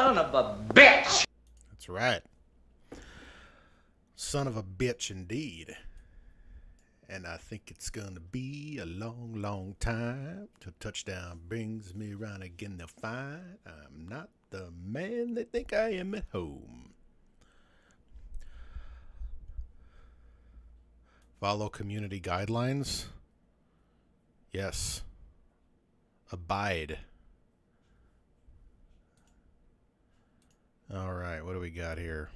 Son of a bitch! That's right. Son of a bitch indeed. And I think it's gonna be a long, long time till touchdown brings me round again to find I'm not the man they think I am at home. Follow community guidelines. Yes. Abide right, what do we got here?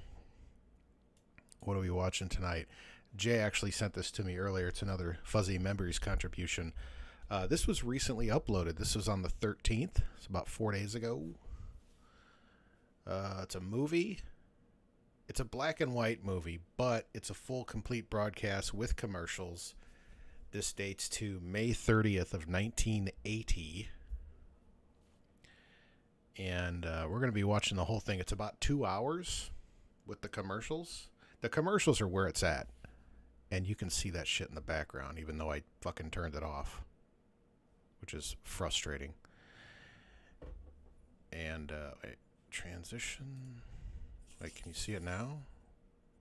What are we watching tonight? Jay actually sent this to me earlier. It's another Fuzzy Memories contribution. This was recently uploaded. This was on the 13th. It's about 4 days ago. It's a movie. It's a black and white movie, but it's a full, complete broadcast with commercials. This dates to May 30th of 1980. And we're going to be watching the whole thing. It's about 2 hours with the commercials. The commercials are where it's at. And you can see that shit in the background, even though I fucking turned it off. Which is frustrating. And, wait, transition. Wait, can you see it now?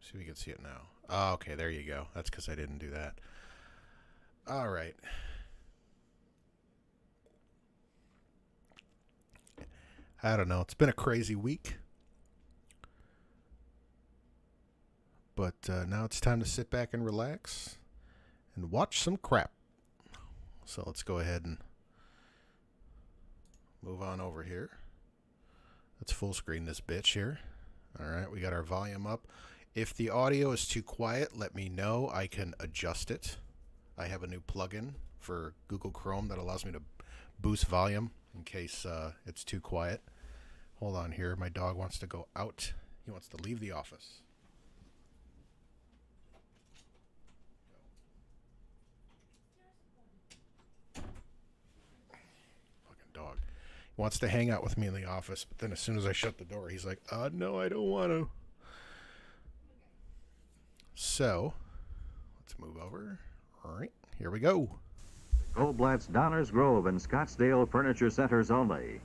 See if we can see it now. Oh, okay, there you go. That's because I didn't do that. All right. I don't know. It's been a crazy week. But now it's time to sit back and relax and watch some crap. So let's go ahead and move on over here. Let's full screen this bitch here. All right, we got our volume up. If the audio is too quiet, let me know. I can adjust it. I have a new plugin for Google Chrome that allows me to boost volume in case it's too quiet. Hold on here. My dog wants to go out. He wants to leave the office. Fucking dog. He wants to hang out with me in the office, but then as soon as I shut the door, he's like, no, I don't want to. So, let's move over. All right, here we go. Goldblatt's Downers Grove and Scottsdale Furniture Centers only.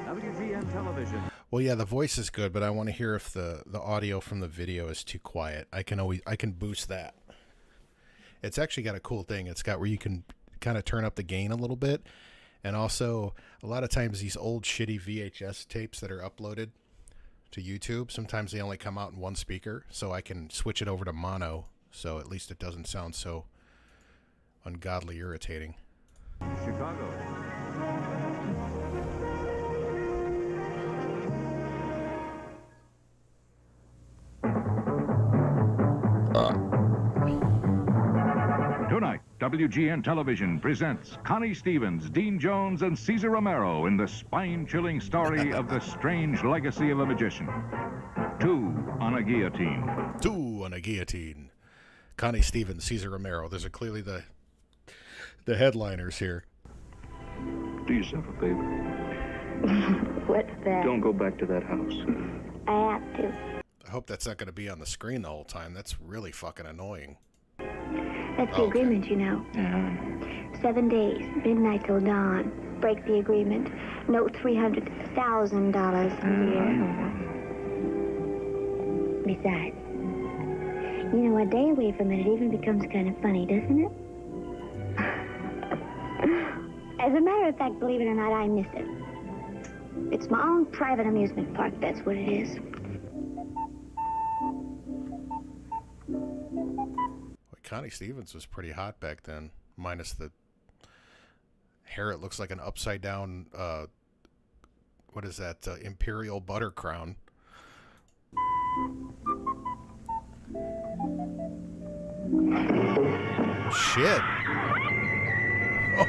WGN Television. Well, yeah, the voice is good, but I want to hear if the audio from the video is too quiet. I can boost that. It's actually got a cool thing. It's got where you can kind of turn up the gain a little bit. And also, a lot of times these old shitty VHS tapes that are uploaded to YouTube, sometimes they only come out in one speaker, so I can switch it over to mono, so at least it doesn't sound so ungodly irritating. Chicago. Tonight, WGN Television presents Connie Stevens, Dean Jones, and Cesar Romero in the spine-chilling story of the strange legacy of a magician. 2 on a Guillotine. 2 on a Guillotine. Connie Stevens, Cesar Romero. Those are clearly the headliners here. Do yourself a favor. What's that? Don't go back to that house. I have to. I hope that's not going to be on the screen the whole time. That's really fucking annoying. That's the agreement, you know. 7 days, midnight till dawn. Break the agreement. Note $300,000 a year. Besides, you know, a day away from it even becomes kind of funny, doesn't it? As a matter of fact, believe it or not, I miss it. It's my own private amusement park, that's what it is. Connie Stevens was pretty hot back then, minus the hair. It looks like an upside down, what is that, imperial butter crown. Shit. Oh.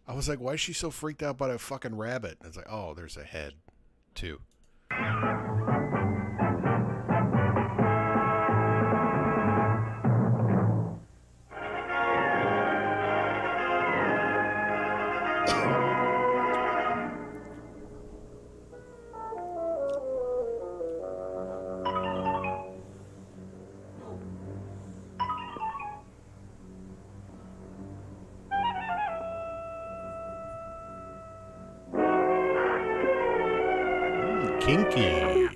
I was like, why is she so freaked out by a fucking rabbit? And it's like, oh, there's a head, too. Kinky.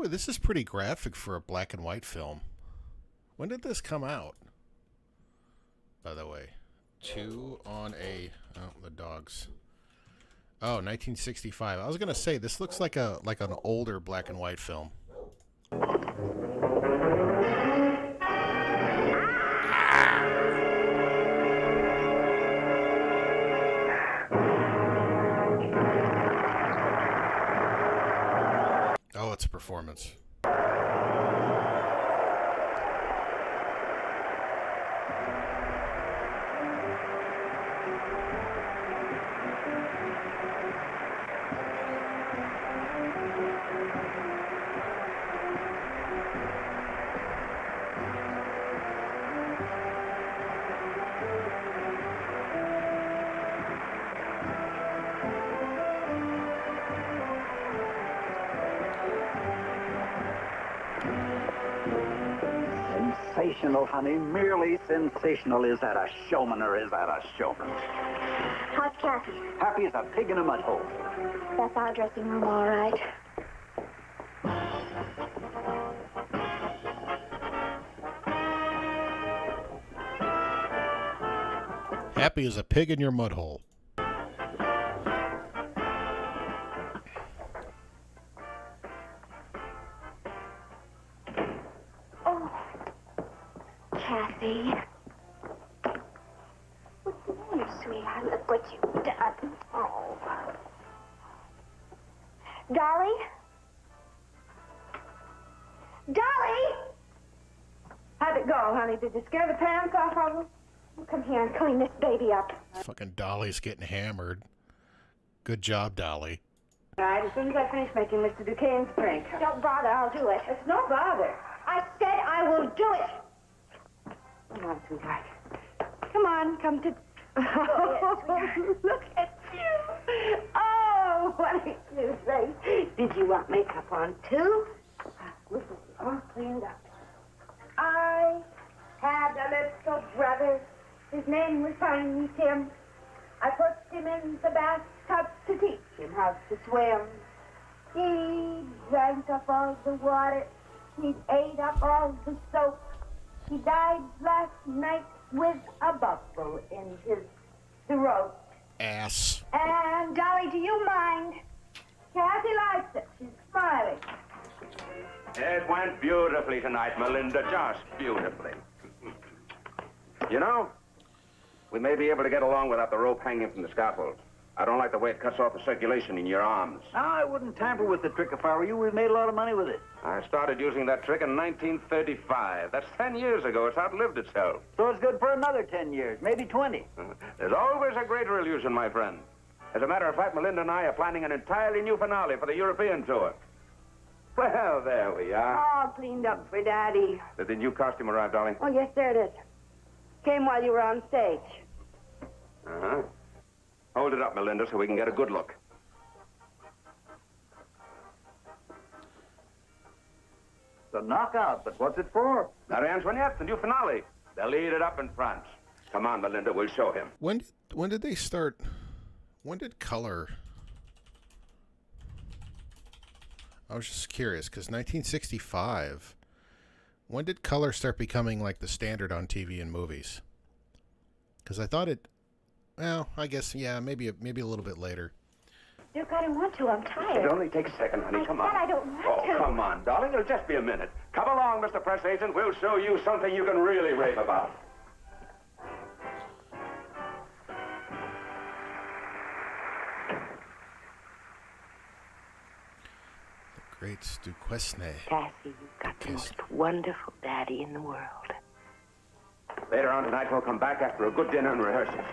this is pretty graphic for a black and white film. When did this come out? By the way, the dogs. Oh, 1965. I was gonna say this looks like an older black and white film. Oh, it's a performance. Sensational, honey. Merely sensational. Is that a showman or is that a showman? How's Kathy? Happy as a pig in a mud hole. That's our dressing room, all right. Happy as a pig in your mud hole. Oh, Kathy. What's the matter, sweetheart? Look what you've done. Oh. Dolly? Dolly! How'd it go, honey? Did you scare the pants off of them? Come here and clean this baby up. Fucking Dolly's getting hammered. Good job, Dolly. All right, as soon as I finish making Mr. Duquesne's drink. Don't bother, I'll do it. It's no bother. I said I will do it. Come on, sweetheart. Come on, come to... Oh, look at you. Oh, what did you say? Did you want makeup on, too? Look at you, all cleaned up. I had a little brother. His name was Tiny Tim. I put him in the bathtub to teach him how to swim. He drank up all the water. He ate up all the soap. He died last night with a bubble in his throat. Ass. And, Dolly, do you mind? Kathy likes it. She's smiling. It went beautifully tonight, Melinda, just beautifully. You know, we may be able to get along without the rope hanging from the scaffold. I don't like the way it cuts off the circulation in your arms. I wouldn't tamper with the trick if I were you. We've made a lot of money with it. I started using that trick in 1935. That's 10 years ago. It's outlived itself. So it's good for another 10 years, maybe 20. There's always a greater illusion, my friend. As a matter of fact, Melinda and I are planning an entirely new finale for the European tour. Well, there we are. All cleaned up for Daddy. Did the new costume arrive, darling? Oh, yes, there it is. Came while you were on stage. Uh-huh. Hold it up, Melinda, so we can get a good look. The knockout, but what's it for? Marie Antoinette, the new finale. They'll lead it up in France. Come on, Melinda, we'll show him. When did they start? When did color? I was just curious because 1965. When did color start becoming like the standard on TV and movies? Because I thought it. Well, I guess yeah, maybe a little bit later. Duke, I don't want to. I'm tired. It'll only take a second, honey. Come on. I don't want to. Oh, come on, darling. It'll just be a minute. Come along, Mr. Press Agent. We'll show you something you can really rave about. The great Stu Questney. Cassie, you've got the most wonderful daddy in the world. Later on tonight, we'll come back after a good dinner and rehearse it.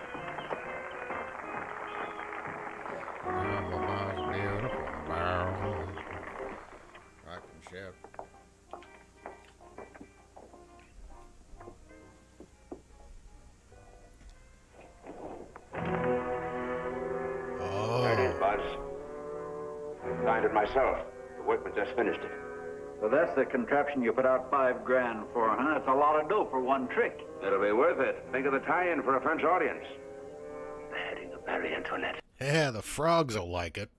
There it is, Buzz. I signed it myself. The workman just finished it. So that's the contraption you put out $5,000 for, huh? That's a lot of dough for one trick. It'll be worth it. Think of the tie-in for a French audience. The heading of Marie Antoinette. Yeah, the frogs will like it.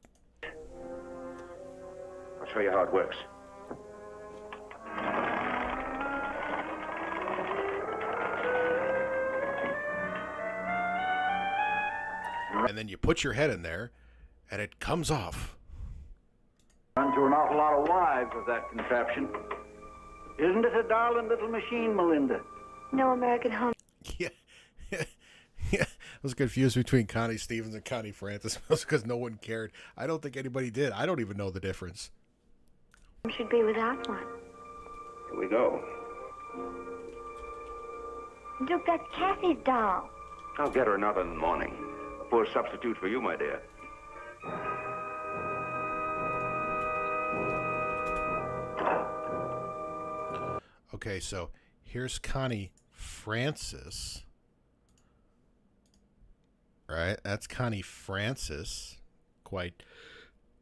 I'll show you how it works. and then you put your head in there, and it comes off. Run to an awful lot of wives with that contraption. Isn't it a darling little machine, Melinda? No American Home. Yeah. Yeah. I was confused between Connie Stevens and Connie Francis because no one cared. I don't think anybody did. I don't even know the difference. Should be without one. Here we go. Look, that's Kathy's doll. I'll get her another in the morning. A poor substitute for you, my dear. Okay, so here's Connie Francis. Right? That's Connie Francis. Quite.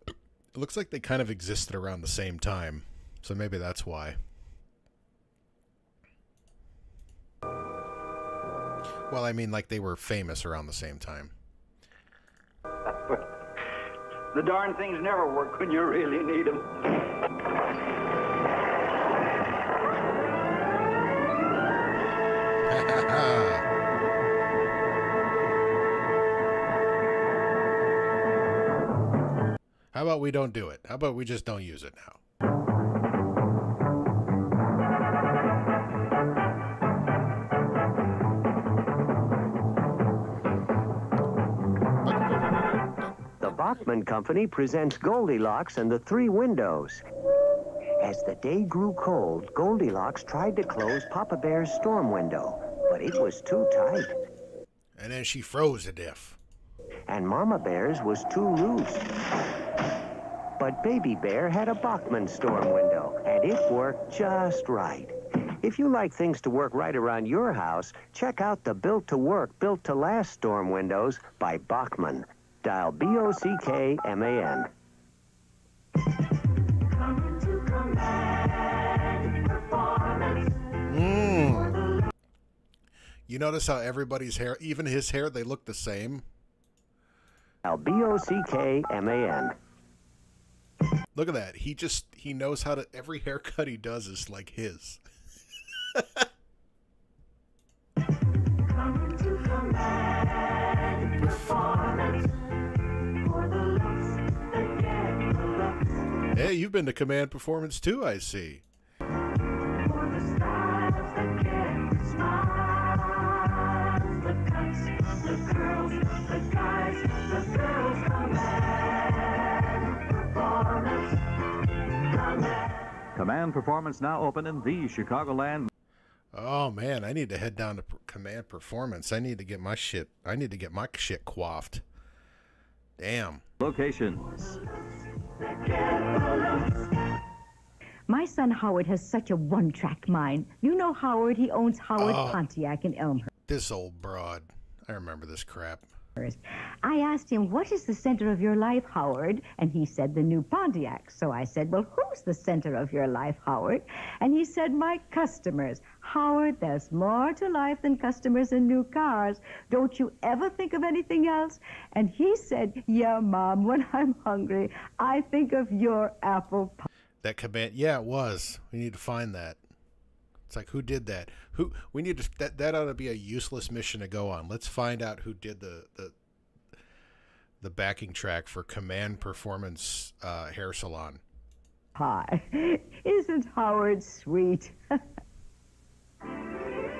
It looks like they kind of existed around the same time. So maybe that's why. Well, I mean, like they were famous around the same time. The darn things never work when you really need them. How about we don't do it? How about we just don't use it now? The Bachman Company presents Goldilocks and the Three Windows. As the day grew cold, Goldilocks tried to close Papa Bear's storm window, but it was too tight. And then she froze to death. And Mama Bear's was too loose. But Baby Bear had a Bachman storm window, and it worked just right. If you like things to work right around your house, check out the Built to Work, Built to Last storm windows by Bachman. Dial BOCKMAN. You notice how everybody's hair, even his hair, they look the same? Dial BOCKMAN. Look at that. He knows how to, every haircut he does is like his. Hey, you've been to Command Performance too, I see. Command Performance now open in the Chicagoland. Oh man, I need to head down to Command Performance. I need to get my shit coiffed. Damn. Locations. My son Howard has such a one-track mind. You know Howard, he owns Howard Oh. Pontiac in Elmhurst. This old broad. I remember this crap. I asked him, what is the center of your life, Howard? And he said, the new Pontiac. So I said, well, who's the center of your life, Howard? And he said, my customers. Howard, there's more to life than customers and new cars. Don't you ever think of anything else? And he said, yeah, Mom, when I'm hungry, I think of your apple pie. That Command, yeah, it was. We need to find that. It's like, who did that? We need to, that ought to be a useless mission to go on. Let's find out who did the backing track for Command Performance Hair Salon. Hi. Isn't Howard sweet?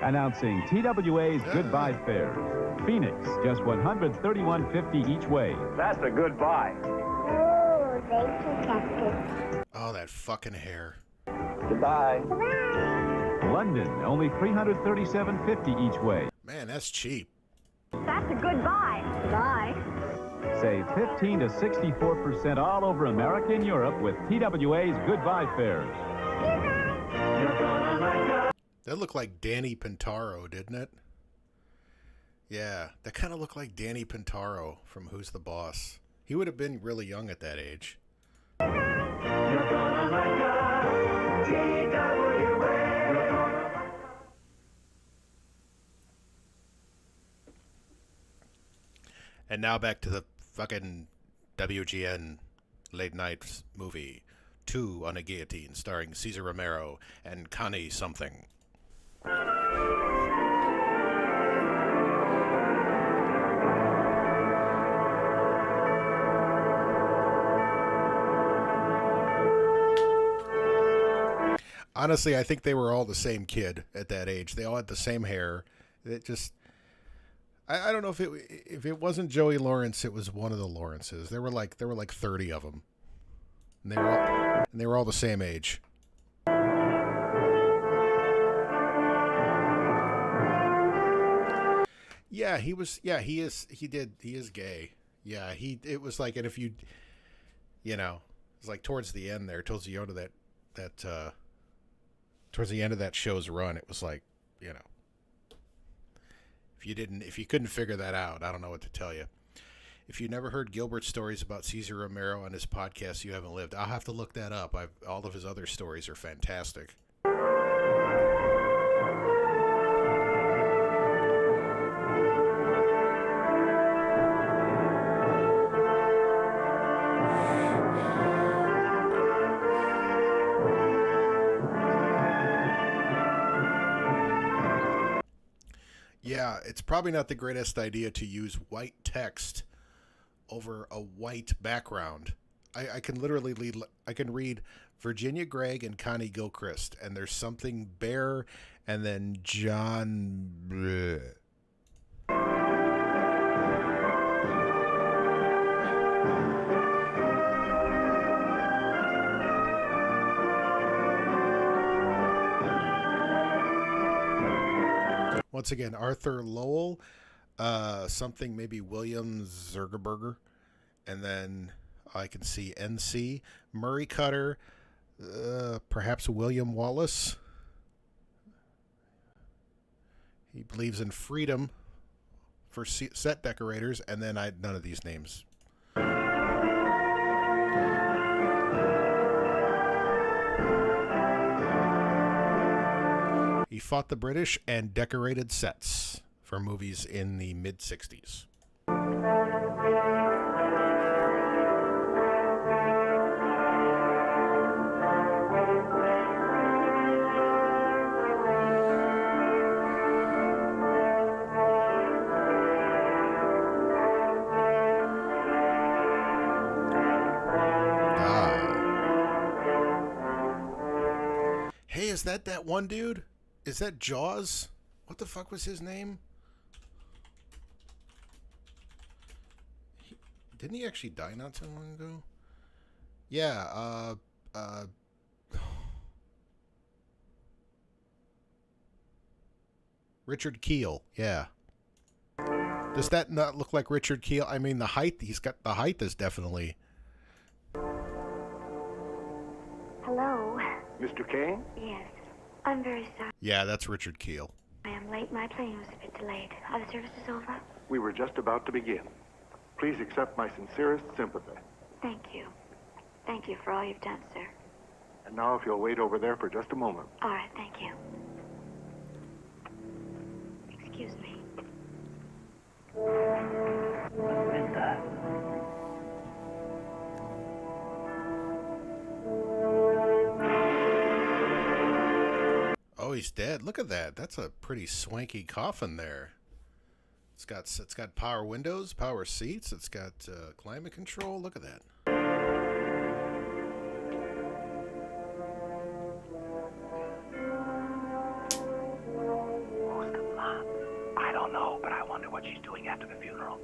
Announcing TWA's Goodbye Fares. Phoenix, just $131.50 each way. That's a good buy. Oh, thank you, Captain. Oh, that fucking hair. Goodbye. London, only $337.50 each way. Man, that's cheap. That's a good buy. Bye. Save 15 to 64% all over America and Europe with TWA's Goodbye Fares. That looked like Danny Pintaro, didn't it? Yeah, that kind of looked like Danny Pintaro from Who's the Boss. He would have been really young at that age. And now back to the fucking WGN late night movie, 2 on a Guillotine, starring Cesar Romero and Connie something. Honestly, I think they were all the same kid at that age. They all had the same hair. It just, I don't know if it wasn't Joey Lawrence, it was one of the Lawrences. There were like 30 of them, and they were all the same age. Yeah, he was. Yeah, he is. He is gay. Yeah, it was like, and if you it's like towards the end there, towards the end of towards the end of that show's run, it was like, if you couldn't figure that out, I don't know what to tell you. If you never heard Gilbert's stories about Cesar Romero on his podcast, you haven't lived. I'll have to look that up. All of his other stories are fantastic. Yeah, it's probably not the greatest idea to use white text over a white background. I can literally read Virginia Gregg and Connie Gilchrist, and there's something Bear, and then John. Bleh. Once again, Arthur Lowell, something maybe William Zergerberger, and then I can see NC, Murray Cutter, perhaps William Wallace. He believes in freedom for set decorators, and then none of these names. He fought the British and decorated sets for movies in the mid-60s. Hey, is that one dude? Is that Jaws? What the fuck was his name? Didn't he actually die not too long ago? Yeah, Richard Kiel, yeah. Does that not look like Richard Kiel? I mean, the height is definitely... Hello? Mr. Kane? Yes. I'm very sorry. Yeah, that's Richard Kiel. I am late. My plane was a bit delayed. Are the services over? We were just about to begin. Please accept my sincerest sympathy. Thank you. Thank you for all you've done, sir. And now, if you'll wait over there for just a moment. All right, thank you. Excuse me. Linda. Oh, he's dead. Look at that. That's a pretty swanky coffin there. It's got power windows, power seats. It's got climate control. Look at that. Who's the blonde? I don't know, but I wonder what she's doing after the funeral.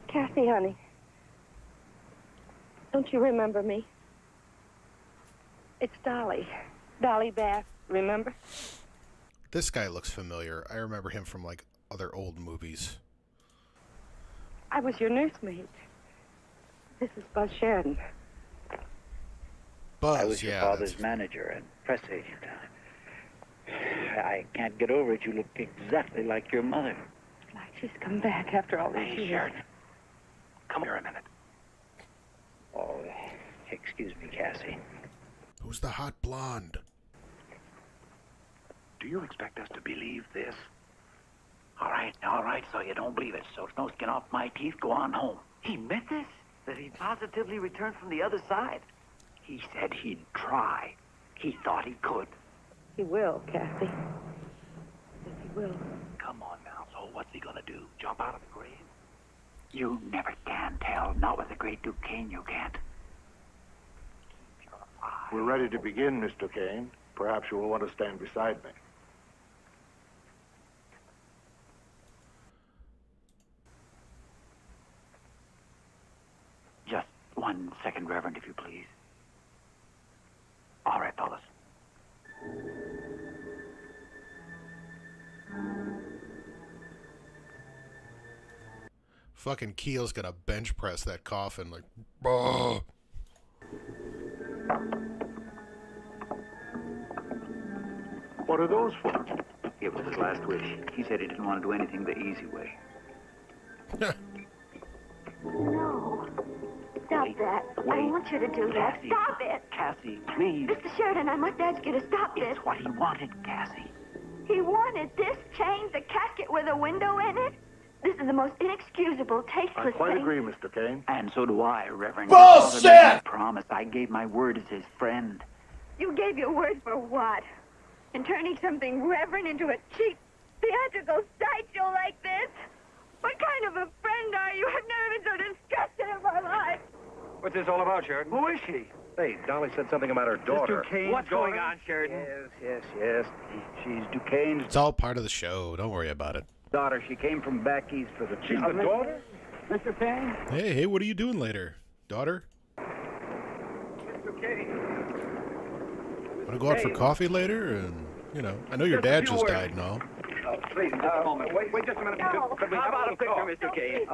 Kathy, honey. Don't you remember me? It's Dolly. Dolly Bath, remember? This guy looks familiar. I remember him from, like, other old movies. I was your nursemaid. This is Buzz Sheridan. Buzz, I was your father's manager and press agent. I can't get over it. You look exactly like your mother. Like she's come back after all these years. Sheridan. Come here a minute. Oh, excuse me, Cassie. Who's the hot blonde? Do you expect us to believe this? All right, so you don't believe it. So it's no skin off my teeth. Go on home. He meant this? That he positively returned from the other side? He said he'd try. He thought he could. He will, Kathy. Yes, he will. Come on now. So what's he gonna do? Jump out of the grave? You never can tell. Not with the great Duke Kane, you can't. Keep your eye we're ready to begin, Mr. Kane, perhaps you will want to stand beside me. Just 1 second, Reverend, if you please. All right, fellas. Fucking Keel's gonna bench press that coffin like, bah. What are those for? It was his last wish. He said he didn't want to do anything the easy way. No. Stop that. I wait. don't want you to do that. Cassie. Stop it. Cassie, please. Mr. Sheridan, I must ask you to stop this. It's what he wanted, Cassie. He wanted this chain, the casket with a window in it? This is the most inexcusable, tasteless I quite thing. agree, Mr. Kane. And so do I, Reverend. Bullshit! Your father made me a promise. I gave my word as his friend. You gave your word for what? In turning something reverend into a cheap, theatrical sideshow like this? What kind of a friend are you? I've never been so disgusted in my life. What's this all about, Sheridan? Who is she? Hey, Dolly said something about her daughter. Mr. Kane's What's daughter? going on, Sheridan? Yes. She's Duquesne's It's all part of the show. Don't worry about it. daughter. She came from back east for the... She's the daughter? Mr. Kane? Hey, what are you doing later, daughter? Mr. Kane. Want to go out for coffee later? And you know, I know your Just a dad few just words. died and all. Please, just a moment. Wait just a minute. Could we How have about a little picture, talk? Mr. Kane?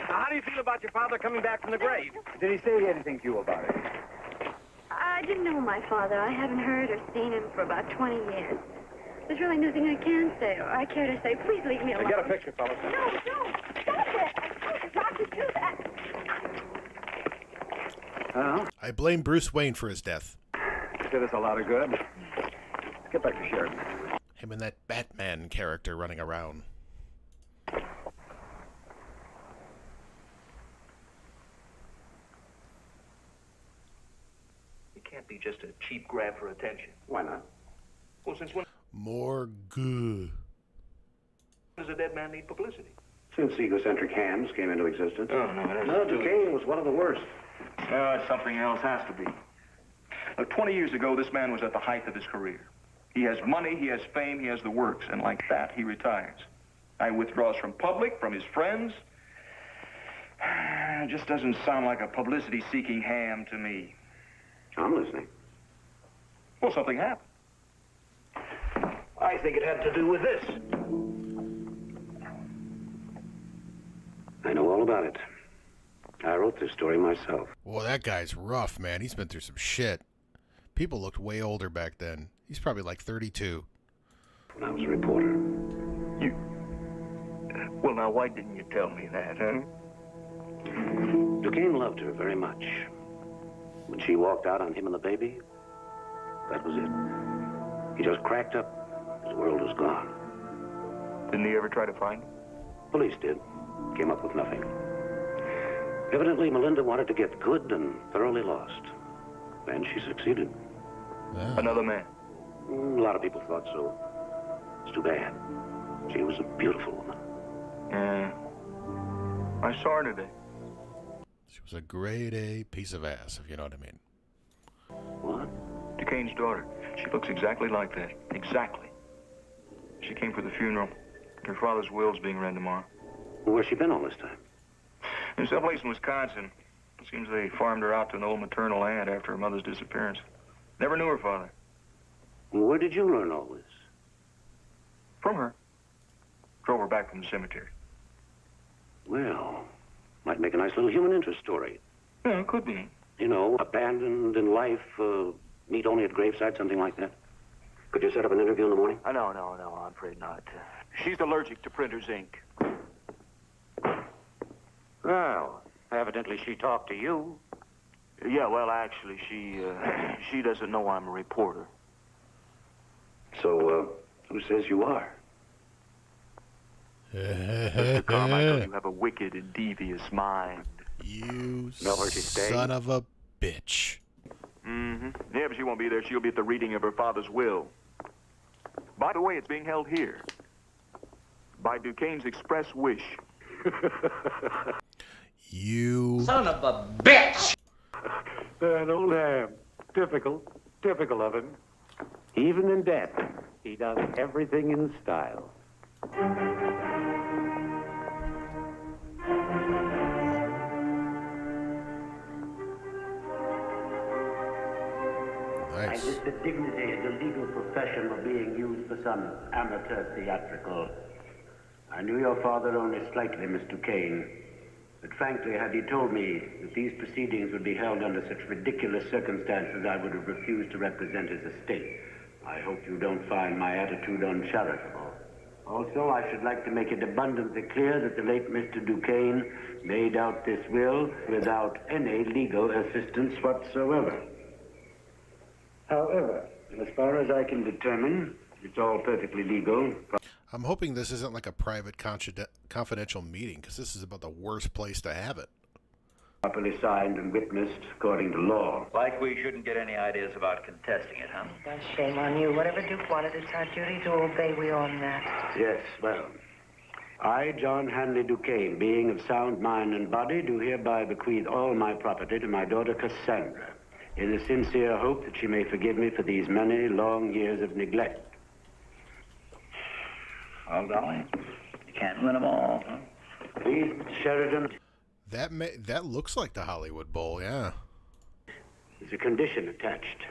How do you feel about your father coming back from the grave? Did he say anything to you about it? I didn't know my father. I haven't heard or seen him for about 20 years. There's really nothing I can say or I care to say. Please leave me alone. Get a picture, fellas. No, stop it. I told you not to do that. Huh? I blame Bruce Wayne for his death. Did us a lot of good. Get back to Sheridan. Him and that Batman character running around. It can't be just a cheap grab for attention. Why not? Well, since when More good. does a dead man need publicity? Since egocentric hams came into existence. Oh, no, it No, Duquesne was one of the worst. Something else has to be. Look, 20 years ago, this man was at the height of his career. He has money, he has fame, he has the works, and like that, he retires. He withdraws from public, from his friends. It just doesn't sound like a publicity-seeking ham to me. I'm listening. Well, something happened. I think it had to do with this. I know all about it. I wrote this story myself. Well, that guy's rough, man. He's been through some shit. People looked way older back then. He's probably like 32. When I was a reporter. Well, now, why didn't you tell me that, huh? Duquesne loved her very much. When she walked out on him and the baby, that was it. He just cracked up. His world was gone. Didn't he ever try to find him? Police did. Came up with nothing. Evidently, Melinda wanted to get good and thoroughly lost. And she succeeded. Another man. A lot of people thought so. It's too bad. She was a beautiful woman. Yeah. I saw her today. She was a grade A piece of ass, if you know what I mean. What? Duquesne's daughter. She looks exactly like that. Exactly. She came for the funeral. Her father's will's being read tomorrow. Where's she been all this time? In some place in Wisconsin. It seems they farmed her out to an old maternal aunt after her mother's disappearance. Never knew her father. Where did you learn all this? From her. Drove her back from the cemetery. Well, might make a nice little human interest story. Yeah, it could be. You know, abandoned in life, meet only at graveside, something like that. Could you set up an interview in the morning? No, I'm afraid not. She's allergic to printer's ink. Well, evidently she talked to you. Yeah, well, actually, she doesn't know I'm a reporter. So, who says you are? Mr. Carmichael, you have a wicked and devious mind. You Know where she's staying? son of a bitch. Mm-hmm. Yeah, but she won't be there. She'll be at the reading of her father's will. By the way, it's being held here. By Duquesne's express wish. You son of a bitch! An old ham. Typical. Typical of him. Even in death, he does everything in style. Nice. As if the dignity of the legal profession were being used for some amateur theatrical. I knew your father only slightly, Mr. Kane. But frankly, had he told me that these proceedings would be held under such ridiculous circumstances, I would have refused to represent his estate. I hope you don't find my attitude uncharitable. Also, I should like to make it abundantly clear that the late Mr. Duquesne made out this will without any legal assistance whatsoever. However, as far as I can determine, it's all perfectly legal. I'm hoping this isn't like a private confidential meeting, because this is about the worst place to have it. Properly signed and witnessed according to law. Like we shouldn't get any ideas about contesting it, huh? That's shame on you. Whatever Duke wanted, it's our duty to obey. We own that. Yes, well, I, John Hanley Duquesne, being of sound mind and body, do hereby bequeath all my property to my daughter Cassandra, in the sincere hope that she may forgive me for these many long years of neglect. Well, Dolly, you can't win them all, huh? Please, Mr. Sheridan. That looks like the Hollywood Bowl, yeah. There's a condition attached.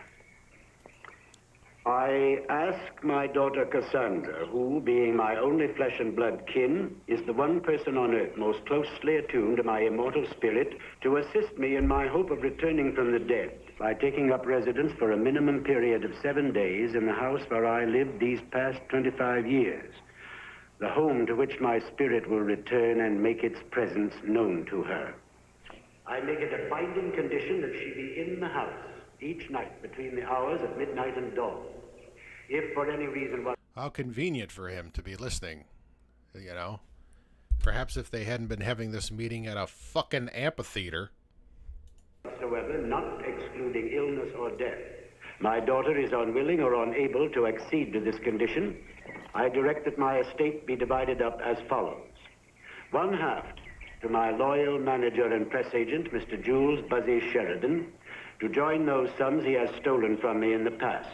I ask my daughter Cassandra, who, being my only flesh and blood kin, is the one person on earth most closely attuned to my immortal spirit, to assist me in my hope of returning from the dead by taking up residence for a minimum period of 7 days in the house where I lived these past 25 years, the home to which my spirit will return and make its presence known to her. I make it a binding condition that she be in the house each night between the hours of midnight and dawn. If for any reason... How convenient for him to be listening, you know? Perhaps if they hadn't been having this meeting at a fucking amphitheater. Whatsoever, not excluding illness or death. My daughter is unwilling or unable to accede to this condition. I direct that my estate be divided up as follows. 1/2 to my loyal manager and press agent, Mr. Jules Buzzy Sheridan, to join those sums he has stolen from me in the past.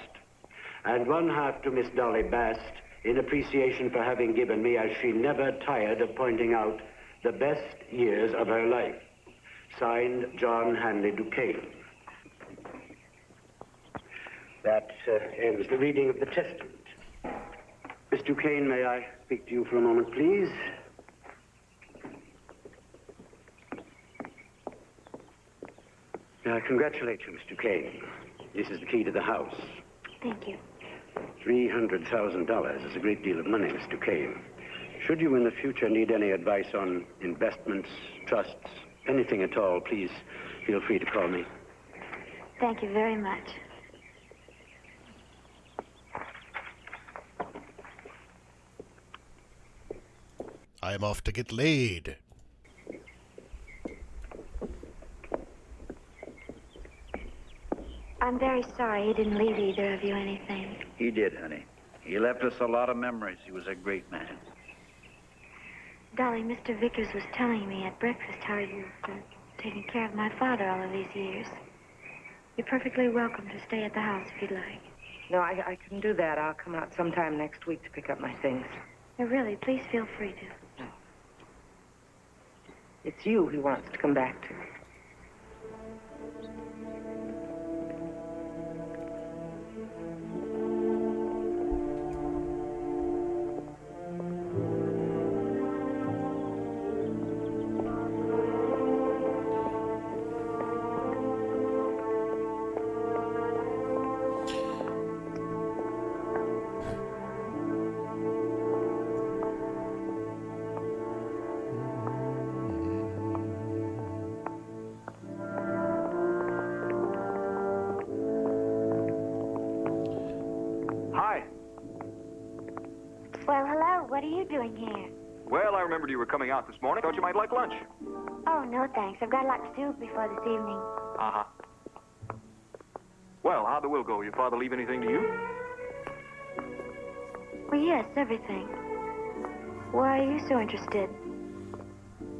And 1/2 to Miss Dolly Bast, in appreciation for having given me, as she never tired of pointing out, the best years of her life. Signed, John Hanley Duquesne. That ends the reading of the testament. Miss Duquesne, may I speak to you for a moment, please? I congratulate you, Miss Duquesne. This is the key to the house. Thank you. $300,000 is a great deal of money, Miss Duquesne. Should you in the future need any advice on investments, trusts, anything at all, please feel free to call me. Thank you very much. I am off to get laid. I'm very sorry he didn't leave either of you anything. He did, honey. He left us a lot of memories. He was a great man. Dolly, Mr. Vickers was telling me at breakfast how you've taken care of my father all of these years. You're perfectly welcome to stay at the house if you'd like. No, I couldn't do that. I'll come out sometime next week to pick up my things. No, really, please feel free to. It's you he wants to come back to. Well, hello. What are you doing here? Well, I remembered you were coming out this morning. Thought you might like lunch. Oh, no, thanks. I've got a lot to do before this evening. Uh-huh. Well, how'd the will go? Your father leave anything to you? Well, yes, everything. Why are you so interested?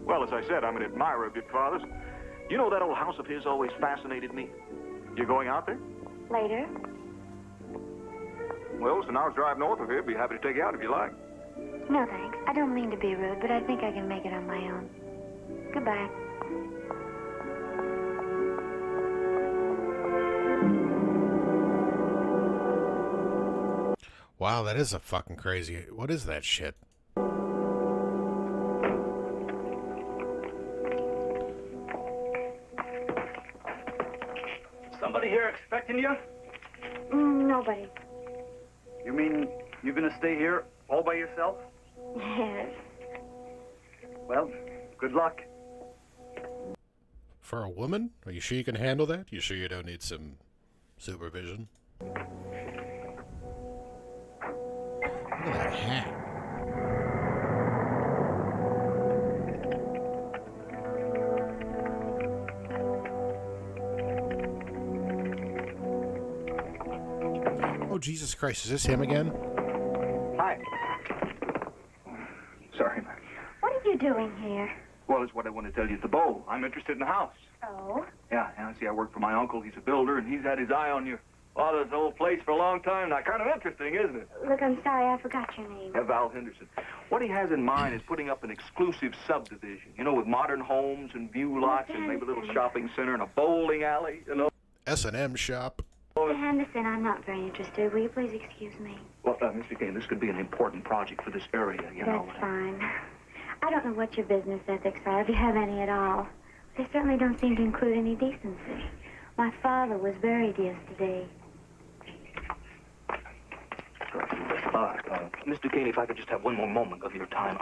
Well, as I said, I'm an admirer of your father's. You know, that old house of his always fascinated me. You going out there? Later? Well, it's an hour's drive north of here. Be happy to take you out if you like. No, thanks. I don't mean to be rude, but I think I can make it on my own. Goodbye. Wow, that is a fucking crazy. What is that shit? Somebody here expecting you? Nobody. You mean you're gonna stay here all by yourself? Yes. Well, good luck. For a woman? Are you sure you can handle that? You sure you don't need some supervision? Look at that hat. Oh, Jesus Christ. Is this him again? Hi. Sorry. What are you doing here? Well, it's what I want to tell you at the bowl. I'm interested in the house. Oh? Yeah, see, I work for my uncle. He's a builder, and he's had his eye on your father's old place for a long time now. Kind of interesting, isn't it? Look, I'm sorry, I forgot your name. Val Henderson. What he has in mind is putting up an exclusive subdivision, you know, with modern homes and view lots and maybe a little shopping center and a bowling alley, you know. S&M shop. Mr. Henderson, I'm not very interested. Will you please excuse me? Well, Mr. Kane, this could be an important project for this area, you know. That's fine. I don't know what your business ethics are, if you have any at all. They certainly don't seem to include any decency. My father was buried yesterday. Mr. Kane, if I could just have one more moment of your time.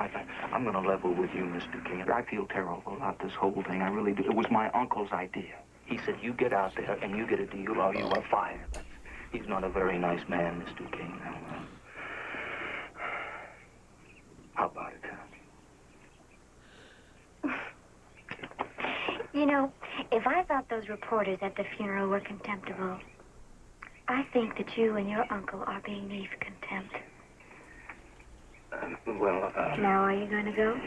I'm going to level with you, Mr. Kane. I feel terrible about this whole thing. I really do. It was my uncle's idea. He said, you get out there and you get a deal or you are fired. He's not a very nice man, Mr. Kane. How about it? You know, if I thought those reporters at the funeral were contemptible, I think that you and your uncle are being me for contempt. Now, are you going to go?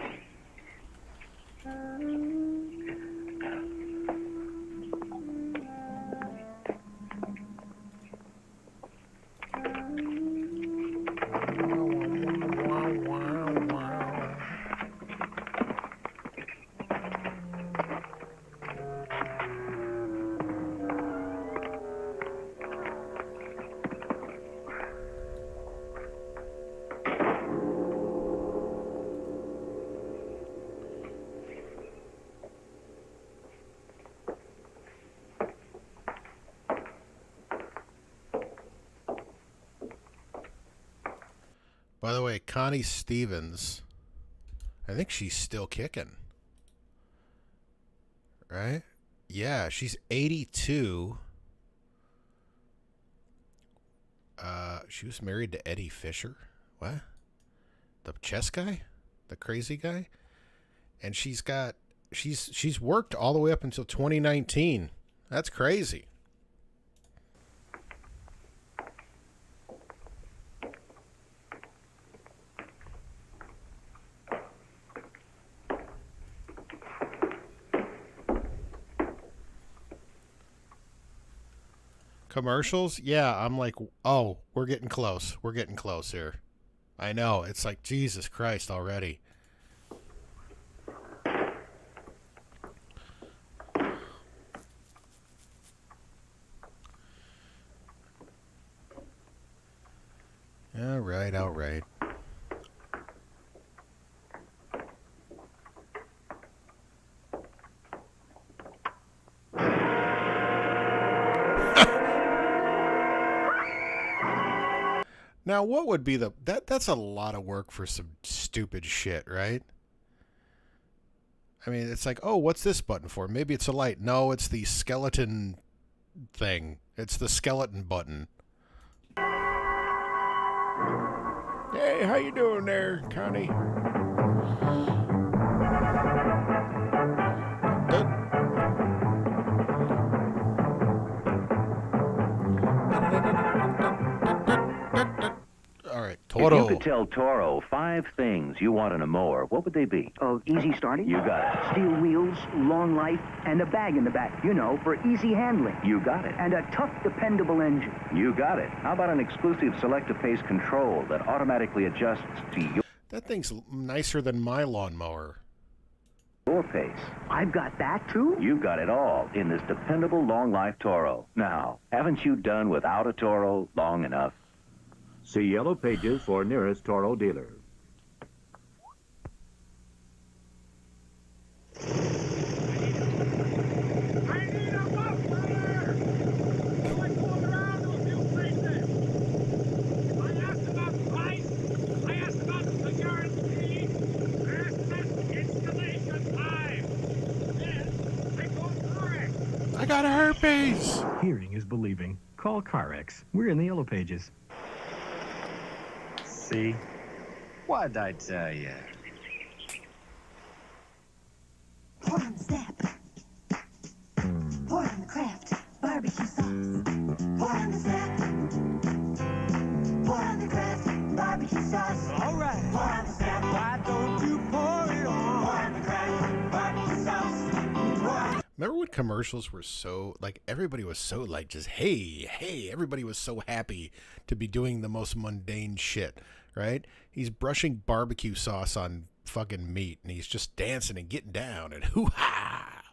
By the way, Connie Stevens, I think she's still kicking. Right? Yeah, she's 82. She was married to Eddie Fisher. What? The chess guy? The crazy guy? And she's worked all the way up until 2019. That's crazy. Commercials? Yeah, I'm like, oh, we're getting close. We're getting close here. I know. It's like, Jesus Christ already. All right, all right. Now, what would be that's a lot of work for some stupid shit, right? I mean, it's like, oh, what's this button for? Maybe it's a light. No, it's the skeleton thing. It's the skeleton button. Hey, how you doing there, Connie? Toro. If you could tell Toro 5 things you want in a mower, what would they be? Oh, easy starting? You got it. Steel wheels, long life, and a bag in the back, you know, for easy handling. You got it. And a tough, dependable engine. You got it. How about an exclusive selective pace control that automatically adjusts to your That thing's nicer than my lawnmower. pace? I've got that, too? You've got it all in this dependable long-life Toro. Now, haven't you done without a Toro long enough? See Yellow Pages for nearest Toro dealer. I got a herpes. Hearing is believing. Call CarX. We're in the Yellow Pages. See? What'd I tell you? Pour on the snap. Pour on the Kraft barbecue sauce. Pour on the snap. Pour on the Kraft barbecue sauce. All right. Pour on the snap. Why don't you pour it on? Pour on the Kraft barbecue sauce. Remember when commercials were so, like, everybody was so, like, just, hey, everybody was so happy to be doing the most mundane shit, right? He's brushing barbecue sauce on fucking meat, and he's just dancing and getting down, and hoo-ha!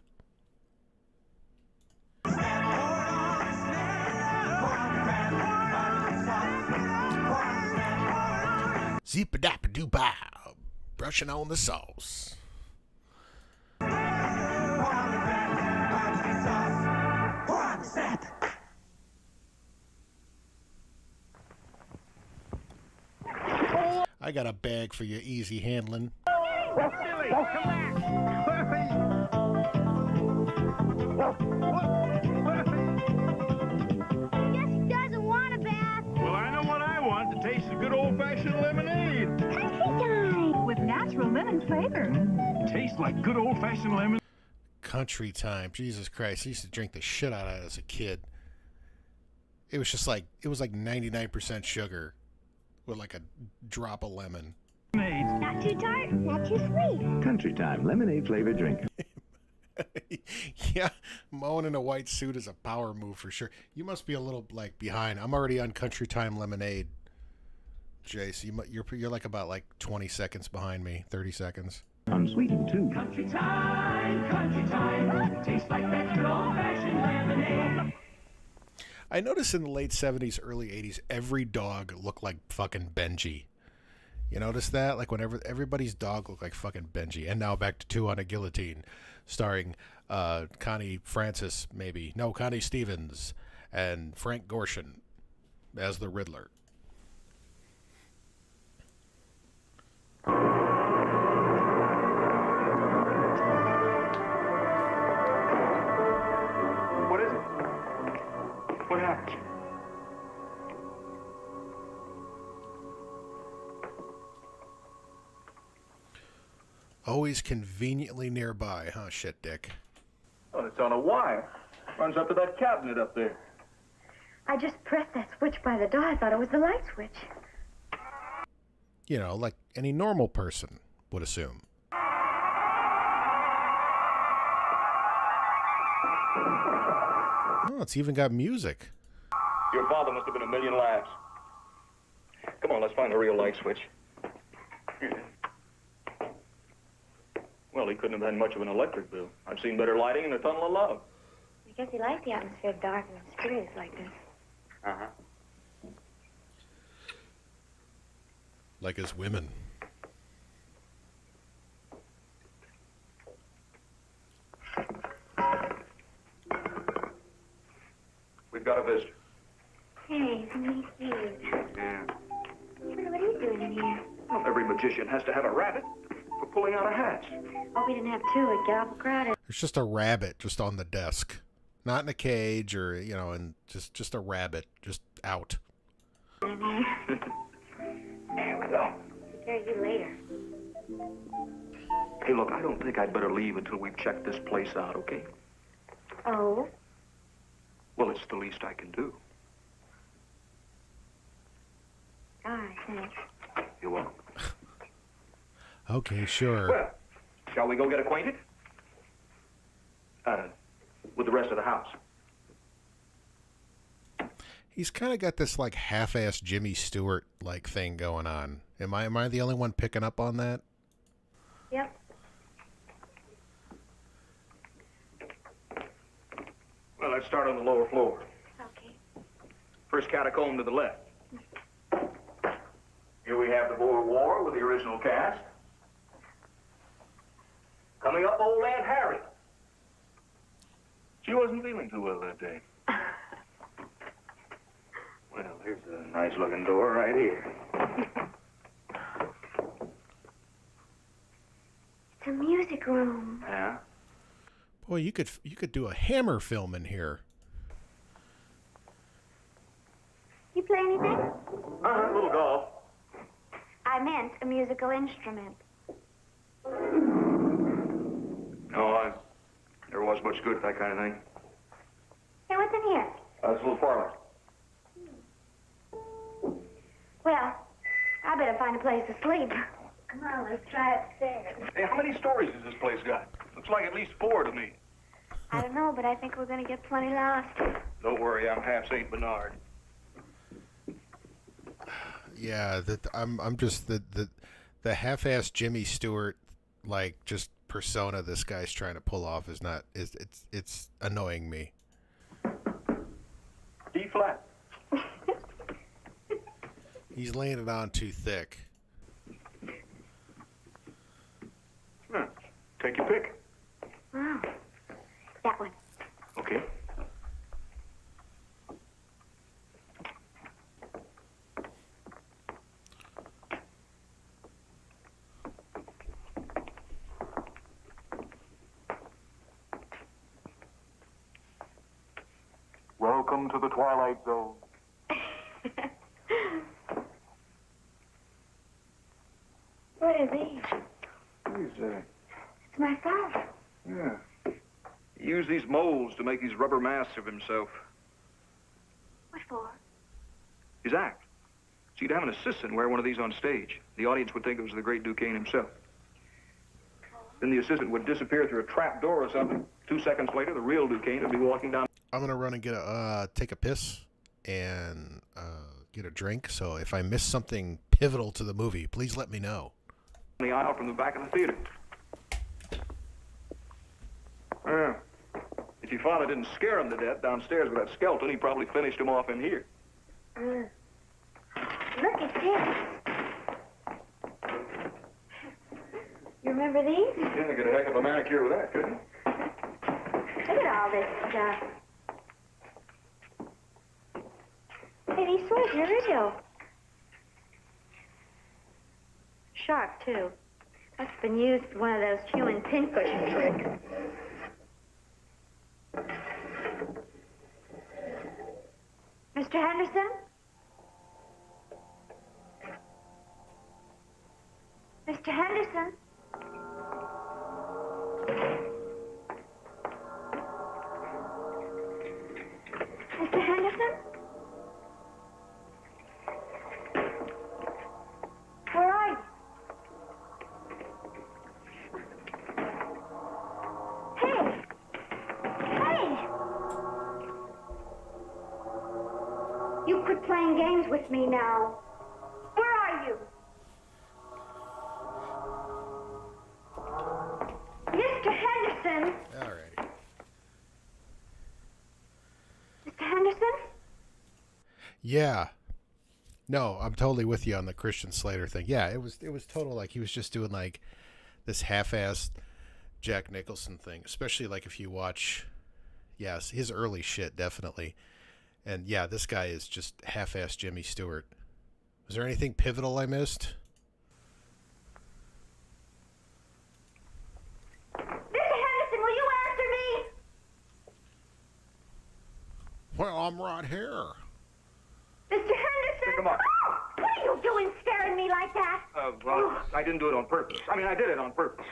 Zip-a-dap-a-doo-bow, brushing on the sauce. I got a bag for your easy handling. Well, Billy, come back. Guess he doesn't want a bath. Well, I know what I want. To taste of good old-fashioned lemonade. Country time. With natural lemon flavor. Tastes like good old-fashioned lemon. Country time. Jesus Christ. I used to drink the shit out of it as a kid. It was just like, it was like 99% sugar with like a drop of lemon. Not too tart, not too sweet. Country Time lemonade flavored drink. Yeah, mowing in a white suit is a power move for sure. You must be a little like behind. I'm already on Country Time lemonade, Jay. So you're like about like 20 seconds behind me, 30 seconds. Unsweetened too. Country time. Tastes like that good old-fashioned lemonade. I noticed in the late 70s, early 80s, every dog looked like fucking Benji. You notice that? Like whenever everybody's dog looked like fucking Benji. And now back to Two on a Guillotine, starring Connie Francis, maybe. No, Connie Stevens and Frank Gorshin as the Riddler. What is it? What happened? Always conveniently nearby, huh, shit dick? Oh, it's on a wire. Runs up to that cabinet up there. I just pressed that switch by the door. I thought it was the light switch. You know, like any normal person would assume. Oh, it's even got music. Your father must have been a million laughs. Come on, let's find the real light switch. Well, he couldn't have had much of an electric bill. I've seen better lighting in a tunnel of love. I guess he liked the atmosphere dark and mysterious like this. Uh-huh. Like as women. We've got a visitor. Hey, me too. Yeah. What are you doing in here? Well, every magician has to have a rabbit for pulling out a hat. Oh, we didn't have two. It'd get awful crowded. There's just a rabbit just on the desk. Not in a cage or, you know, and just a rabbit just out. There we go. Take care of you later. Hey, look, I don't think I'd better leave until we've checked this place out, okay? Oh? Well, it's the least I can do. All right, thanks. You're welcome. Okay, sure. Well, shall we go get acquainted? With the rest of the house. He's kind of got this like half-assed Jimmy Stewart like thing going on. Am I the only one picking up on that? Yep. Well, let's start on the lower floor. Okay. First catacomb to the left. Here we have the Boer War with the original cast. Coming up, old Aunt Harriet. She wasn't feeling too well that day. Well, here's a nice-looking door right here. It's a music room. Yeah? Boy, you could do a Hammer film in here. You play anything? A little golf. I meant a musical instrument. No, I never was much good at that kind of thing. Hey, what's in here? This little parlor. Well, I better find a place to sleep. Come on, let's try upstairs. Hey, how many stories has this place got? Looks like at least 4 to me. I don't know, but I think we're going to get plenty lost. Don't worry, I'm half St. Bernard. Yeah, I'm just the half-assed Jimmy Stewart like just persona this guy's trying to pull off is not it's annoying me. D flat. He's laying it on too thick. Take your pick. Wow. That one. Okay. Welcome to the Twilight Zone. What are these? It's my father. Yeah. He used these molds to make these rubber masks of himself. What for? His act. So you'd have an assistant wear one of these on stage. The audience would think it was the great Duquesne himself. Then the assistant would disappear through a trap door or something. 2 seconds later, the real Duquesne would be walking down. I'm gonna run and get take a piss and get a drink. So if I miss something pivotal to the movie, please let me know. The aisle from the back of the theater. Yeah. If your father didn't scare him to death downstairs with that skeleton, he probably finished him off in here. Look at this. You remember these? Yeah, get a heck of a manicure with that, couldn't you? Look at all this stuff. Hey, these swords are original. Sharp, too. Must have been used for one of those human pincushion tricks. Mr. Henderson? Mr. Henderson? Mr. Henderson? Where are you? Hey! Hey! You quit playing games with me now. Where are you? Mr. Henderson! All right. Mr. Henderson? Yeah. No, I'm totally with you on the Christian Slater thing. Yeah, it was total like he was just doing like this half-assed Jack Nicholson thing, especially like if you watch yes, his early shit definitely. And yeah, this guy is just half-assed Jimmy Stewart. Was there anything pivotal I missed? Mr. Henderson, will you answer me? Well, I'm right here. Mr. Henderson? Come on. Oh, what are you doing staring at me like that? Well, I didn't do it on purpose. I mean, I did it on purpose.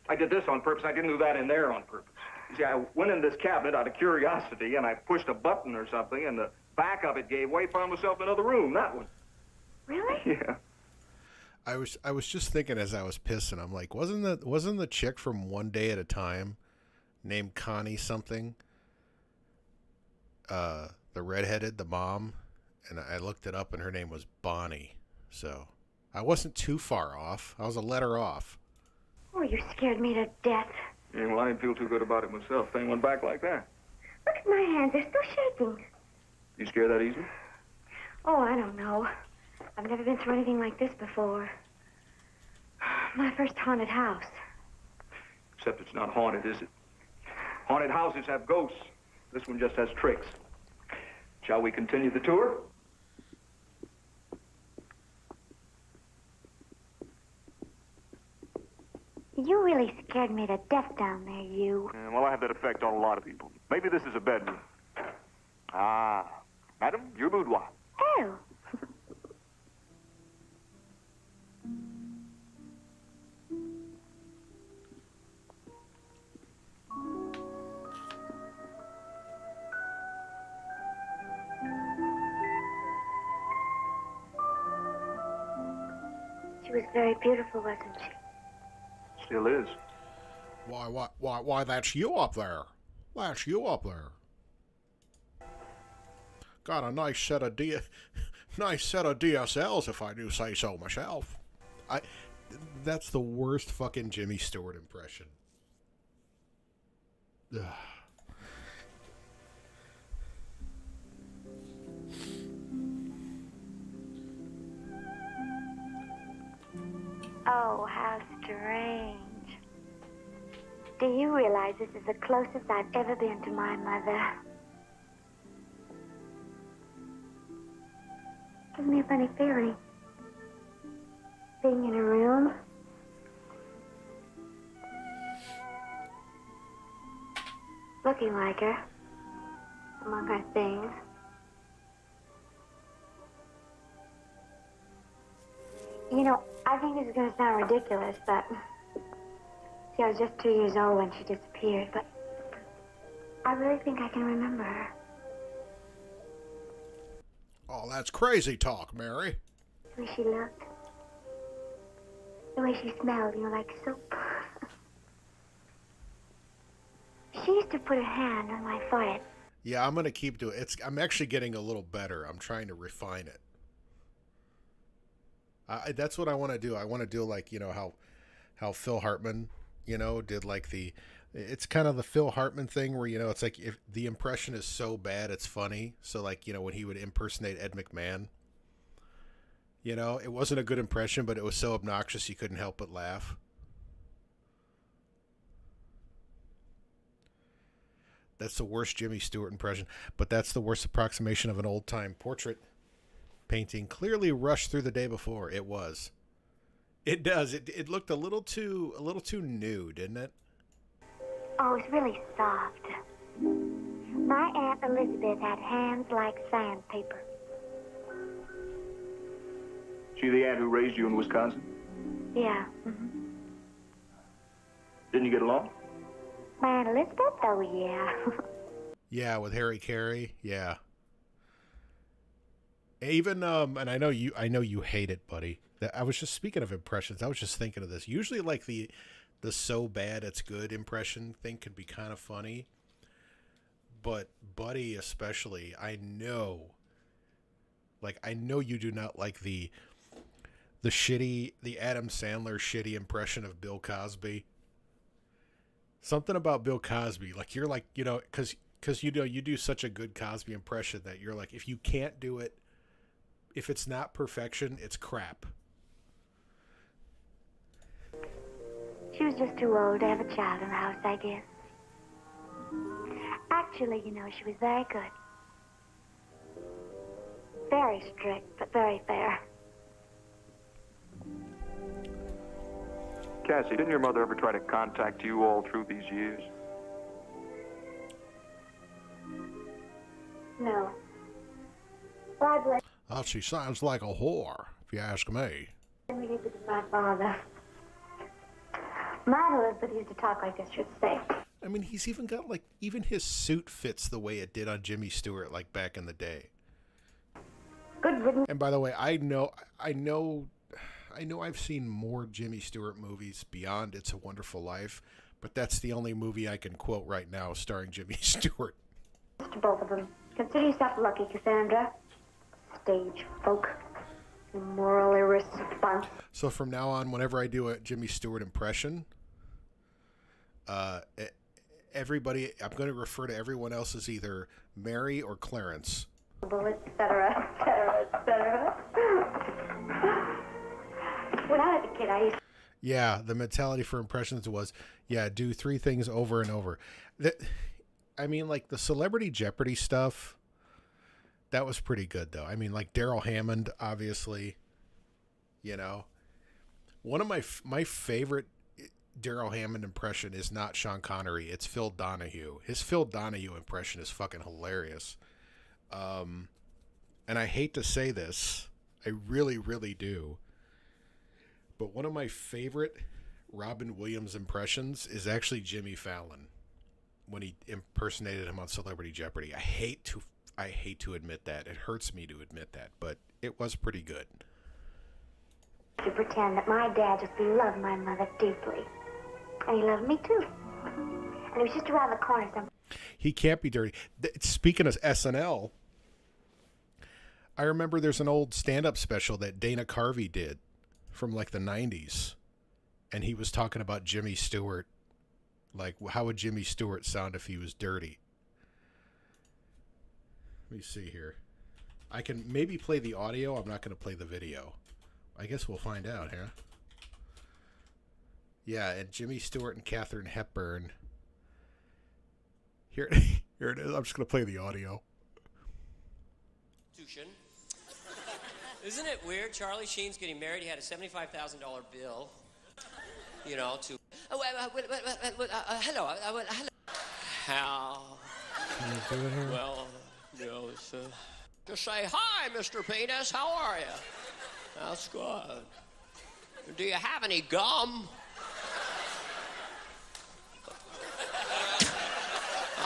I did this on purpose. I didn't do that in there on purpose. You see, I went in this cabinet out of curiosity, and I pushed a button or something, and the back of it gave way, found myself in another room, that one. Really? Yeah. I was just thinking as I was pissing, I'm like, wasn't the chick from One Day at a Time named Connie something? The redheaded, the mom, and I looked it up and her name was Bonnie. So I wasn't too far off. I was a letter off. Oh, you scared me to death. Yeah, well, I didn't feel too good about it myself. Thing went back like that. Look at my hands. They're still shaking. You scared that easy? Oh, I don't know. I've never been through anything like this before. My first haunted house. Except it's not haunted, is it? Haunted houses have ghosts. This one just has tricks. Shall we continue the tour? You really scared me to death down there, you. Yeah, well, I have that effect on a lot of people. Maybe this is a bedroom. Ah, madam, your boudoir. Oh. She was very beautiful, wasn't she? Still is. Why, that's you up there. That's you up there. Got a nice set of DSLs, if I do say so myself. That's the worst fucking Jimmy Stewart impression. Ugh. Oh, how strange. Do you realize this is the closest I've ever been to my mother? Gives me a funny feeling. Being in a room. Looking like her. Among her things. You know, I think this is going to sound ridiculous, but... See, I was just 2 years old when she disappeared, but... I really think I can remember her. Oh, that's crazy talk, Mary. The way she looked. The way she smelled, you know, like soap. She used to put her hand on my forehead. Yeah, I'm going to keep doing it. I'm actually getting a little better. I'm trying to refine it. That's what I want to do. I want to do like, you know, how Phil Hartman, you know, did like it's kind of the Phil Hartman thing where, you know, it's like if the impression is so bad, it's funny. So like, you know, when he would impersonate Ed McMahon, you know, it wasn't a good impression, but it was so obnoxious you couldn't help but laugh. That's the worst Jimmy Stewart impression, but that's the worst approximation of an old-time portrait painting. Clearly rushed through the day before. It was. It does. It looked a little too new, didn't it? Oh, it's really soft. My Aunt Elizabeth had hands like sandpaper. She the aunt who raised you in Wisconsin? Yeah. Mm-hmm. Didn't you get along? My Aunt Elizabeth? Oh, yeah. Yeah, with Harry Carey. Yeah. Even and I know you hate it, buddy. I was just speaking of impressions. I was just thinking of this. Usually, like the so bad it's good impression thing can be kind of funny, but Buddy especially, I know you do not like the Adam Sandler shitty impression of Bill Cosby. Something about Bill Cosby, like you're like, you know, because you know you do such a good Cosby impression that you're like, if you can't do it, if it's not perfection, it's crap. She was just too old to have a child in the house, I guess. Actually, you know, she was very good. Very strict, but very fair. Cassie, didn't your mother ever try to contact you all through these years? No. God bless Oh, she sounds like a whore, if you ask me. me with my father. My Elizabeth used to talk like this, should say. I mean, he's even got even his suit fits the way it did on Jimmy Stewart, like back in the day. Good riddance. And by the way, I know, I know I've seen more Jimmy Stewart movies beyond It's a Wonderful Life, but that's the only movie I can quote right now starring Jimmy Stewart. To both of them. Consider yourself lucky, Cassandra. Stage folk. Moral irresponsible. So from now on, whenever I do a Jimmy Stewart impression, everybody, I'm going to refer to everyone else as either Mary or Clarence. Etc., etc., etc. When I was a kid, I used Yeah, the mentality for impressions was, do 3 things over and over. I mean, like the Celebrity Jeopardy stuff, that was pretty good, though. I mean, like Daryl Hammond, obviously, you know. One of my favorite Daryl Hammond impression is not Sean Connery. It's Phil Donahue. His Phil Donahue impression is fucking hilarious. And I hate to say this. I really, really do. But one of my favorite Robin Williams impressions is actually Jimmy Fallon when he impersonated him on Celebrity Jeopardy. I hate to admit that. It hurts me to admit that, but it was pretty good. to pretend that my dad just loved my mother deeply. And he loved me too. And he was just around the corner somewhere. He can't be dirty. Speaking of SNL, I remember there's an old stand-up special that Dana Carvey did from like the 90s. And he was talking about Jimmy Stewart. Like, how would Jimmy Stewart sound if he was dirty? Let me see here. I can maybe play the audio. I'm not going to play the video. I guess we'll find out, huh? Yeah, and Jimmy Stewart and Katharine Hepburn. Here it is. I'm just going to play the audio. Isn't it weird? Charlie Sheen's getting married. He had a $75,000 bill, you know, to... hello. Hello. How? Can you do it here? Well, you know, it's... just say, hi, Mr. Penis. How are you? That's good. Do you have any gum?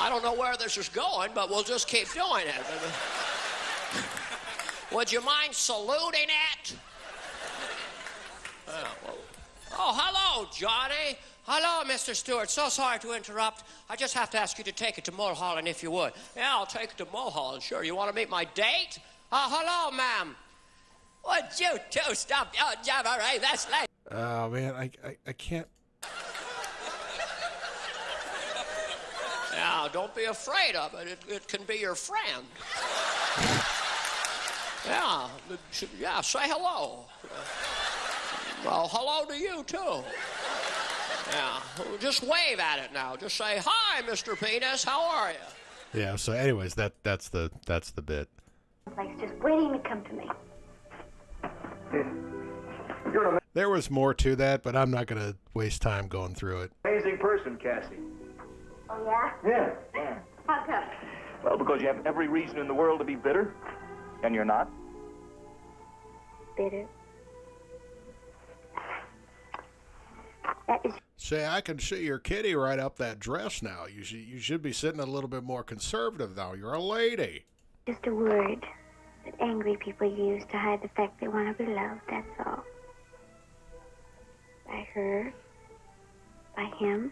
I don't know where this is going, but we'll just keep doing it. Would you mind saluting it? Oh, hello, Johnny. Hello, Mr. Stewart. So sorry to interrupt. I just have to ask you to take it to Mulholland, if you would. Yeah, I'll take it to Mulholland, sure. You want to meet my date? Hello, ma'am. Would you two stop? Oh, all right, that's late. Oh, man, I can't... Now, don't be afraid of it. It can be your friend. Yeah, say hello. Well, hello to you, too. Yeah, just wave at it now. Just say, hi, Mr. Penis, how are you? Yeah, so anyways, that's the bit. Like, just waiting to come to me. There was more to that, but I'm not going to waste time going through it. Amazing person, Cassie. Oh, yeah? Yeah. How come? Well, because you have every reason in the world to be bitter, and you're not. Bitter? That is... Say, I can see your kitty right up that dress now. You should be sitting a little bit more conservative now. You're a lady. just a word that angry people use to hide the fact they want to be loved, that's all. By her, by him.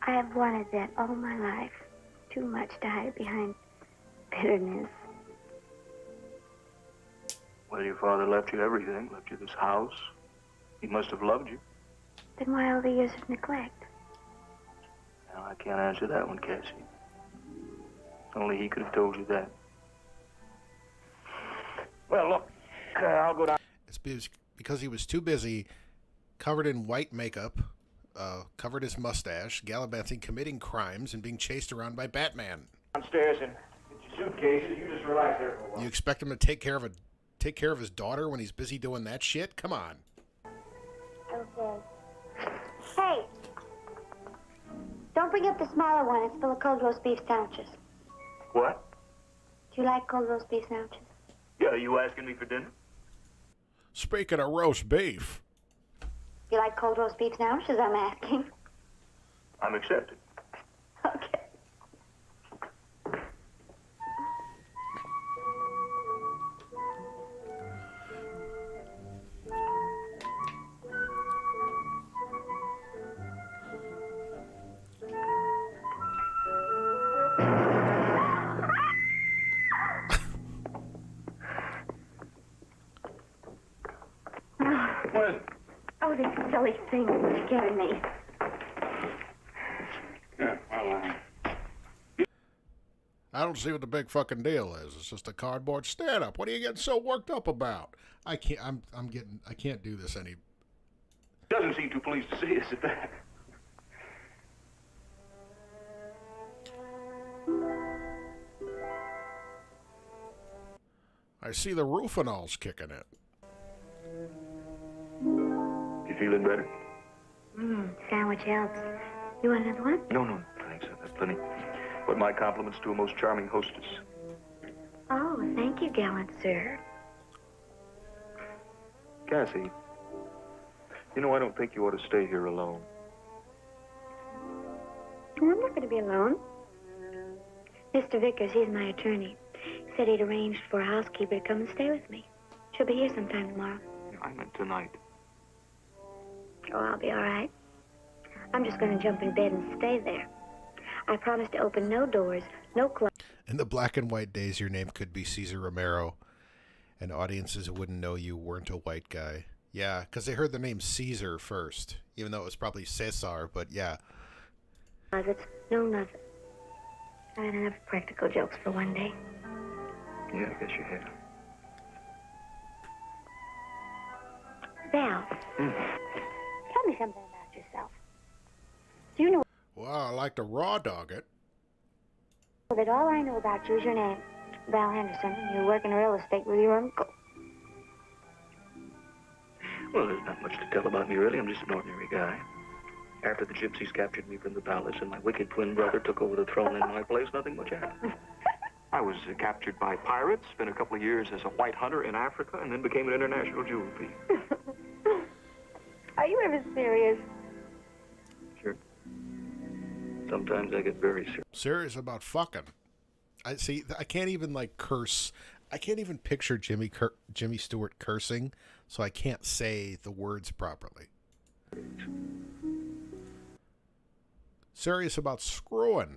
I have wanted that all my life. Too much to hide behind bitterness. Well, your father left you everything, left you this house. He must have loved you. Then why all the years of neglect? Now, I can't answer that one, Cassie. Only he could have told you that. Well, look, I'll go down. It's because he was too busy, covered in white makeup, covered his mustache, gallivanting, committing crimes, and being chased around by Batman. Downstairs and get your suitcases. You just relax there for a while. You expect him to take care of his daughter when he's busy doing that shit? Come on. Okay. Hey! Don't bring up the smaller one. It's full of cold roast beef sandwiches. What? Do you like cold roast beef sandwiches? Yeah, are you asking me for dinner? Speaking of roast beef. You like cold roast beef sandwiches, I'm asking. I'm accepted. Okay. silly thing you're giving me. Yeah, well, I don't see what the big fucking deal is. It's just a cardboard stand-up. What are you getting so worked up about? I can't. I can't do this any. Doesn't seem too pleased to see us at that. I see the roof and all's kicking it. You feeling better? Sandwich helps. You want another one? No, thanks. That's plenty. But my compliments to a most charming hostess. Oh, thank you, gallant sir. Cassie, you know, I don't think you ought to stay here alone. Well, I'm not going to be alone. Mr. Vickers, he's my attorney. Said he'd arranged for a housekeeper to come and stay with me. She'll be here sometime tomorrow. I meant tonight. Oh, I'll be all right. I'm just going to jump in bed and stay there. I promise to open no doors, no closets. In the black and white days, your name could be Cesar Romero, and audiences wouldn't know you weren't a white guy. Yeah, because they heard the name Caesar first, even though it was probably Cesar, but yeah. Closets, no nothing. I had enough practical jokes for one day. Yeah, I guess you have. Val, tell me something about yourself. Do you know Well, I like to raw dog it. that all I know about you is your name, Val Henderson, and you work in real estate with your uncle? Well, there's not much to tell about me, really. I'm just an ordinary guy. After the gypsies captured me from the palace and my wicked twin brother took over the throne in my place, nothing much happened. I was captured by pirates, spent a couple of years as a white hunter in Africa, and then became an international jewel thief. Are you ever serious? Sure. Sometimes I get very serious. Serious about fucking. I see. I can't even like curse. I can't even picture Jimmy Stewart cursing, so I can't say the words properly. Serious about screwing.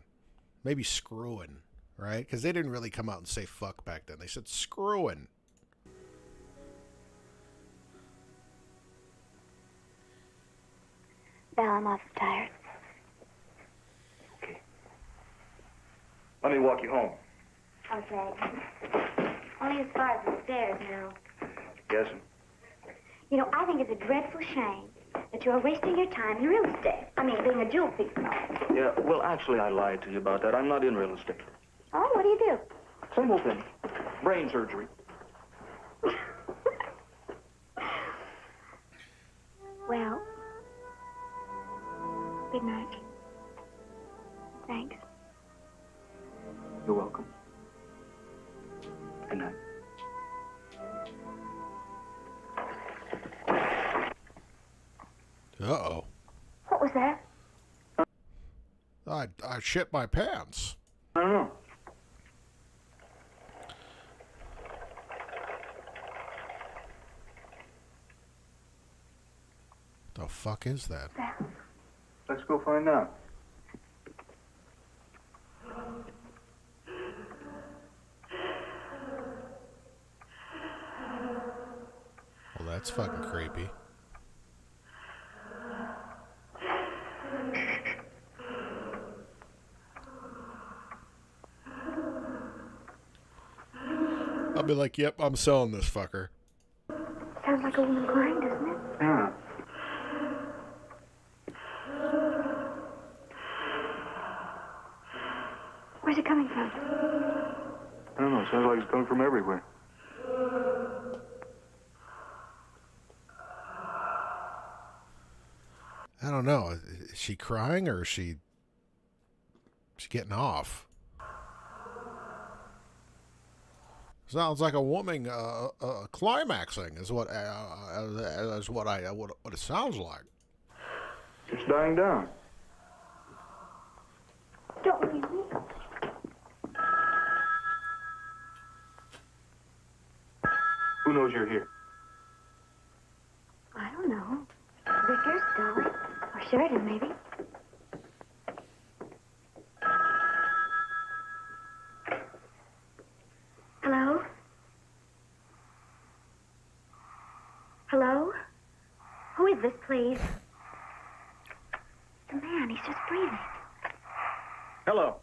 Maybe screwing, right? Because they didn't really come out and say fuck back then. They said screwing. Val, I'm awful tired. Let me walk you home. Okay. Only as far as the stairs now. Guessing. You know, I think it's a dreadful shame that you're wasting your time in real estate. I mean, being a jewel thief. Yeah, well, actually, I lied to you about that. I'm not in real estate. Oh, what do you do? Same old thing. Brain surgery. Well, good night. Thanks. You're welcome. Good night. Uh-oh. What was that? I shit my pants. I don't know. The fuck is that? Let's go find out. Well, that's fucking creepy. I'll be like, yep, I'm selling this fucker. Sounds like a woman crying, doesn't it? Yeah. Where's it coming from? I don't know. Sounds like it's coming from everywhere. I don't know. Is she crying or is she getting off? Sounds like a woman climaxing is what what it sounds like. It's dying down. Don't leave me. Who knows you're here? I don't know. Vickers, Dolly, or Sheridan, maybe. Hello? Hello? Who is this, please? The man, he's just breathing. Hello.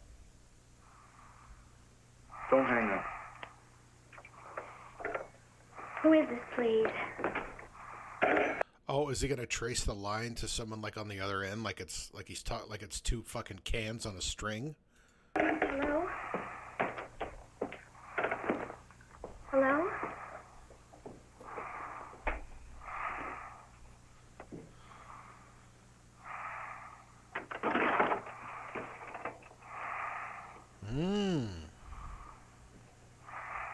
Don't hang up. Who is this, please? Oh, is he gonna trace the line to someone like on the other end, like it's like like it's two fucking cans on a string? Hello? Hello?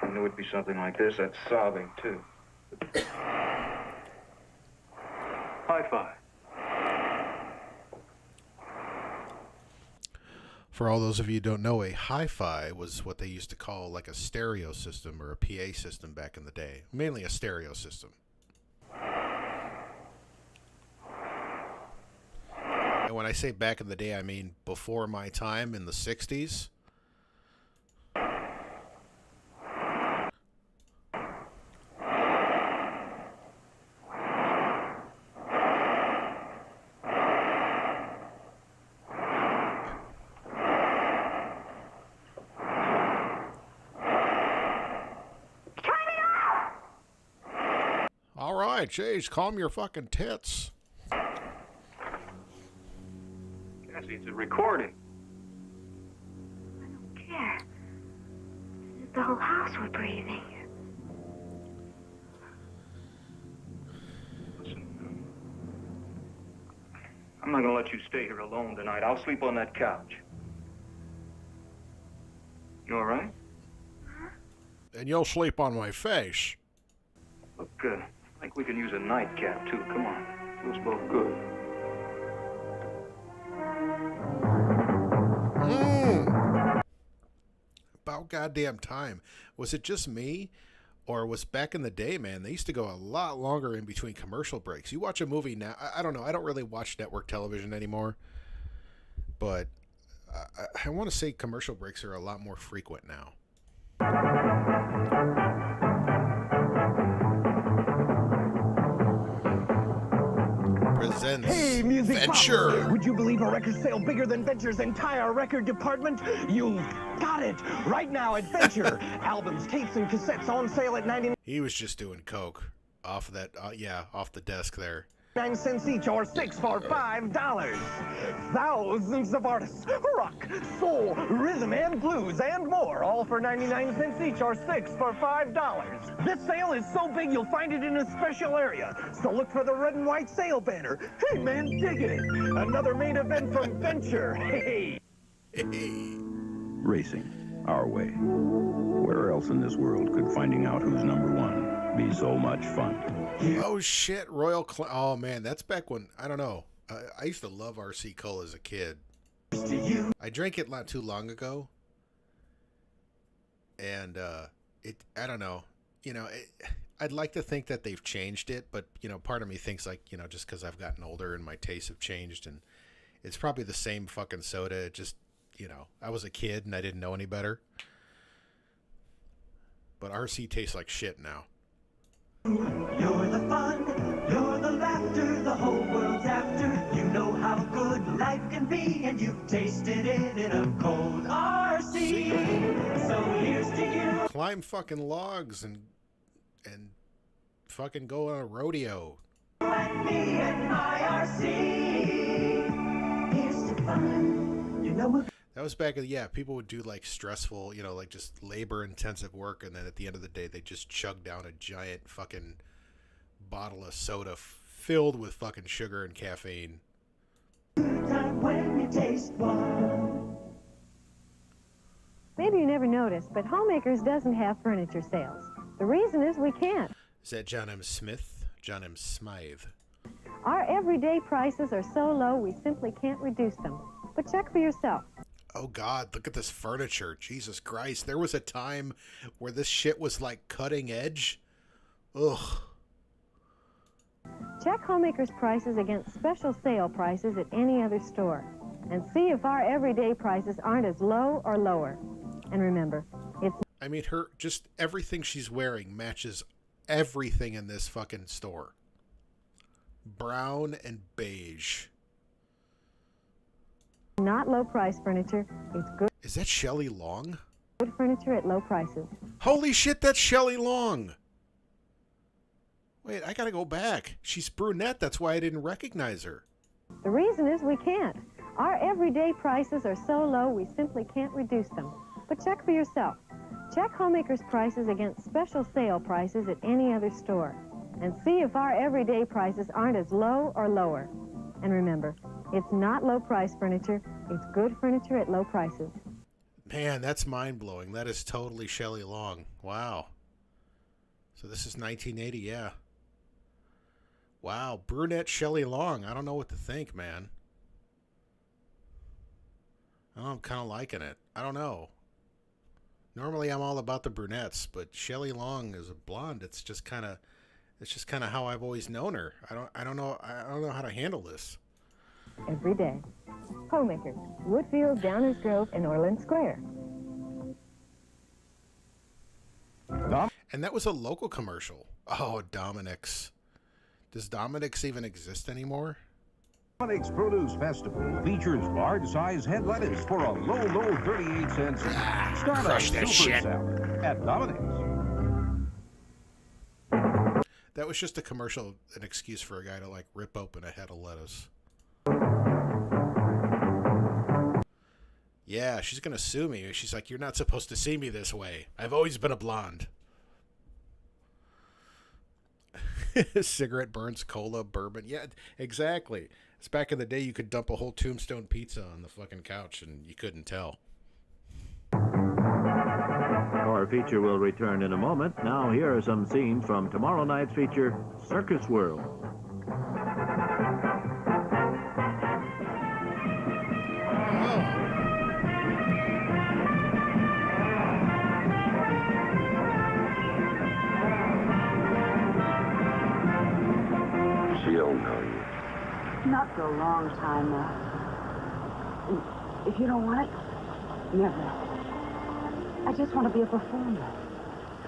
I knew it'd be something like this. That's sobbing, too. High five. For all those of you who don't know, a hi-fi was what they used to call like a stereo system or a PA system back in the day. Mainly a stereo system. And when I say back in the day, I mean before my time in the 60s. All right, jeez, calm your fucking tits. Cassie, it's a recording. Care. The whole house were breathing. I'm not gonna let you stay here alone tonight. I'll sleep on that couch. You all right? And you'll sleep on my face. Look, I think we can use a nightcap, too. Come on. Feels both good. About goddamn time. Was it just me? Or was back in the day, man, they used to go a lot longer in between commercial breaks. You watch a movie now, I don't know, I don't really watch network television anymore. But I want to say commercial breaks are a lot more frequent now. Presents Hey, Music Venture. Pop! Would you believe a record sale bigger than Venture's entire record department? You've got it! Right now at Venture. Albums, tapes, and cassettes on sale at 99 He was just doing coke off that, off the desk there. cents each, or 6 for $5. Thousands of artists, rock, soul, rhythm, and blues, and more, all for 99 cents each, or 6 for $5. This sale is so big you'll find it in a special area, so look for the red and white sale banner. Hey man, digging it! Another main event from Venture. Hey! Racing, our way. Where else in this world could finding out who's number one be so much fun? Oh shit, oh man, that's back when, I don't know. I used to love RC Cola as a kid. I drank it not too long ago. And I don't know. You know, I'd like to think that they've changed it, but you know, part of me thinks like, you know, just because I've gotten older and my tastes have changed, and it's probably the same fucking soda. It just, you know, I was a kid and I didn't know any better. But RC tastes like shit now. You're the fun, you're the laughter, the whole world's after. You know how good life can be, and you've tasted it in a cold RC. So here's to you. Climb fucking logs and fucking go on a rodeo. And me and my RC. Here's to fun. You know what? That was back in, people would do like stressful, you know, like just labor intensive work, and then at the end of the day they just chug down a giant fucking bottle of soda filled with fucking sugar and caffeine. Time when you taste one. Maybe you never noticed, but Homemakers doesn't have furniture sales. The reason is we can't. Is that John M. Smith? John M. Smythe. Our everyday prices are so low we simply can't reduce them. But check for yourself. Oh God, look at this furniture. Jesus Christ. There was a time where this shit was like cutting edge. Ugh. Check Homemakers prices against special sale prices at any other store. And see if our everyday prices aren't as low or lower. And remember, I mean, just everything she's wearing matches everything in this fucking store. Brown and beige. Not low price furniture. It's good Is that Shelley Long? furniture at low prices. Holy shit, that's Shelley Long. Wait, I gotta go back. She's brunette, that's why I didn't recognize her. The reason is we can't. Our everyday prices are so low we simply can't reduce them. But check for yourself. Check Homemaker's prices against special sale prices at any other store. And see if our everyday prices aren't as low or lower. And remember, it's not low price furniture, it's good furniture at low prices. Man, that's mind-blowing. That is totally Shelley Long. Wow. So this is 1980, yeah. Wow, brunette Shelley Long. I don't know what to think, man. Oh, I'm kind of liking it. I don't know. Normally I'm all about the brunettes, but Shelley Long is a blonde. It's just kind of how I've always known her. I don't know how to handle this. Every day. Homemakers, Woodfield, Downers Grove, and Orland Square. And that was a local commercial. Oh, Dominic's. Does Dominic's even exist anymore? Dominic's Produce Festival features large-size head lettuce for a low 38 cents. Start crush a that super shit. salad at Dominic's. That was just a commercial, an excuse for a guy to like rip open a head of lettuce. Yeah, she's gonna sue me. She's like, you're not supposed to see me this way. I've always been a blonde. Cigarette burns, cola, bourbon. Yeah, exactly. It's back in the day you could dump a whole Tombstone pizza on the fucking couch and you couldn't tell. Our feature will return in a moment. Now here are some scenes from tomorrow night's feature, Circus World. She'll know you. Not for a long time now. If you don't want it, never. I just want to be a performer.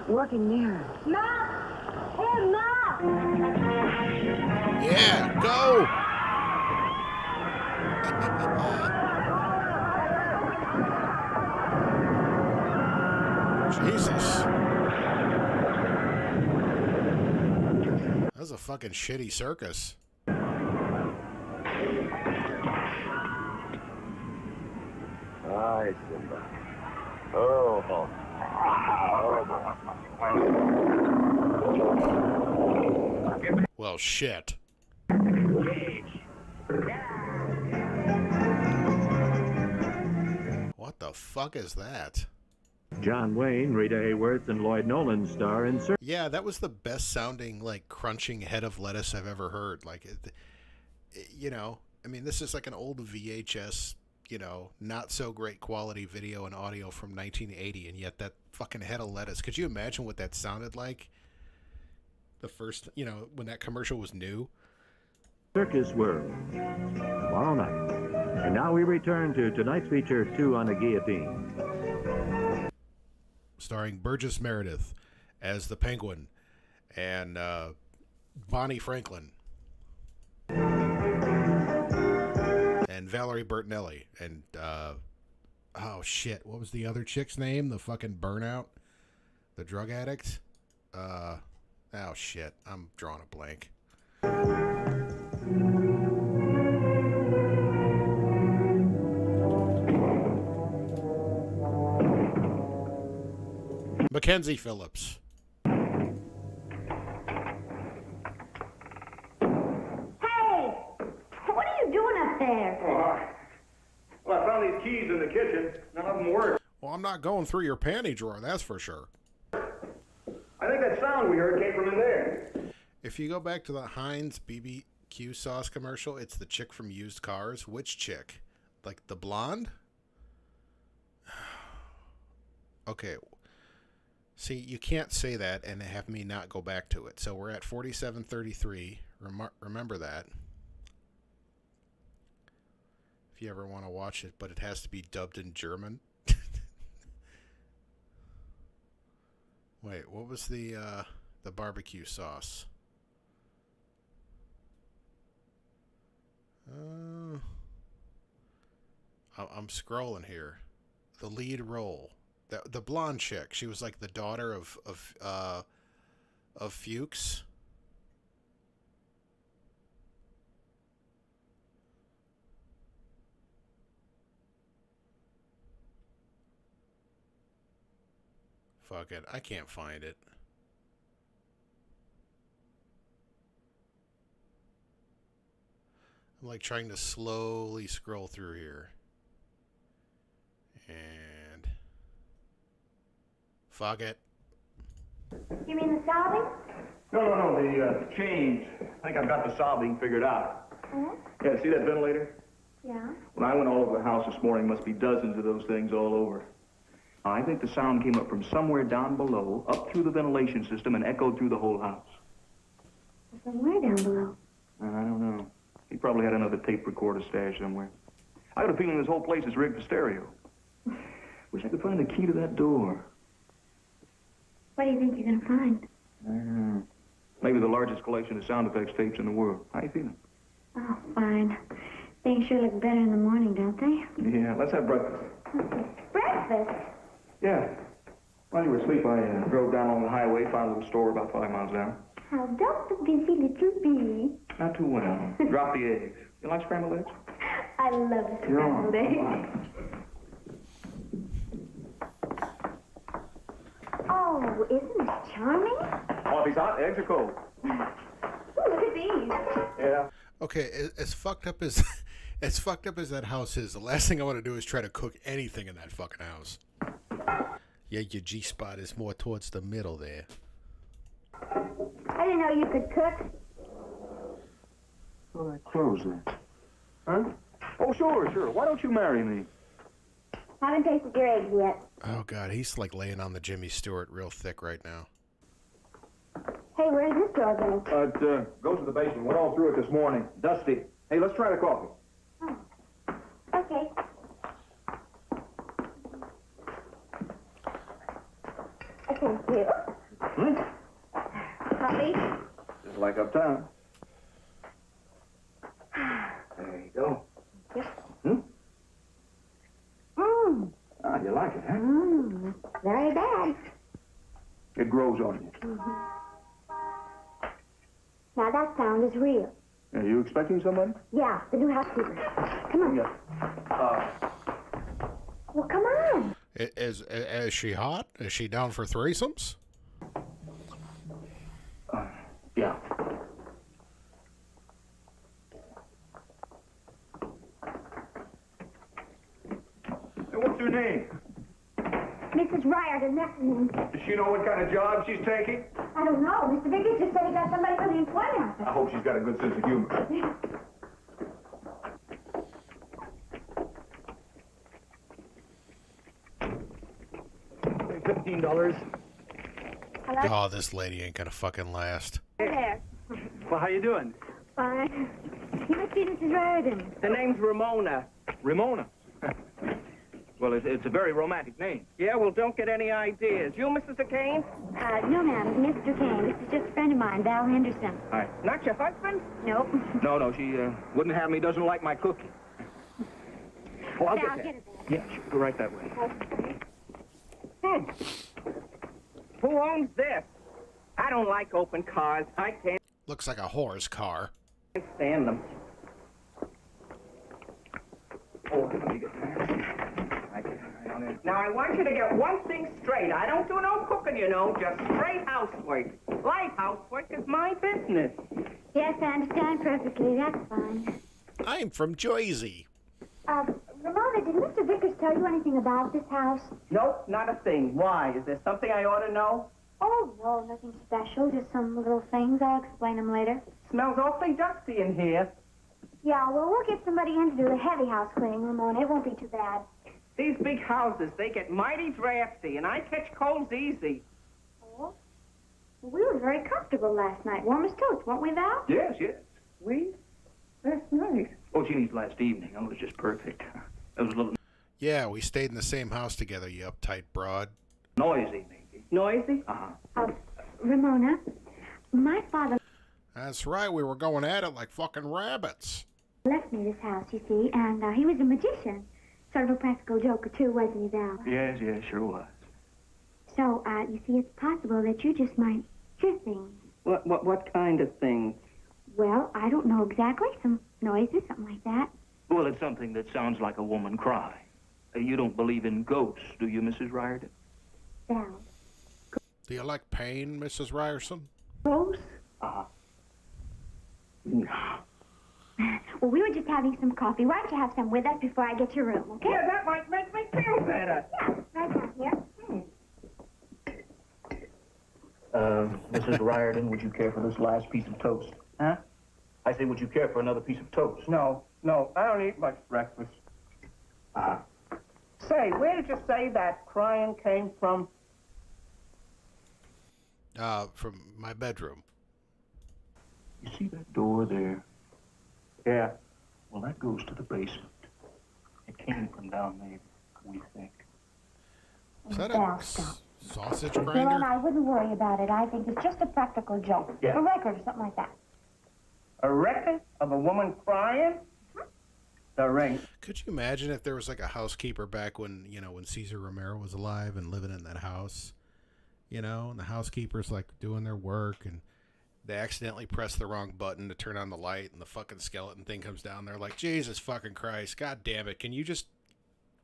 Working near her. Ma! Hey, Ma! Yeah, go! Jesus. That was a fucking shitty circus. Hi, Simba. Oh. Well, shit. What the fuck is that? John Wayne, Rita Hayworth, and Lloyd Nolan star in Circus. Yeah, that was the best sounding, like, crunching head of lettuce I've ever heard. Like, you know, I mean, this is like an old VHS, you know, not so great quality video and audio from 1980, and yet that fucking head of lettuce. Could you imagine what that sounded like? The first, you know, when that commercial was new. Circus World, tomorrow night. And now we return to tonight's feature, Two on a Guillotine. Starring Burgess Meredith as the Penguin and Bonnie Franklin and Valerie Bertinelli and oh shit, what was the other chick's name? The fucking burnout, the drug addict. Oh shit, I'm drawing a blank. Mackenzie Phillips. Hey! What are you doing up there? Well, I found these keys in the kitchen. None of them work. Well, I'm not going through your panty drawer, that's for sure. I think that sound we heard came from in there. If you go back to the Heinz BBQ sauce commercial, it's the chick from Used Cars. Which chick? Like the blonde? Okay. See, you can't say that and have me not go back to it. So we're at 47:33. Remember that. If you ever want to watch it, but it has to be dubbed in German. Wait, what was the barbecue sauce? I'm scrolling here. The lead role, the blonde chick. She was like the daughter of Fuchs. Fuck it, I can't find it. I'm like trying to slowly scroll through here. And fuck it. You mean the solving? No, the change. I think I've got the solving figured out. Oh? Yeah, see that ventilator? Yeah. When I went all over the house this morning, must be dozens of those things all over. I think the sound came up from somewhere down below, up through the ventilation system, and echoed through the whole house. Somewhere down below. I don't know. He probably had another tape recorder stashed somewhere. I got a feeling this whole place is rigged for stereo. Wish I could find the key to that door. What do you think you're gonna find? Maybe the largest collection of sound effects tapes in the world. How you feeling? Oh, fine. Things sure look better in the morning, don't they? Yeah, let's have breakfast. Breakfast? Yeah. While you were asleep, I drove down on the highway, found a little store about 5 miles down. How does the busy little bee? Not too well. Drop the eggs. You like scrambled eggs? I love scrambled eggs. Oh, isn't this charming? Coffee's hot, eggs are cold. Ooh, look at these. Yeah. Okay, as fucked up as as fucked up as that house is, the last thing I want to do is try to cook anything in that fucking house. Yeah, your G spot is more towards the middle there. I didn't know you could cook. Oh, that clothes there. Huh? Oh, sure. Why don't you marry me? Haven't tasted your eggs yet. Oh God, he's like laying on the Jimmy Stewart real thick right now. Hey, where's this door go? It goes to the basement. Went all through it this morning. Dusty. Hey, let's try the coffee. Oh. Okay. Thank you. Coffee? Just like uptown. There you go. Yes. Ah, you like it, huh? Very bad. It grows on you. Now that sound is real. Are you expecting somebody? Yeah, the new housekeeper. Come on. Yeah. Well, come on. Is she hot? Is she down for threesomes? Yeah. Hey, what's her name? Mrs. Riordan, that's her name. Does she know what kind of job she's taking? I don't know. Mr. Vickers just said he got somebody for the employment office. I hope she's got a good sense of humor. $15. Hello? Oh, this lady ain't gonna fucking last. Hey there. Well, how you doing? Fine. You must be Mrs. Riordan. The name's Ramona. Ramona? Well, it's a very romantic name. Yeah, well, don't get any ideas. You, Mrs. Duquesne? No, ma'am. Mr. Duquesne. This is just a friend of mine, Val Henderson. Hi. Not your husband? Nope. No, she wouldn't have me, doesn't like my cooking. Oh, I'll Val, get get that. it. Yeah, sure, go right that way. Hey. Who owns this? I don't like open cars. I can't Looks like a whore's car. stand them. Oh, let me get Now, I want you to get one thing straight. I don't do no cooking, you know, just straight housework. Light housework is my business. Yes, I understand perfectly. That's fine. I'm from Jersey. Ramona, did Mr. Vickers tell you anything about this house? Nope, not a thing. Why? Is there something I ought to know? Oh, no, nothing special. Just some little things. I'll explain them later. Smells awfully dusty in here. Yeah, well, we'll get somebody in to do the heavy house cleaning, Ramona. It won't be too bad. These big houses, they get mighty drafty, and I catch colds easy. Oh? Well, we were very comfortable last night. Warm as toast, weren't we, Val? Yes. We? Last night? Oh, Jeannie's last evening. Oh, it was just perfect. It was a little Yeah, we stayed in the same house together, you uptight broad. noisy, maybe. Noisy? Uh-huh. Ramona, my father... That's right, we were going at it like fucking rabbits. left me this house, you see, and he was a magician. Sort of a practical joker, too, wasn't he, Val? Yes, sure was. So, you see, it's possible that you just might hear things. What kind of things? Well, I don't know exactly. Some noises, something like that. Well, it's something that sounds like a woman cry. You don't believe in ghosts, do you, Mrs. Riordan? Val. Do you like pain, Mrs. Ryerson? Ghosts? No. Well, we were just having some coffee. Why don't you have some with us before I get your room, okay? Yeah, that might make me feel better. Yeah, right down here. Mrs. Riordan, would you care for this last piece of toast? Huh? I say, would you care for another piece of toast? No, I don't eat much breakfast. Say, where did you say that crying came from? From my bedroom. You see that door there? Yeah. Well, that goes to the basement. It came from down there, we think. Is that Val, a stop. sausage Bill and grinder? I wouldn't worry about it. I think it's just a practical joke. Yeah. A record or something like that. A record of a woman crying? The ring. Could you imagine if there was like a housekeeper back when, when Cesar Romero was alive and living in that house? And the housekeeper's like doing their work and they accidentally press the wrong button to turn on the light and the fucking skeleton thing comes down. They're like, Jesus fucking Christ, God damn it. Can you just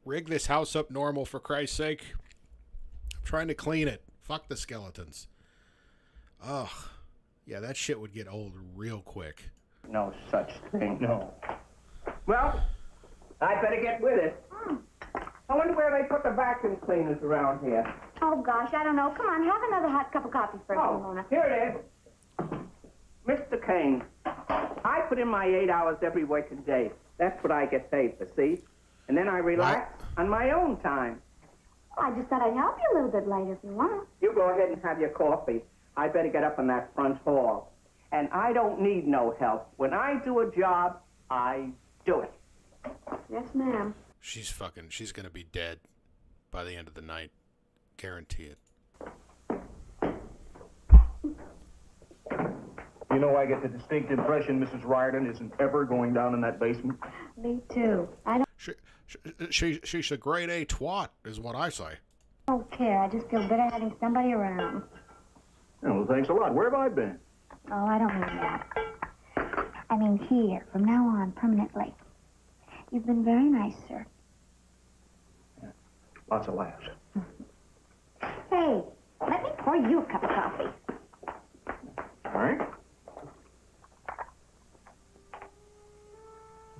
rig this house up normal for Christ's sake? I'm trying to clean it. Fuck the skeletons. Ugh. Yeah, that shit would get old real quick. No such thing, no. Well, I'd better get with it. I wonder where they put the vacuum cleaners around here. Oh, gosh, I don't know. Come on, have another hot cup of coffee first, Ramona. Here it is. Mr. Kane, I put in my 8 hours every working day. That's what I get paid for, see? And then I relax on my own time. Oh, I just thought I'd help you a little bit later if you want. You go ahead and have your coffee. I better get up in that front hall. And I don't need no help. When I do a job, I do it. Yes, ma'am. She's gonna be dead by the end of the night. Guarantee it. You know, I get the distinct impression Mrs. Riordan isn't ever going down in that basement. Me too. I She's a grade A twat, is what I say. don't care. I just feel better having somebody around. Oh, well, thanks a lot. Where have I been? Oh, I don't mean that. I mean here, from now on, permanently. You've been very nice, sir. Lots of laughs. Hey, let me pour you a cup of coffee. All right.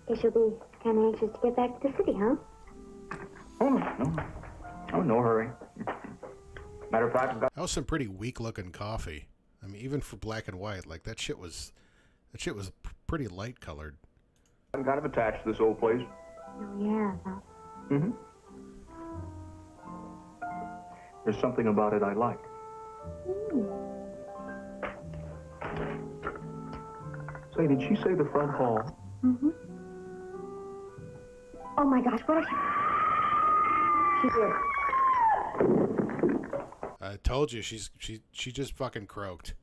Guess you'll be kind of anxious to get back to the city, huh? Oh, no hurry. Matter of fact, That was some pretty weak-looking coffee. I mean, even for black and white, like that shit was pretty light-colored. I'm kind of attached to this old place. Oh, yeah. Mm-hmm. There's something about it I like. Say, did she say the front hall? Mm-hmm. Oh, my gosh, what is she did. I told you, she just fucking croaked.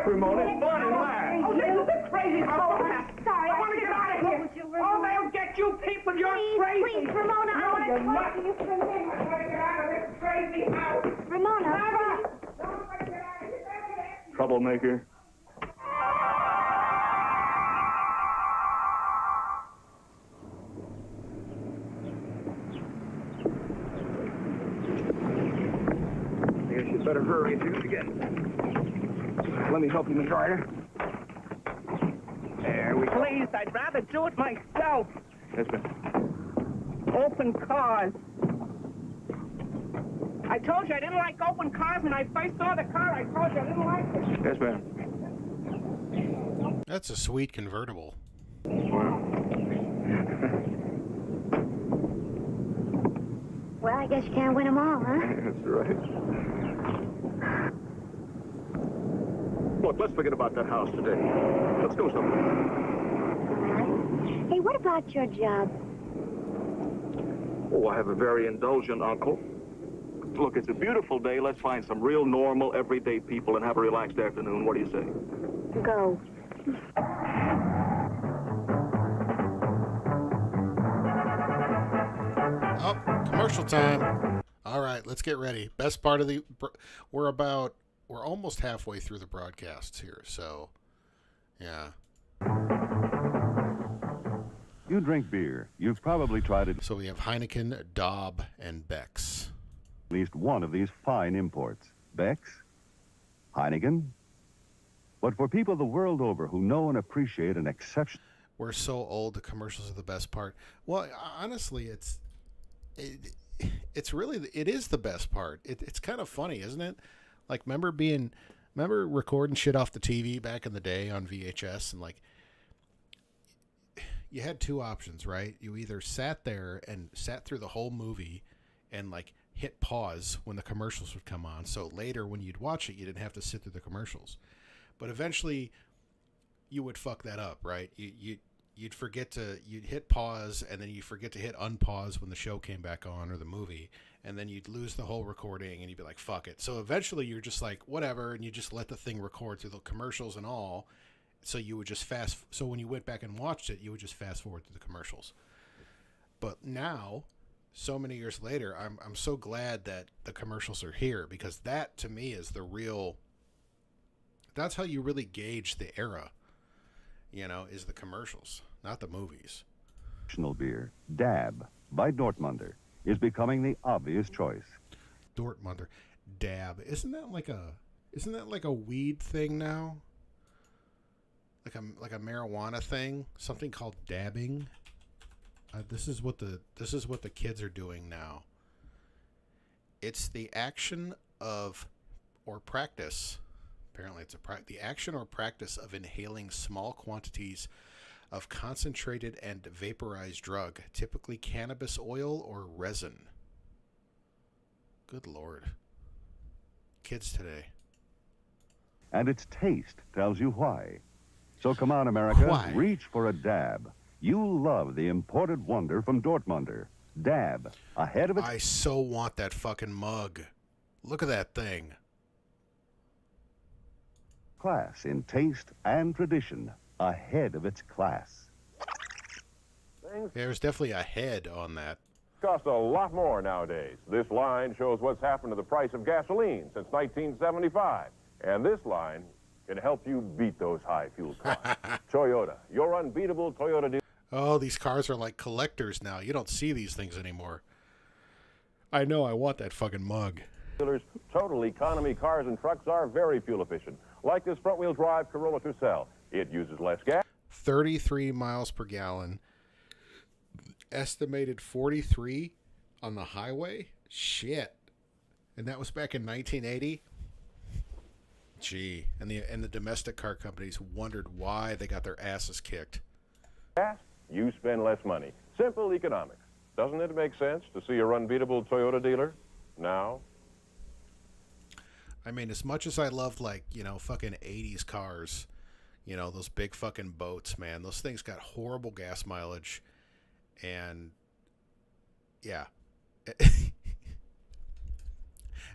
Ramona, it's fun and laugh. Oh, this is a crazy house. Sorry, I want to get out of here. Oh, they'll get you people. You're crazy. Please, Ramona, I want to talk to you for a minute. I want to get out of this crazy house. Ramona, Troublemaker. I guess you better hurry if you're going to get. Let me help you, Miss Ryder. There we go. Please, I'd rather do it myself. Yes, ma'am. Open cars. I told you I didn't like open cars when I first saw the car. I told you I didn't like it. Yes, ma'am. That's a sweet convertible. Wow. Well, I guess you can't win them all, huh? That's right. Look, let's forget about that house today. Let's go somewhere. Hey, what about your job? Oh, I have a very indulgent uncle. Look, it's a beautiful day. Let's find some real normal, everyday people and have a relaxed afternoon. What do you say? Go. Oh, commercial time. All right, let's get ready. Best part of the... We're almost halfway through the broadcasts here, so... Yeah. You drink beer. You've probably tried it. So we have Heineken, Daub, and Beck's. At least one of these fine imports. Beck's, Heineken. But for people the world over who know and appreciate an exception... We're so old, the commercials are the best part. Well, honestly, it's really, it is the best part. It's kind of funny, isn't it? Like, remember recording shit off the TV back in the day on VHS, and like, you had two options, right? You either sat there and sat through the whole movie and like hit pause when the commercials would come on. So later when you'd watch it, you didn't have to sit through the commercials. But eventually you would fuck that up, right? You'd hit pause and then you'd forget to hit unpause when the show came back on or the movie. And then you'd lose the whole recording and you'd be like, fuck it. So eventually you're just like, whatever. And you just let the thing record through the commercials and all. So you would just so when you went back and watched it, you would just fast forward to the commercials. But now, so many years later, I'm so glad that the commercials are here, because that to me is the real, that's how you really gauge the era, is the commercials, not the movies. Beer, Dab, by Dortmunder, is becoming the obvious choice. Dortmunder, Dab, isn't that like a weed thing now? Like a marijuana thing, something called dabbing. This is what the kids are doing now. It's the action of or practice. Apparently, it's the action or practice of inhaling small quantities of concentrated and vaporized drug, typically cannabis oil or resin. Good Lord, kids today. And its taste tells you why. So come on, America, Why? Reach for a Dab. You'll love the imported wonder from Dortmunder. Dab, ahead of its... I so want that fucking mug. Look at that thing. class in taste and tradition. Ahead of its class. There's definitely a head on that. Costs a lot more nowadays. This line shows what's happened to the price of gasoline since 1975. And this line can help you beat those high fuel costs. Toyota, your unbeatable Toyota dealer. Oh, these cars are like collectors now. You don't see these things anymore. I know, I want that fucking mug. Dealers, total economy cars and trucks are very fuel efficient. Like this front-wheel drive Corolla Tucson. It uses less gas. 33 miles per gallon. Estimated 43 on the highway? Shit. And that was back in 1980? Gee. And the domestic car companies wondered why they got their asses kicked. Gas, you spend less money. Simple economics. Doesn't it make sense to see your unbeatable Toyota dealer now? I mean, as much as I loved, like, you know, fucking 80s cars, you know, those big fucking boats, man, those things got horrible gas mileage. And, yeah.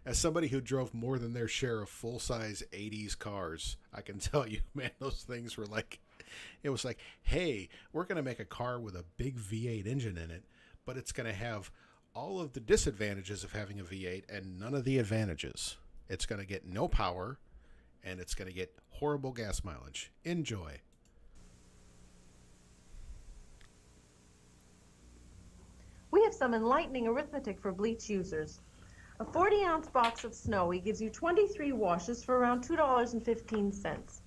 As somebody who drove more than their share of full-size 80s cars, I can tell you, man, those things were like, it was like, hey, we're going to make a car with a big V8 engine in it, but it's going to have all of the disadvantages of having a V8 and none of the advantages. It's going to get no power, and it's going to get horrible gas mileage. Enjoy. We have some enlightening arithmetic for bleach users. A 40-ounce box of Snowy gives you 23 washes for around $2.15.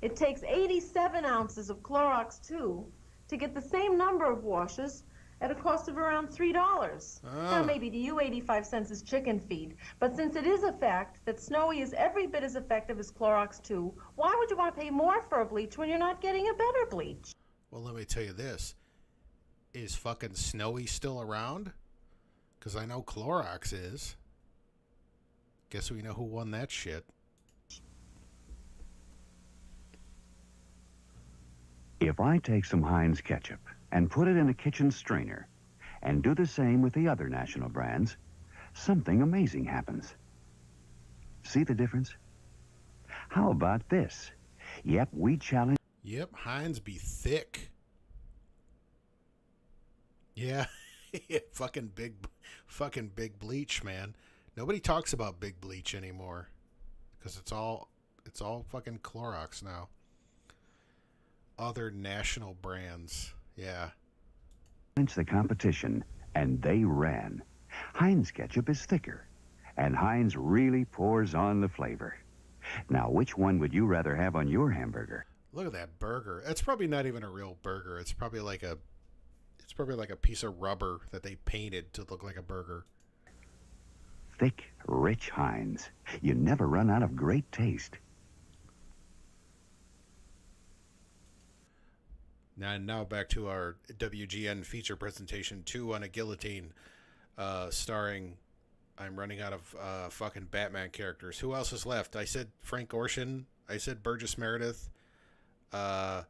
It takes 87 ounces of Clorox 2 to get the same number of washes at a cost of around $3. Now, maybe to you, 85 cents is chicken feed, but since it is a fact that Snowy is every bit as effective as Clorox 2, why would you want to pay more for a bleach when you're not getting a better bleach? Well, let me tell you this. Is fucking Snowy still around? Because I know Clorox is. Guess we know who won that shit. If I take some Heinz ketchup and put it in a kitchen strainer and do the same with the other national brands, something amazing happens. See the difference? How about this? Yep, we challenge... Yep, Heinz be thick. Yeah, fucking big bleach, man. Nobody talks about big bleach anymore because it's all fucking Clorox now. Other national brands, yeah. The competition, and they ran. Heinz ketchup is thicker, and Heinz really pours on the flavor. Now, which one would you rather have on your hamburger? Look at that burger. It's probably not even a real burger. It's probably like a piece of rubber that they painted to look like a burger. Thick, rich Heinz. You never run out of great taste. Now back to our WGN feature presentation, 2 on a Guillotine, starring... I'm running out of fucking Batman characters. Who else is left? I said Frank Gorshin. I said Burgess Meredith. Fuck.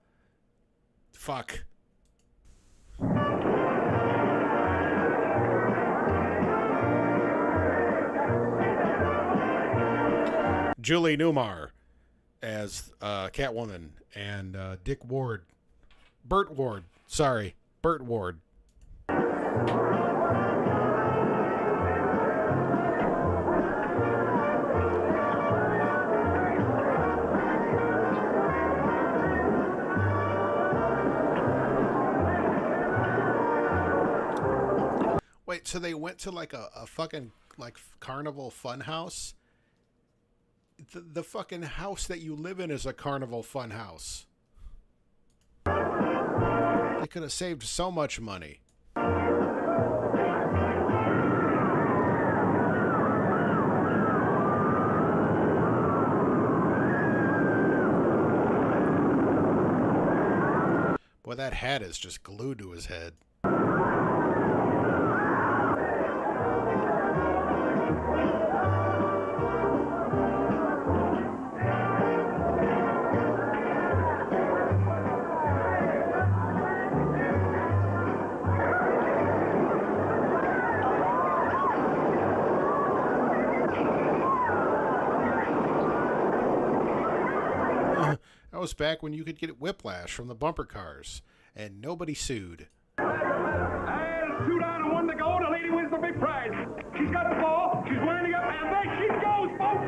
Julie Newmar as Catwoman, and Dick Ward. Burt Ward. Sorry. Burt Ward. Wait, so they went to like a fucking like carnival fun house? The fucking house that you live in is a carnival fun house. They could have saved so much money. Boy, that hat is just glued to his head. That was back when you could get whiplash from the bumper cars, and nobody sued. And 2 down and 1 to go. The lady wins the big prize. She's got a ball. She's winding up, and there she goes, folks.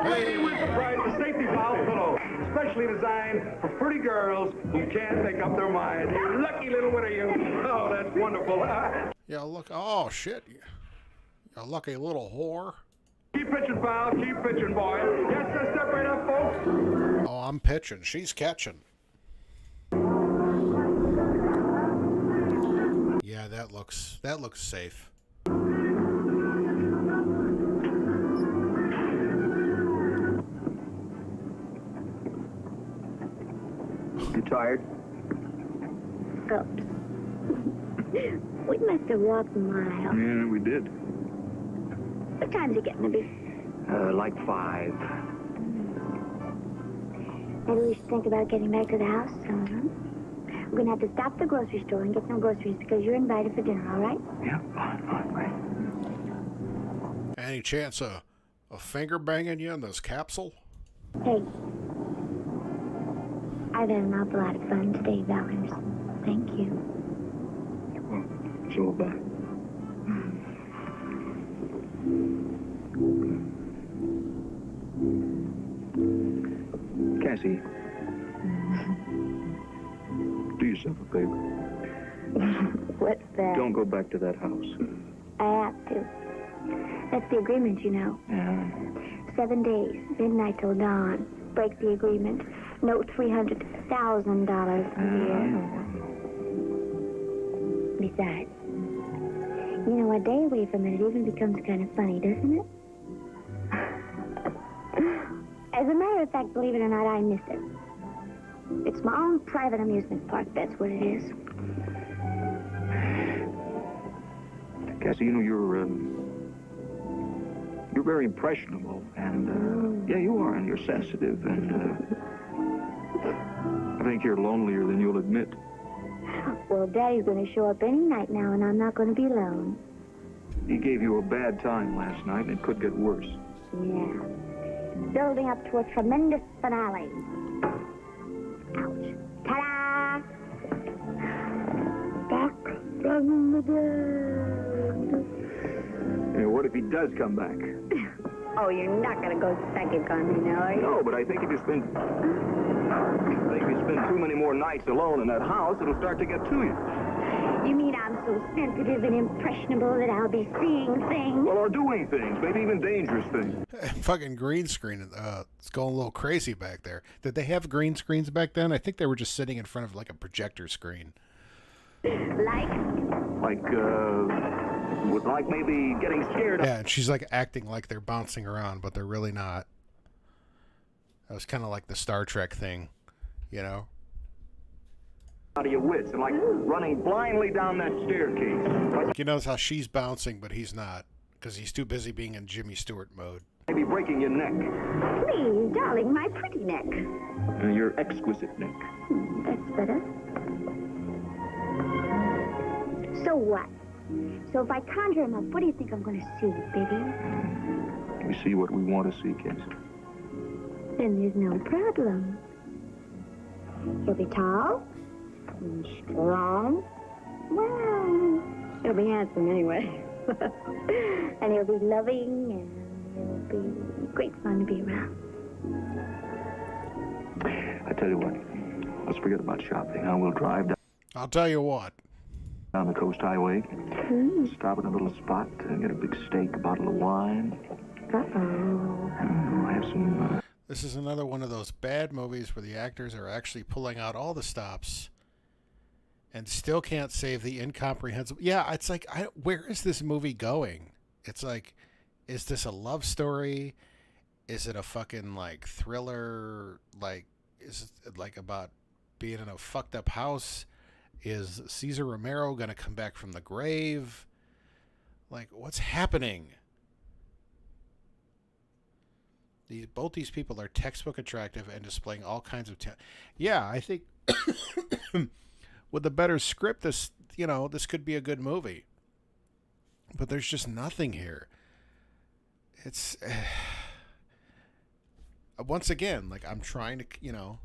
The lady wins the prize, the safety valve pillow, specially designed for pretty girls who can't make up their mind. You lucky little winner, you. Oh, that's wonderful. Yeah, look. Oh, shit. You lucky little whore. Keep pitching, pal. Keep pitching, boy. Yes, sir. Step right up, folks. Oh, I'm pitching. She's catching. Yeah, that looks safe. You tired? Oops. We must have walked a mile. Yeah, we did. What time's it getting to be? Like 5. Maybe we should think about getting back to the house soon. We're going to have to stop at the grocery store and get some groceries because you're invited for dinner, all right? Yeah, fine. Any chance of finger banging you in this capsule? Hey. I've had an awful lot of fun today, Bowers. Thank you. Well, so have I. Cassie, do yourself a favor. What's that? Don't go back to that house. I have to. That's the agreement, you know. Yeah. 7 days, midnight till dawn. Break the agreement. Note $300,000 a year. Besides, you know, a day away from it even becomes kind of funny, doesn't it? As a matter of fact, believe it or not, I miss it. It's my own private amusement park, that's what it is. Cassie, you know, you're very impressionable, and, yeah, you are, and you're sensitive, and, I think you're lonelier than you'll admit. Well, Daddy's going to show up any night now, and I'm not going to be alone. He gave you a bad time last night, and it could get worse. Yeah. Building up to a tremendous finale. Ouch. Ta-da! Back from the dead. Hey, what if he does come back? Oh, you're not going to go second on me now, are you? No, but I think if you spend too many more nights alone in that house, it'll start to get to you. You mean I'm so sensitive and impressionable that I'll be seeing things? Well, or doing things, maybe even dangerous things. Fucking green screen. It's going a little crazy back there. Did they have green screens back then? I think they were just sitting in front of like a projector screen. Like maybe getting scared. Yeah, and she's like acting like they're bouncing around, but they're really not. That was kind of like the Star Trek thing, you know? Out of your wits and like running blindly down that staircase. Like, you notice how she's bouncing, but he's not, because he's too busy being in Jimmy Stewart mode. Maybe breaking your neck. Please, darling, my pretty neck. Your exquisite neck. That's better. So what? So if I conjure him up, what do you think I'm going to see, baby? We see what we want to see, Cassie. Then there's no problem. He'll be tall and strong. Well, he'll be handsome anyway. And he'll be loving, and it'll be great fun to be around. I tell you what, let's forget about shopping. We'll drive down. I'll tell you what. Down the coast highway. Stop at a little spot, get a big steak, a bottle of wine. I have some... This is another one of those bad movies where the actors are actually pulling out all the stops and still can't save the incomprehensible. Yeah, it's like, where is this movie going? It's like, is this a love story? Is it a fucking, like, thriller? Like, is it, like, about being in a fucked up house? Is Cesar Romero going to come back from the grave? Like, what's happening? Both these people are textbook attractive and displaying all kinds of yeah, I think with a better script, this could be a good movie. But there's just nothing here. It's once again, like, I'm trying to,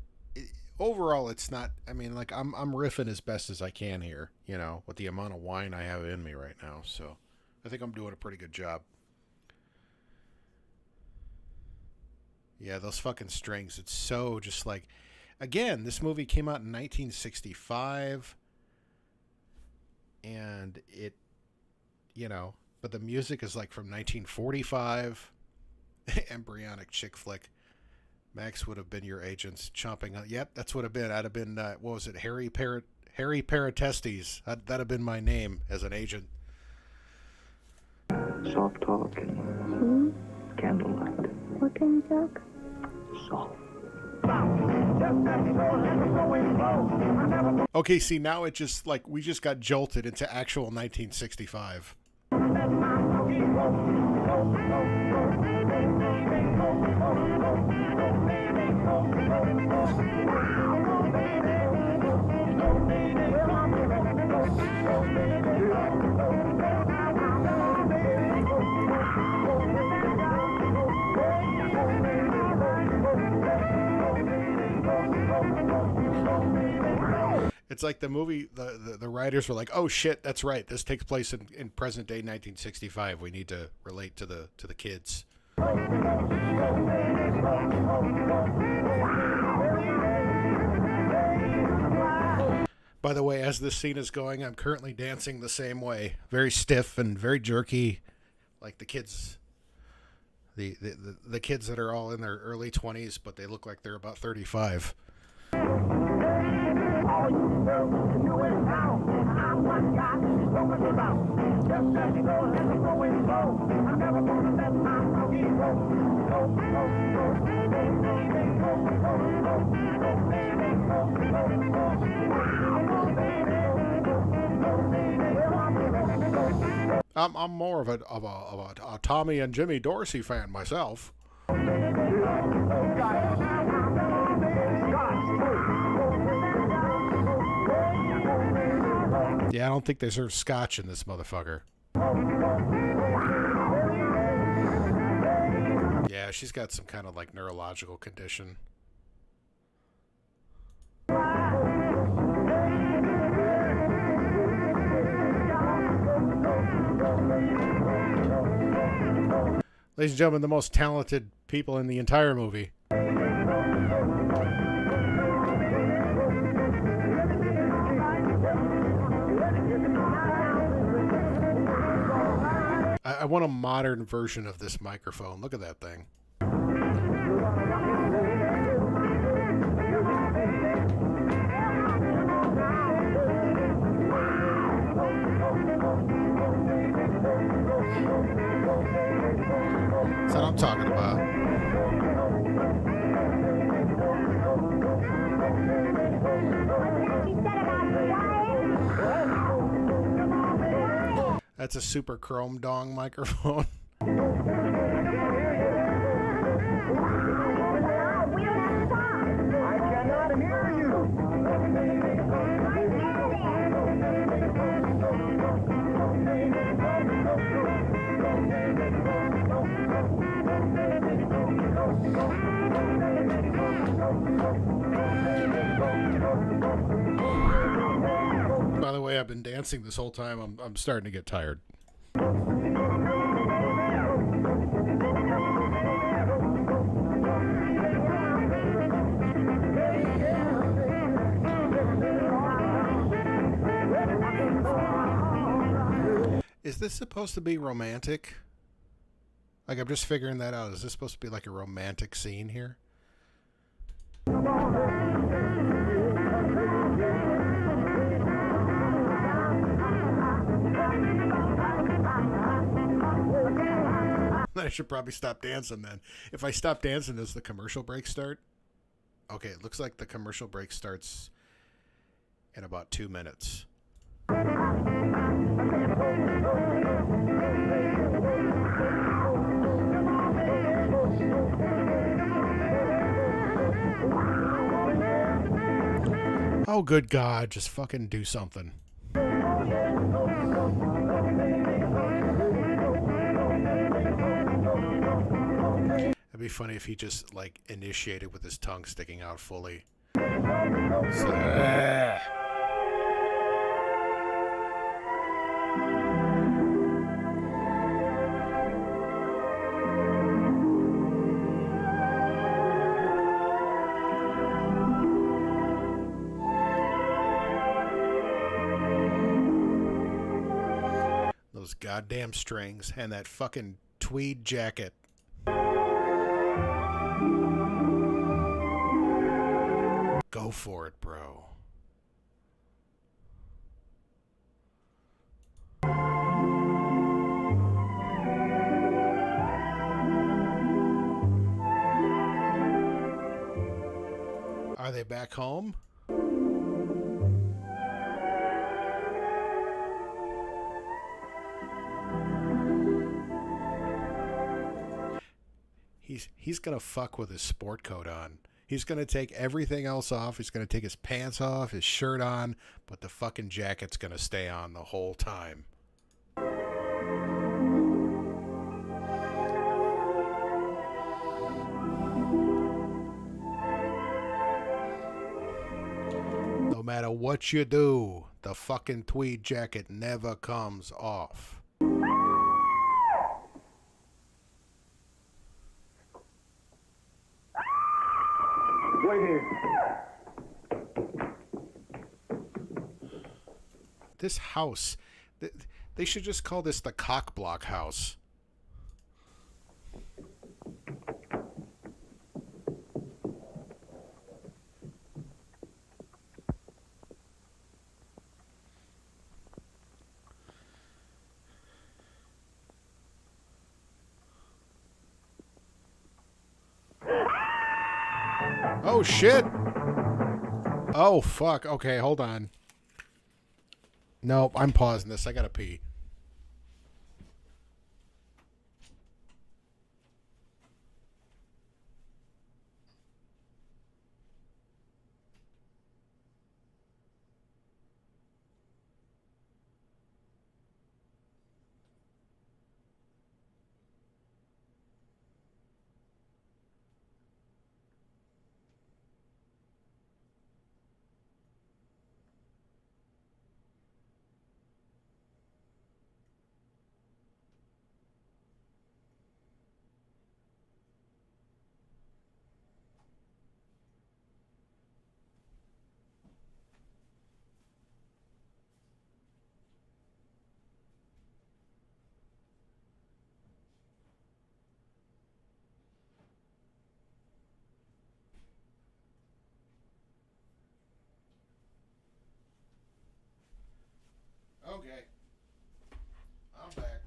overall, it's not. I mean, like, I'm riffing as best as I can here, with the amount of wine I have in me right now. So I think I'm doing a pretty good job. Yeah, those fucking strings. It's so just like, again, this movie came out in 1965, and it, but the music is like from 1945. Embryonic chick flick. Max would have been your agents chomping on. Yep, that's what it'd been. I'd have been, what was it, Harry Paratestes. That'd have been my name as an agent. Soft talk and candlelight. What kind of talk? Soft. Okay, see, now it just, like, we just got jolted into actual 1965. It's like the movie, the writers were like, oh shit, that's right, this takes place in present day 1965. We need to relate to the kids. By the way, as this scene is going, I'm currently dancing the same way. Very stiff and very jerky, like the kids. The kids that are all in their early 20s, but they look like they're about 35. I'm more of a Tommy and Jimmy Dorsey fan myself. Yeah, I don't think they serve scotch in this motherfucker. Yeah, she's got some kind of like neurological condition. Ladies and gentlemen, the most talented people in the entire movie. I want a modern version of this microphone. Look at that thing. That's what I'm talking about. That's a super chrome dong microphone. By the way, I've been dancing this whole time. I'm starting to get tired. Is this supposed to be romantic? Like, I'm just figuring that out. Is this supposed to be like a romantic scene here? I should probably stop dancing then. If I stop dancing, does the commercial break start? Okay, it looks like the commercial break starts in about 2 minutes. Oh, good God, just fucking do something. It'd be funny if he just, like, initiated with his tongue sticking out fully. Those goddamn strings and that fucking tweed jacket. Go for it, bro. Are they back home? He's gonna fuck with his sport coat on. He's gonna take everything else off. He's gonna take his pants off, his shirt on, but the fucking jacket's gonna stay on the whole time. No matter what you do, the fucking tweed jacket never comes off. Wait here. This house, they should just call this the cock block house. Oh, shit. Oh, fuck. Okay, hold on. Nope, I'm pausing this. I gotta pee. Okay. I'm back.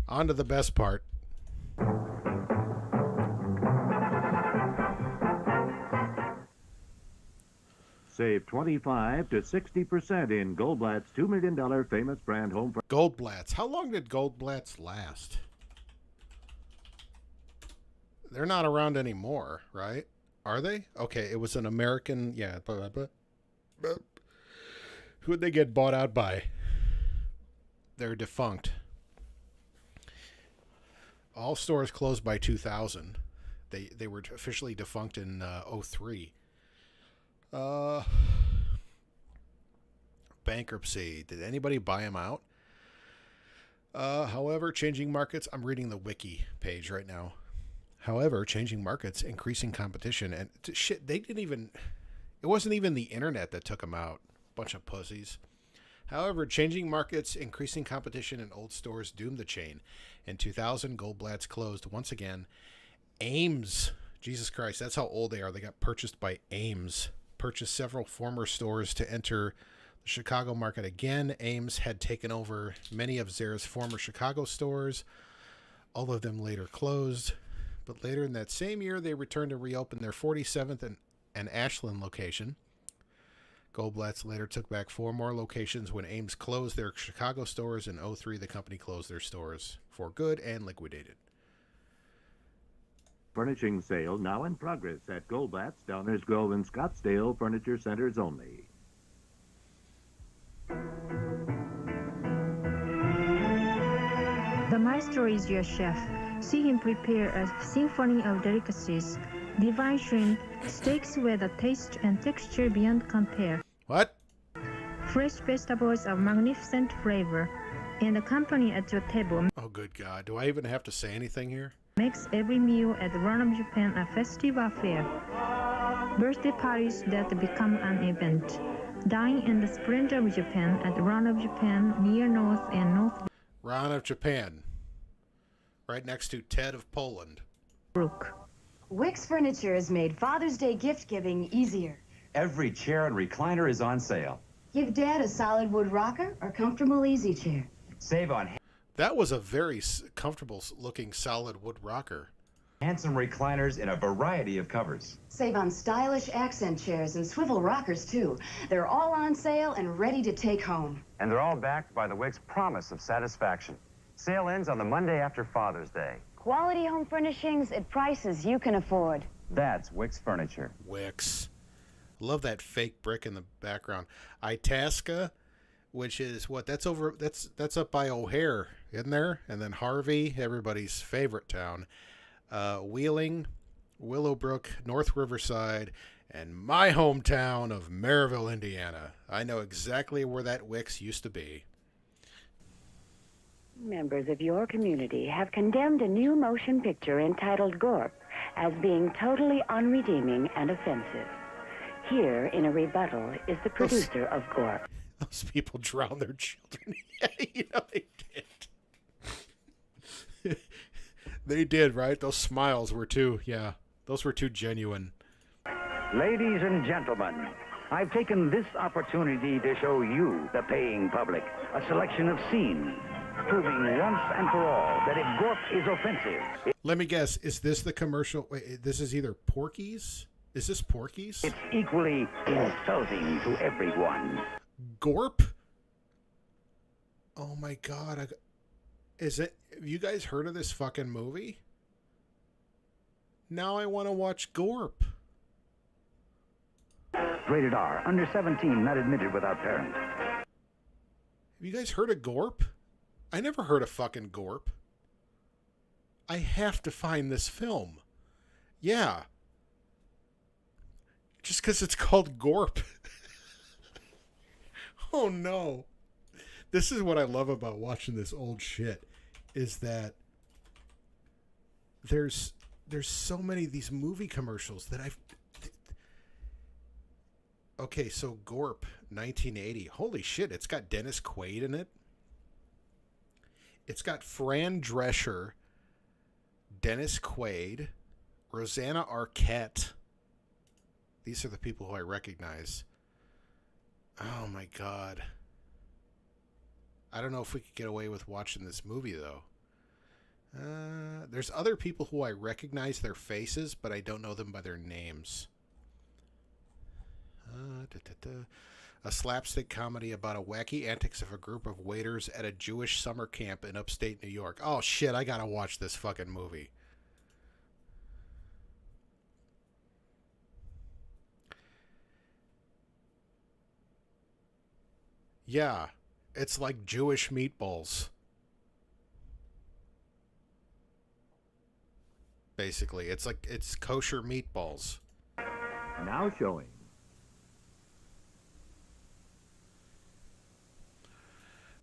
On to the best part. Save 25 to 60% in Goldblatt's $2 million famous brand home. Goldblatts. How long did Goldblatts last? They're not around anymore, right? Are they? Okay, it was an American... Yeah. Who'd they get bought out by? They're defunct. All stores closed by 2000. They were officially defunct in 03. Bankruptcy. Did anybody buy them out? However, changing markets. I'm reading the wiki page right now. However, changing markets, increasing competition, and shit, they didn't even... It wasn't even the internet that took them out. Bunch of pussies. However, changing markets, increasing competition, and old stores doomed the chain. In 2000, Goldblatt's closed once again. Ames. Jesus Christ, that's how old they are. They got purchased by Ames. Purchased several former stores to enter the Chicago market again. Ames had taken over many of Zara's former Chicago stores. All of them later closed. But later in that same year, they returned to reopen their 47th and Ashland location. Goldblatt's later took back 4 more locations when Ames closed their Chicago stores. In 03, the company closed their stores for good and liquidated. Furnishing sale now in progress at Goldblatt's, Downers Grove and Scottsdale Furniture Centers only. The maestro is your chef. See him prepare a symphony of delicacies. Divine shrimp, steaks with a taste and texture beyond compare. What? Fresh vegetables of magnificent flavor. And the company at your table Oh, good God. Do I even have to say anything here? makes every meal at Run of Japan a festive affair. Birthday parties that become an event. Dine in the splendor of Japan at Run of Japan near North and North Ron of Japan. Right next to Ted of Poland. Brook. Wix Furniture has made Father's Day gift giving easier. Every chair and recliner is on sale. Give Dad a solid wood rocker or comfortable easy chair. Save on That was a very comfortable looking solid wood rocker. handsome recliners in a variety of covers. Save on stylish accent chairs and swivel rockers too. They're all on sale and ready to take home. And they're all backed by the Wix promise of satisfaction. Sale ends on the Monday after Father's Day. Quality home furnishings at prices you can afford. That's Wix Furniture. Wix. Love that fake brick in the background. Itasca, which is what? That's over. That's up by O'Hare, isn't there? And then Harvey, everybody's favorite town. Wheeling, Willowbrook, North Riverside, and my hometown of Maryville, Indiana. I know exactly where that Wix used to be. Members of your community have condemned a new motion picture entitled Gorp as being totally unredeeming and offensive. Here, in a rebuttal, is the producer of Gorp. Those people drown their children. You know they did. They did, right? Those smiles were too, those were too genuine. Ladies and gentlemen, I've taken this opportunity to show you, the paying public, a selection of scenes proving once and for all that if Gorp is offensive... Let me guess, is this the commercial? Wait, this is either Porky's? Is this Porky's? It's equally insulting to everyone. Gorp? Oh my God. Is it... Have you guys heard of this fucking movie? Now I want to watch Gorp. Rated R, under 17, not admitted without parent. Have you guys heard of Gorp? I never heard of fucking Gorp. I have to find this film. Yeah. Just because it's called Gorp. Oh no. This is what I love about watching this old shit. Is that there's so many of these movie commercials that I've... Okay, so Gorp, 1980. Holy shit, it's got Dennis Quaid in it. It's got Fran Drescher, Dennis Quaid, Rosanna Arquette, These are the people who I recognize. Oh my God. I don't know if we could get away with watching this movie, though. There's other people who I recognize their faces, but I don't know them by their names. A slapstick comedy about a wacky antics of a group of waiters at a Jewish summer camp in upstate New York. Oh, shit, I gotta watch this fucking movie. Yeah, it's like Jewish meatballs. Basically, it's kosher meatballs. Now showing.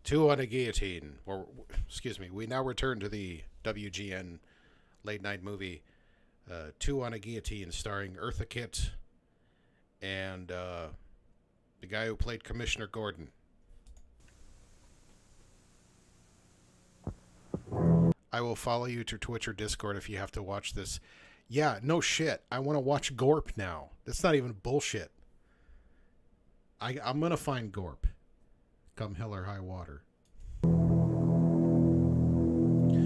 Two on a Guillotine. Or, excuse me, we now return to the WGN late night movie, Two on a Guillotine, starring Eartha Kitt and the guy who played Commissioner Gordon. I will follow you to Twitch or Discord if you have to watch this. Yeah, no shit. I want to watch Gorp now. That's not even bullshit. I'm going to find Gorp. Come hell or high water.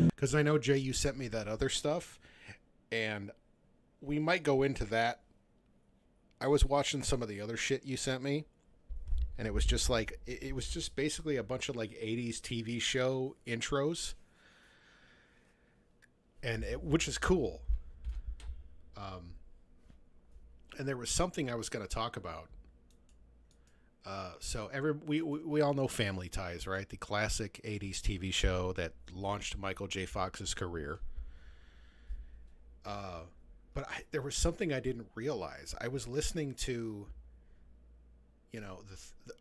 Because I know, Jay, you sent me that other stuff, and we might go into that. I was watching some of the other shit you sent me, and it was just like, it was just basically a bunch of like 80s TV show intros, and which is cool. And there was something I was going to talk about. So we all know Family Ties, right? The classic 80s TV show that launched Michael J. Fox's career. But there was something I didn't realize. I was listening to, you know,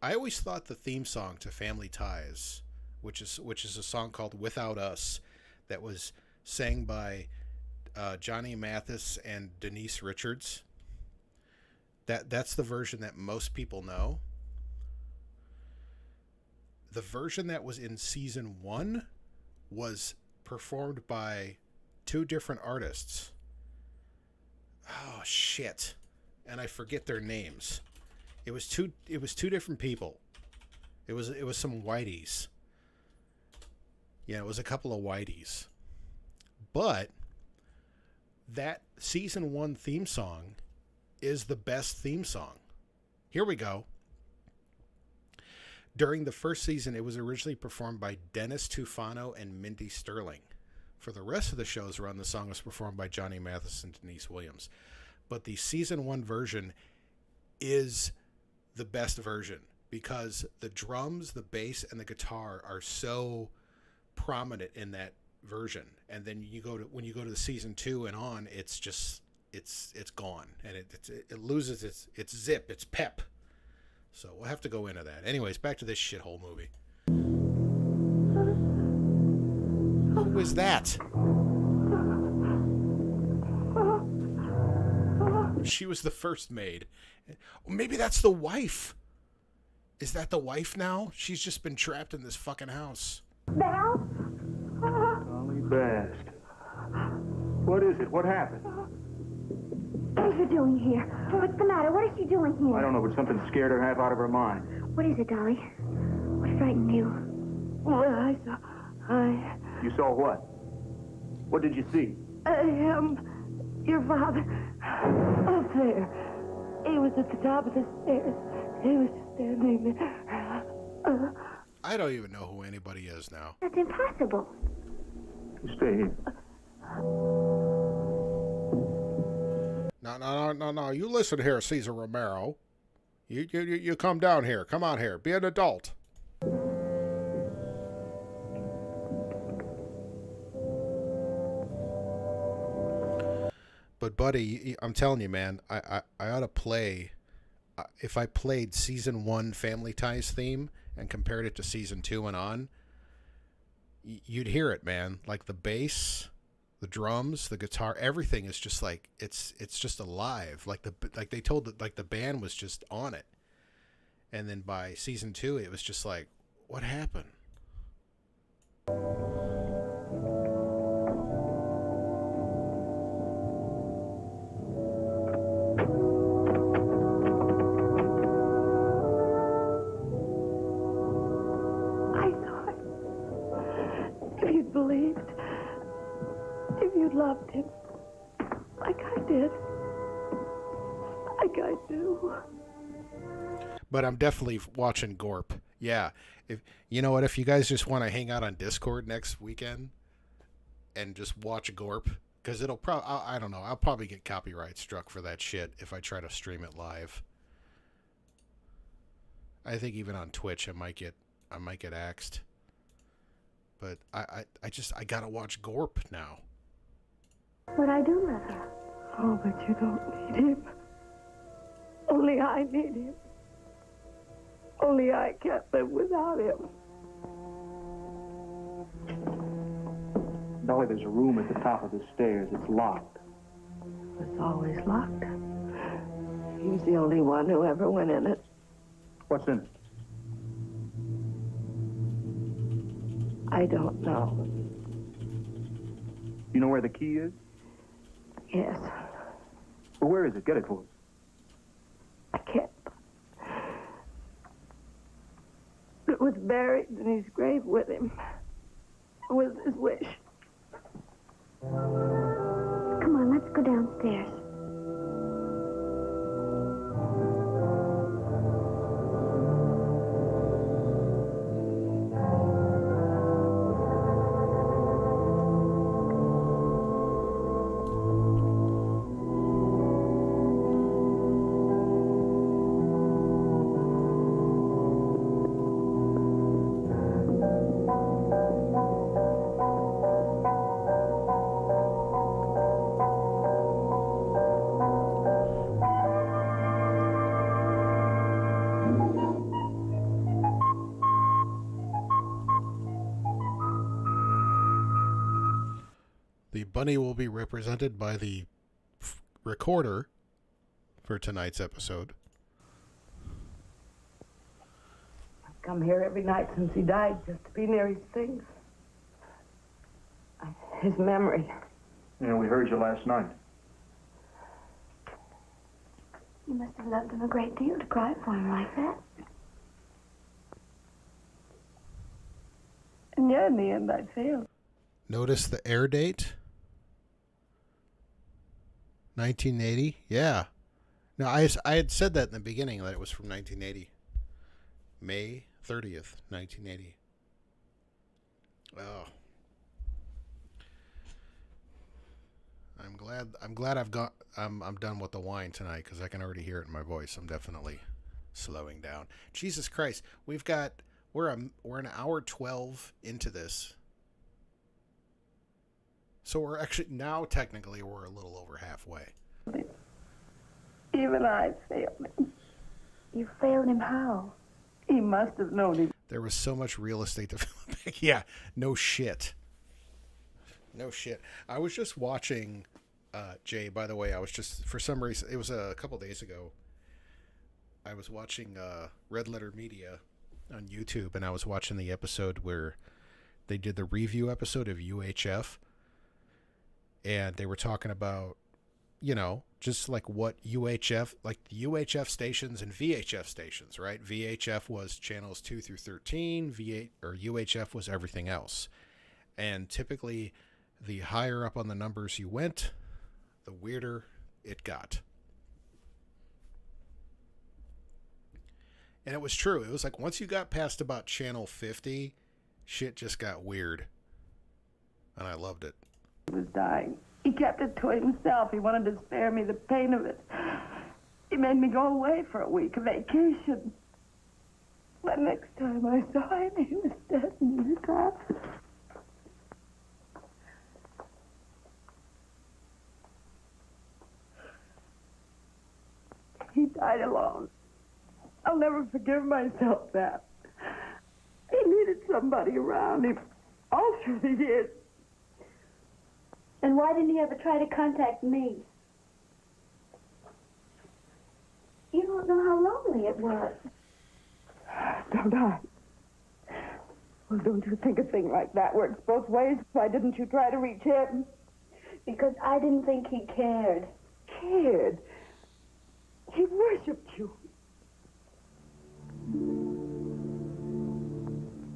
I always thought the theme song to Family Ties, which is a song called Without Us, that was sang by Johnny Mathis and Denise Richards. That's the version that most people know. The version that was in season 1 was performed by 2 different artists. Oh shit. And I forget their names. It was two different people. It was some whiteys. Yeah, it was a couple of whiteys. But that season 1 theme song is the best theme song. Here we go. During the first season, it was originally performed by Dennis Tufano and Mindy Sterling. For the rest of the show's run, the song was performed by Johnny Mathis and Denise Williams. But the season 1 version is the best version because the drums, the bass, and the guitar are so prominent in that version. And then when you go to the season 2 and on, it's just it's gone, and it loses its zip, its pep. So we'll have to go into that. Anyways, back to this shithole movie. Who is that? She was the first maid. Maybe that's the wife. Is that the wife now? She's just been trapped in this fucking house. Val? Golly best. What is it? What happened? What are you doing here? What's the matter? What is she doing here? I don't know, but something scared her half out of her mind. What is it, Dolly? What frightened you? Well, I saw... You saw what? What did you see? Your father. Up there. He was at the top of the stairs. He was just standing there. I don't even know who anybody is now. That's impossible. You stay here. No. You listen here, Cesar Romero. You come down here. Come on here. Be an adult. But buddy, I'm telling you, man, I ought to play. If I played season 1 Family Ties theme and compared it to season 2 and on, you'd hear it, man. Like the bass, the drums, the guitar, everything is just like it's just alive. Like they told that the band was just on it. And then by season 2, it was just like, what happened? loved him. Like I did. Like I do. But I'm definitely watching Gorp. Yeah. If you know what, if you guys just want to hang out on Discord next weekend and just watch Gorp, because it'll probably, I don't know, I'll probably get copyright struck for that shit if I try to stream it live. I think even on Twitch I might get axed. But I gotta watch Gorp now. But I do love her. Oh, but you don't need him. Only I need him. Only I can't live without him. Dolly, there's a room at the top of the stairs. It's locked. It's always locked. He's the only one who ever went in it. What's in it? I don't know. You know where the key is? Yes. Well, where is it? Get it for us. I can't. It was buried in his grave with him. It was his wish. Come on, let's go downstairs. The bunny will be represented by the recorder for tonight's episode. I've come here every night since he died just to be near his things. His memory. Yeah, we heard you last night. You must have loved him a great deal to cry for him like that. And yeah, in the end, I failed. Notice the air date? 1980? Yeah. No, I had said that in the beginning, that it was from 1980. May 30th, 1980. Oh. I'm glad I'm done with the wine tonight, because I can already hear it in my voice. I'm definitely slowing down. Jesus Christ. We're an hour 12 into this. So we're actually, now technically we're a little over halfway. Even I failed him. You failed him how? He must have known him. There was so much real estate to fill back. Yeah, no shit. No shit. I was just watching, Jay, by the way, I was just, for some reason, it was a couple days ago, I was watching Red Letter Media on YouTube, and I was watching the episode where they did the review episode of UHF. And they were talking about, you know, just like what UHF, like the UHF stations and VHF stations, right? VHF was channels 2 through 13, UHF was everything else. And typically, the higher up on the numbers you went, the weirder it got. And it was true. It was like once you got past about channel 50, shit just got weird. And I loved it. He was dying. He kept it to himself. He wanted to spare me the pain of it. He made me go away for a week, a vacation. But next time I saw him, he was dead in his trap. He died alone. I'll never forgive myself that. He needed somebody around him all through the years. And why didn't he ever try to contact me? You don't know how lonely it was. Don't I? Well, don't you think a thing like that works both ways? Why didn't you try to reach him? Because I didn't think he cared. Cared? He worshipped you.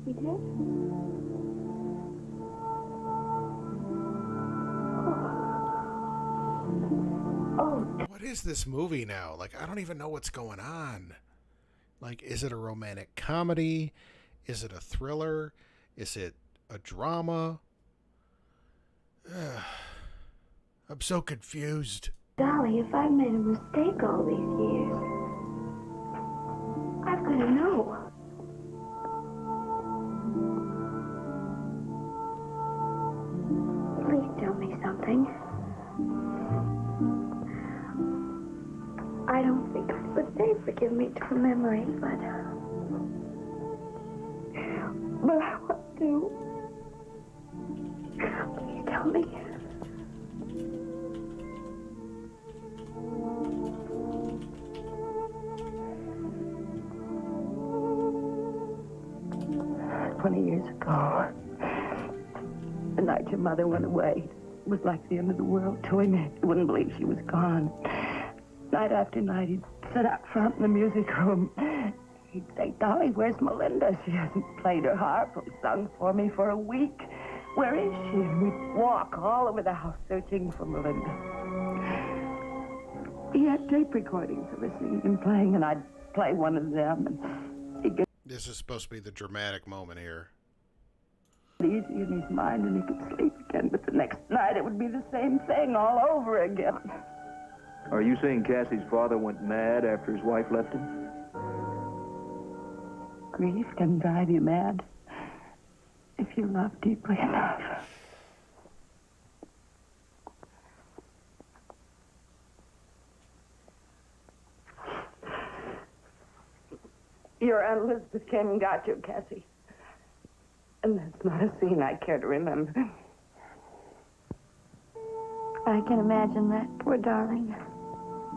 He did? Oh. is this movie now? Like, I don't even know what's going on. Like, is it a romantic comedy? Is it a thriller? Is it a drama? I'm so confused. Dolly, if I've made a mistake all these years, I've got to know. Please tell me something. I don't think it's a mistake. Forgive me to memory, but I want to. Please tell me. Years ago, the night your mother went away, it was like the end of the world to him. He wouldn't believe she was gone. Night after night, he'd sit out front in the music room. He'd say, Dolly, where's Melinda? She hasn't played her harp or sung for me for a week. Where is she? And we'd walk all over the house searching for Melinda. He had tape recordings of her singing and playing, and I'd play one of them, and he'd get This is supposed to be the dramatic moment here. easy in his mind and he could sleep again, but the next night it would be the same thing all over again. Are you saying Cassie's father went mad after his wife left him? Grief can drive you mad if you love deeply enough. Your Aunt Elizabeth came and got you, Cassie. And that's not a scene I care to remember. I can imagine that, poor darling.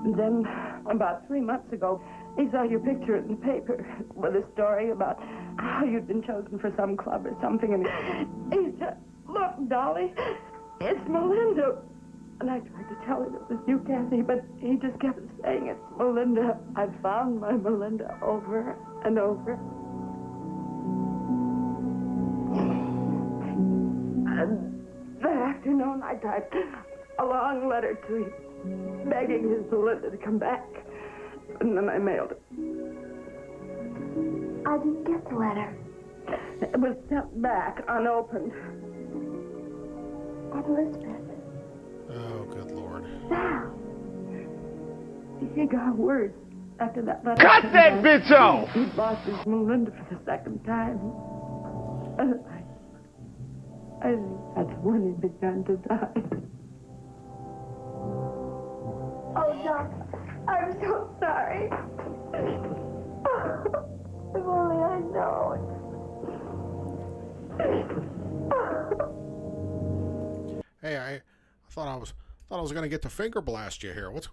And then, about 3 months ago, he saw your picture in the paper with a story about how you'd been chosen for some club or something. And he said, look, Dolly, it's Melinda. And I tried to tell him it was you, Cassie, but he just kept saying it's Melinda. I've found my Melinda over and over. And that afternoon, I typed a long letter to him, begging his Melinda to come back. And then I mailed it. I didn't get the letter. It was sent back unopened. Aunt Elizabeth. Oh, good Lord. Val. He got worse after that letter. Cut that bitch off! He lost his Melinda for the second time. I think that's when he began to die. Oh, Doc, I'm so sorry. If only I know. Hey, I thought I was going to get to finger blast you here. What's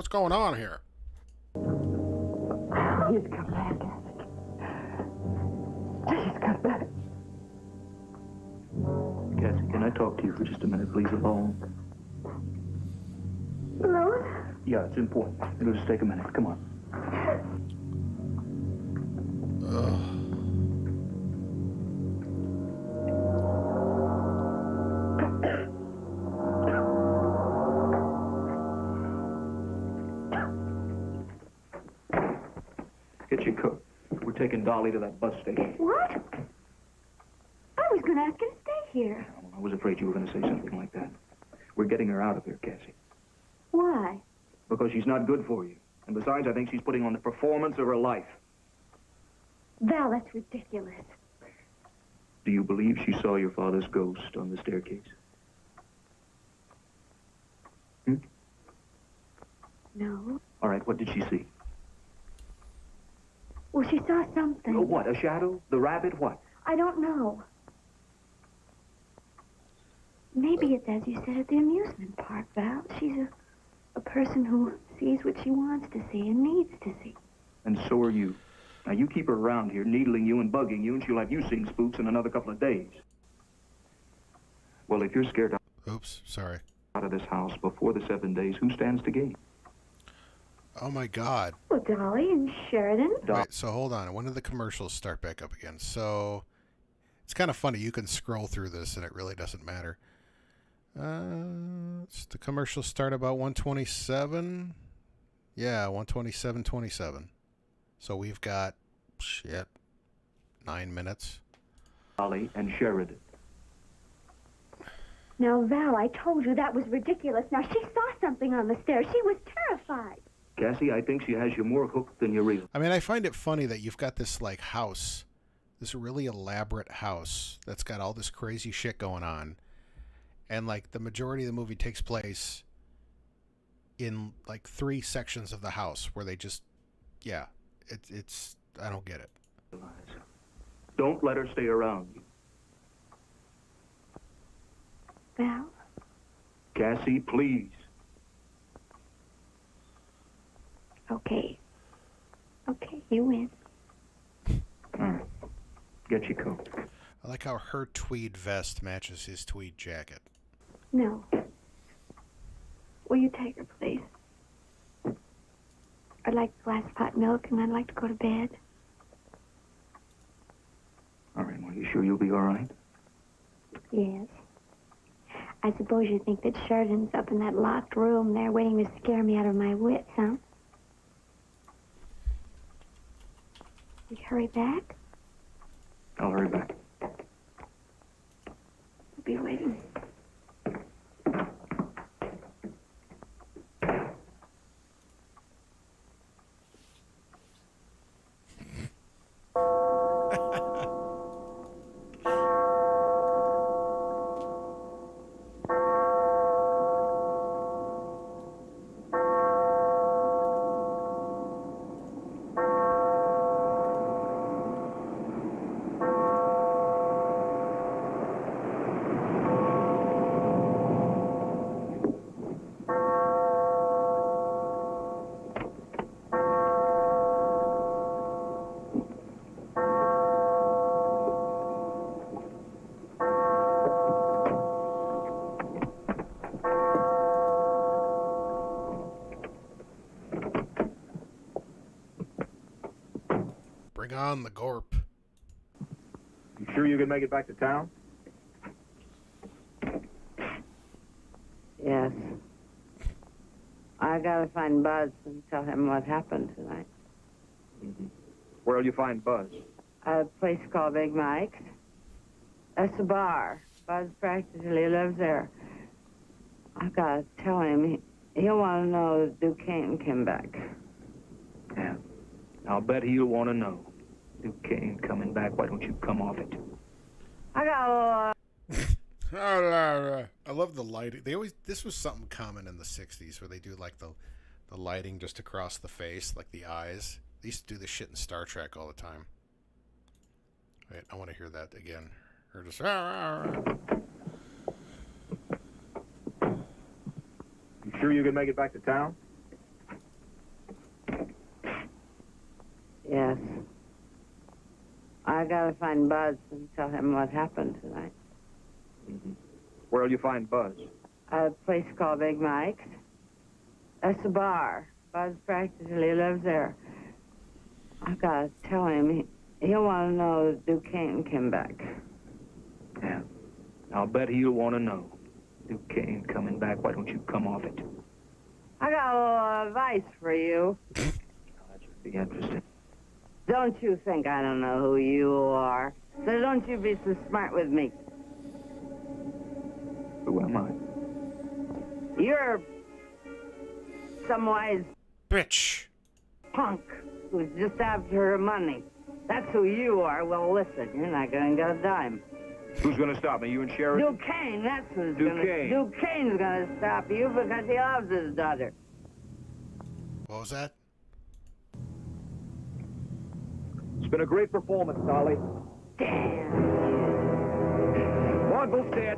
going on here? Please come back, Cassie. Please come back. Cassie, can I talk to you for just a minute, please, alone? Alone? Yeah, it's important. It'll just take a minute. Come on. Get your coat. We're taking Dolly to that bus station. What? I was going to ask her to stay here. I was afraid you were going to say something like that. We're getting her out of here, Cassie. Why? Because she's not good for you. And besides, I think she's putting on the performance of her life. Val, that's ridiculous. Do you believe she saw your father's ghost on the staircase? No. All right, what did she see? Well, she saw something. Oh, what, a shadow? The rabbit? What? I don't know. Maybe it's as you said at the amusement park, Val. She's a person who sees what she wants to see and needs to see. And so are you. Now, you keep her around here, needling you and bugging you, and she'll have you seeing spooks in another couple of days. Well, if you're scared Oops, sorry. out of this house before the 7 days, who stands to gain? Oh, my God. Well, Dolly and Sheridan. Wait, so hold on. When did the commercials start back up again? So it's kind of funny. You can scroll through this, and it really doesn't matter. The commercials start about 1:27. Yeah, 127.27. So we've got, 9 minutes. Holly and Sheridan. Now, Val, I told you that was ridiculous. Now, she saw something on the stairs. She was terrified. Cassie, I think she has you more hooked than you realize. I mean, I find it funny that you've got this, like, house, this really elaborate house that's got all this crazy shit going on. And, like, the majority of the movie takes place in, like, 3 sections of the house where they just, it's I don't get it. Don't let her stay around you. Val? Cassie, please. Okay. Okay, you win. All right. Get your coat. I like how her tweed vest matches his tweed jacket. No. Will you take her, please? I'd like a glass of hot milk, and I'd like to go to bed. All right, well, you sure you'll be all right? Yes. I suppose you think that Sheridan's up in that locked room there waiting to scare me out of my wits, huh? You hurry back? I'll hurry back. I'll be waiting. Bring on the gorp. You sure you can make it back to town? Yes. I gotta find Buzz and tell him what happened tonight. Where'll you find Buzz? A place called Big Mike's. That's a bar. Buzz practically lives there. I gotta tell him. He'll want to know Duquesne came back. Yeah. I'll bet he'll want to know. Duquesne coming back. Why don't you come off it? I got a little... I love the lighting. This was something common in the 60s where they do like the lighting just across the face, like the eyes. They used to do this shit in Star Trek all the time. Wait, I want to hear that again. Or just You sure you can make it back to town? Yes. I gotta find Buzz and tell him what happened tonight. Where'll you find Buzz? A place called Big Mike's. That's a bar. Buzz practically lives there. I gotta tell him. He'll want to know Duquesne came back. Yeah. I'll bet he'll want to know. Duquesne coming back. Why don't you come off it? I got a little advice for you. That should be interesting. Don't you think I don't know who you are? So don't you be so smart with me. Who am I? You're some wise bitch punk who's just after her money. That's who you are. Well, listen, you're not gonna get a dime. Who's going to stop me? You and Sheridan? Duquesne, that's who's Duquesne. Duquesne's gonna stop you because he loves his daughter. What was that? It's been a great performance, Dolly. Damn. Vaudeville's dead.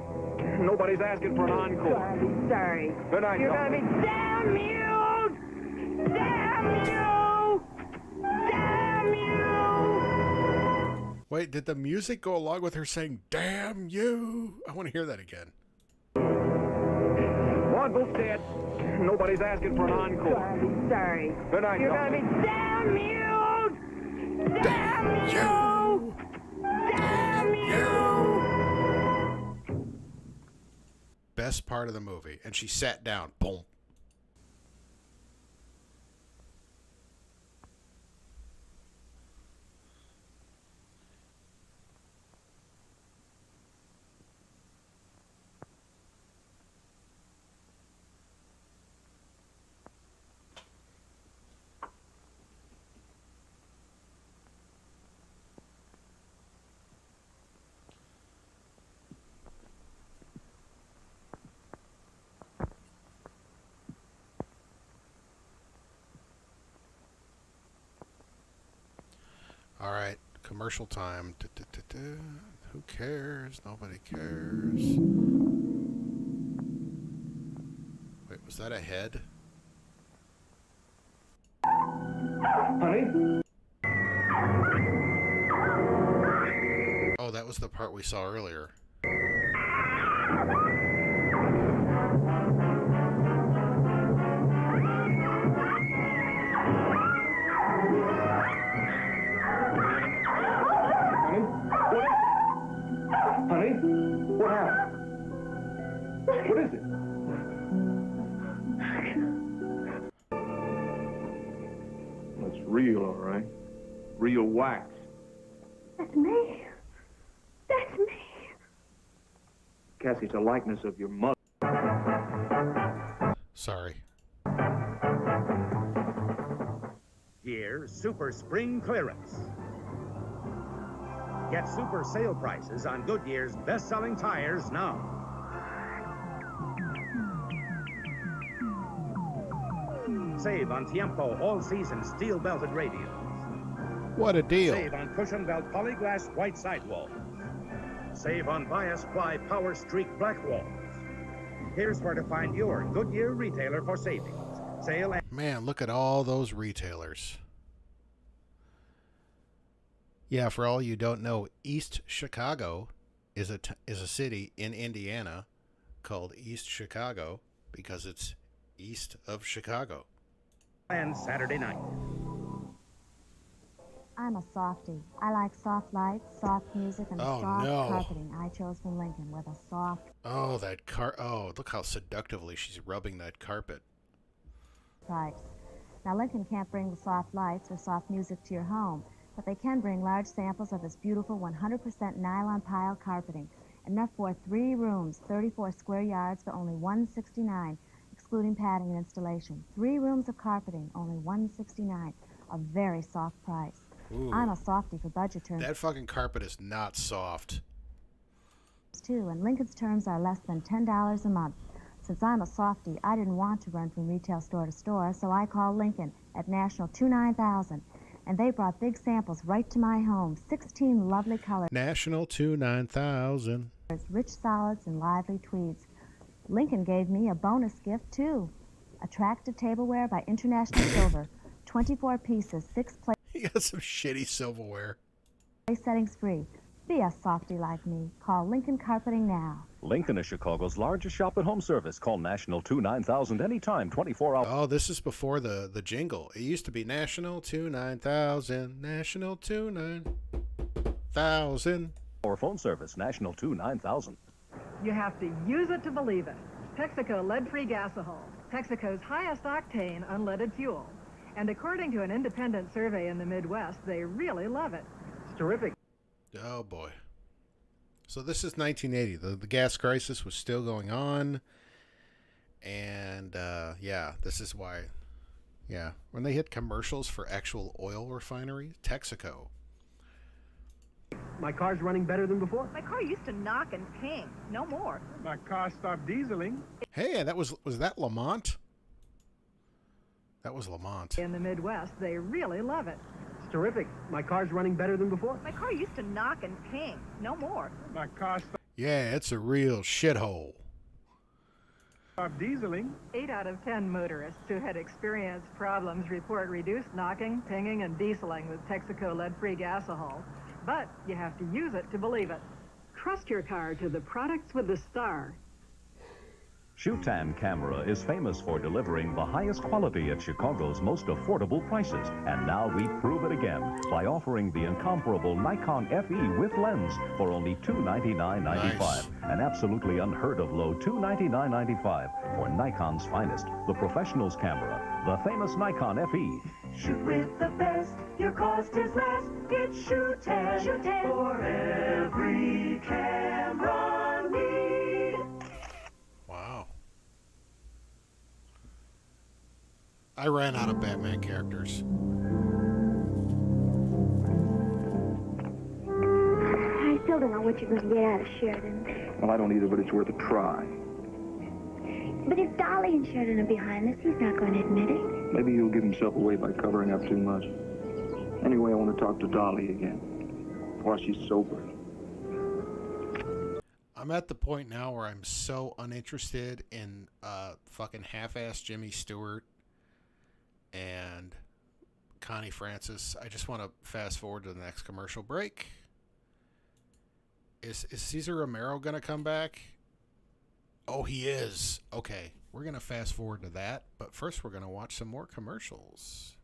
Nobody's asking for an encore. Sorry. Good night, You're Dolly. gonna be damn you! Damn you! Damn you! Wait, did the music go along with her saying, damn you? I want to hear that again. Vaudeville's dead. Nobody's asking for an encore. Sorry. Good night, You're Dolly. gonna be damn you! Damn you! Damn you! Best part of the movie. And she sat down. Boom. All right, commercial time. Who cares? Nobody cares. Wait, was that a head? Honey? Oh, that was the part we saw earlier. Honey? What happened? What is it? That's real, all right. Real wax. That's me. That's me. Cassie, it's a likeness of your mother. Sorry. Here's Super Spring Clearance. Get super sale prices on Goodyear's best-selling tires now. Save on Tiempo all-season steel-belted radials. What a deal. Save on cushion belt polyglass white sidewalls. Save on Bias Ply Power Streak black walls. Here's where to find your Goodyear retailer for savings. Sale and... Man, look at all those retailers. Yeah, for all you don't know, East Chicago is a city in Indiana called East Chicago because it's east of Chicago. And Saturday night. I'm a softie. I like soft lights, soft music, and Oh, soft no. carpeting. I chose from Lincoln with a soft Oh, that oh, look how seductively she's rubbing that carpet. pipes. Now, Lincoln can't bring the soft lights or soft music to your home, but they can bring large samples of this beautiful 100% nylon pile carpeting. Enough for 3 rooms, 34 square yards for only $169, excluding padding and installation. 3 rooms of carpeting, only $169, a very soft price. Ooh. I'm a softie for budget terms, That fucking carpet is not soft. too, and Lincoln's terms are less than $10 a month. Since I'm a softie, I didn't want to run from retail store to store, so I called Lincoln at National 29000, and they brought big samples right to my home, 16 lovely colors, National 29000. rich solids and lively tweeds. Lincoln gave me a bonus gift, too. Attractive tableware by International Silver, 24 pieces, 6 place You got some shitty silverware. settings free. Be a softie like me. Call Lincoln Carpeting now. Lincoln is Chicago's largest shop-at-home service. Call National 29000 anytime, 24 hours. Oh, this is before the jingle. It used to be National 29000, National 29000. Our phone service, National 29000. You have to use it to believe it. Texaco lead-free gasohol, Texaco's highest octane unleaded fuel. And according to an independent survey in the Midwest, they really love it. It's terrific. Oh, boy. So this is 1980. The gas crisis was still going on. And, yeah, this is why. Yeah, when they hit commercials for actual oil refineries, Texaco. My car's running better than before. My car used to knock and ping. No more. My car stopped dieseling. Hey, was that Lamont? That was Lamont. In the Midwest, they really love it. It's terrific. My car's running better than before. My car used to knock and ping. No more. My car Yeah, it's a real shithole. stopped dieseling. 8 out of 10 motorists who had experienced problems report reduced knocking, pinging, and dieseling with Texaco lead-free gasohol. But you have to use it to believe it. Trust your car to the products with the star. Shutan Camera is famous for delivering the highest quality at Chicago's most affordable prices. And now we prove it again by offering the incomparable Nikon FE with lens for only $299.95. Nice. An absolutely unheard of low $299.95 for Nikon's finest, the professional's camera, the famous Nikon FE. Shoot with the best, your cost is less. It's Shutan. Shutan. For every camera need. Wow. I ran out of Batman characters. I still don't know what you're going to get out of Sheridan. Well, I don't either, but it's worth a try. But if Dolly and Sheridan are behind this, he's not going to admit it. Maybe he'll give himself away by covering up too much. Anyway, I want to talk to Dolly again while she's sober. I'm at the point now where I'm so uninterested in fucking half-assed Jimmy Stewart and Connie Francis. I just want to fast forward to the next commercial break. Is Cesar Romero going to come back? Oh, he is. Okay, we're going to fast forward to that. But first, we're going to watch some more commercials.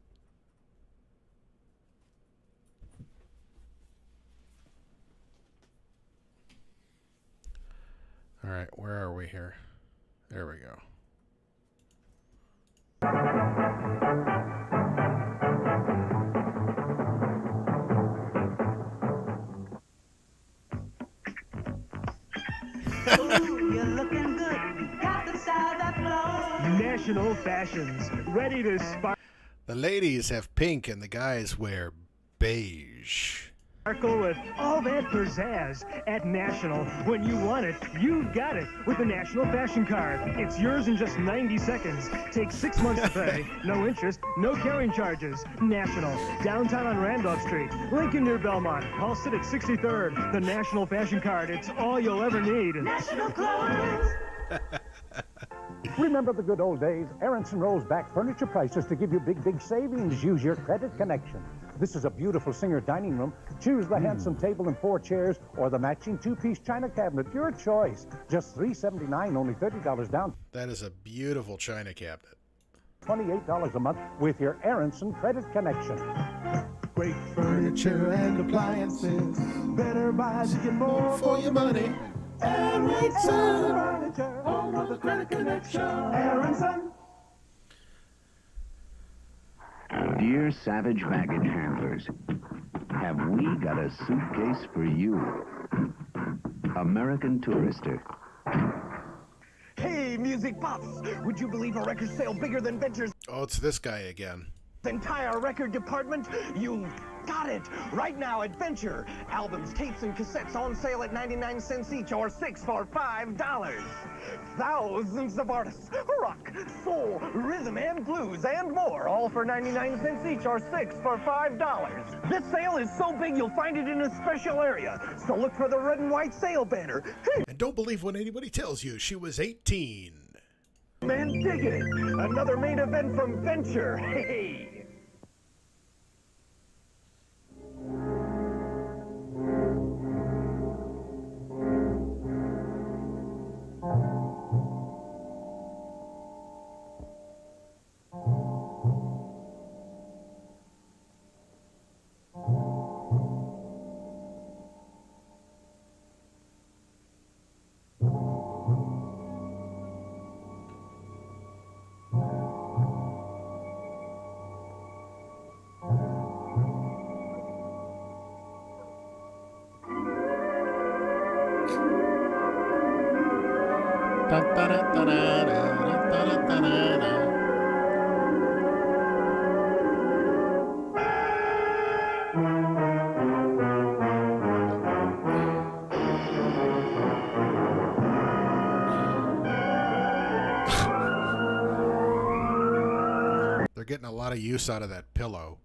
All right, where are we here? There we go. Ooh, you're looking good. Got the style that flows. National Fashions, ready to sparkle The ladies have pink and the guys wear beige. with all that pizzazz at National. When you want it, you've got it with the National Fashion Card. It's yours in just 90 seconds. Takes 6 months to pay. No interest, no carrying charges. National, downtown on Randolph Street. Lincoln near Belmont. I'll sit at 63rd. The National Fashion Card. It's all you'll ever need. National Clothes. Remember the good old days? Aronson rolls back furniture prices to give you big savings. Use your credit connection. This is a beautiful Singer dining room. Choose the handsome table and 4 chairs or the matching 2-piece china cabinet. Your choice. Just $379, only $30 down. That is a beautiful china cabinet. $28 a month with your Aronson credit connection. Great furniture and appliances. Better buys, you get more for your money. Aronson. Home of the credit connection. Aronson. Dear Savage Baggage Handlers, have we got a suitcase for you? American Tourister. Hey, music buffs! Would you believe a record sale bigger than Venture's Oh, it's this guy again. entire record department? You got it! Right now at Venture. Albums, tapes, and cassettes on sale at 99 cents each or 6 for $5. Thousands of artists, rock, soul, rhythm, and blues, and more, all for 99 cents each or 6 for $5. This sale is so big you'll find it in a special area, so look for the red and white sale banner. And don't believe what anybody tells you. She was 18. Man, dig it! Another main event from Venture. Hey! They're getting a lot of use out of that pillow.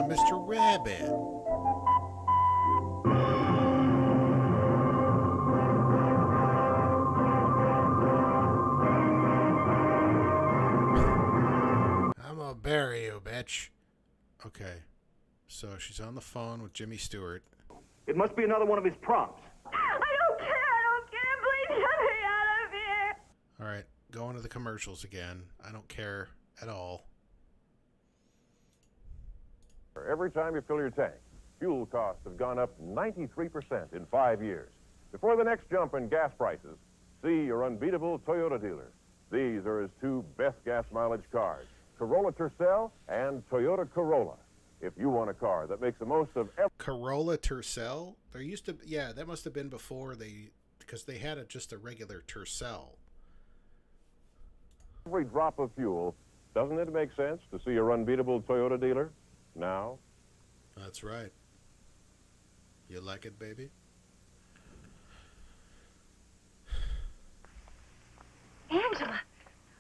Mr. Rabbit. I'm gonna bury you, bitch. Okay. So she's on the phone with Jimmy Stewart. It must be another one of his props. I don't care. Please get me out of here. All right, going to the commercials again. I don't care at all. Every time you fill your tank, fuel costs have gone up 93% in 5 years. Before the next jump in gas prices, see your unbeatable Toyota dealer. These are his two best gas mileage cars, Corolla Tercel and Toyota Corolla. If you want a car that makes the most of Corolla Tercel? There used to, yeah, that must have been before because they had just a regular Tercel. every drop of fuel, doesn't it make sense to see your unbeatable Toyota dealer now? That's right. You like it, baby? Angela,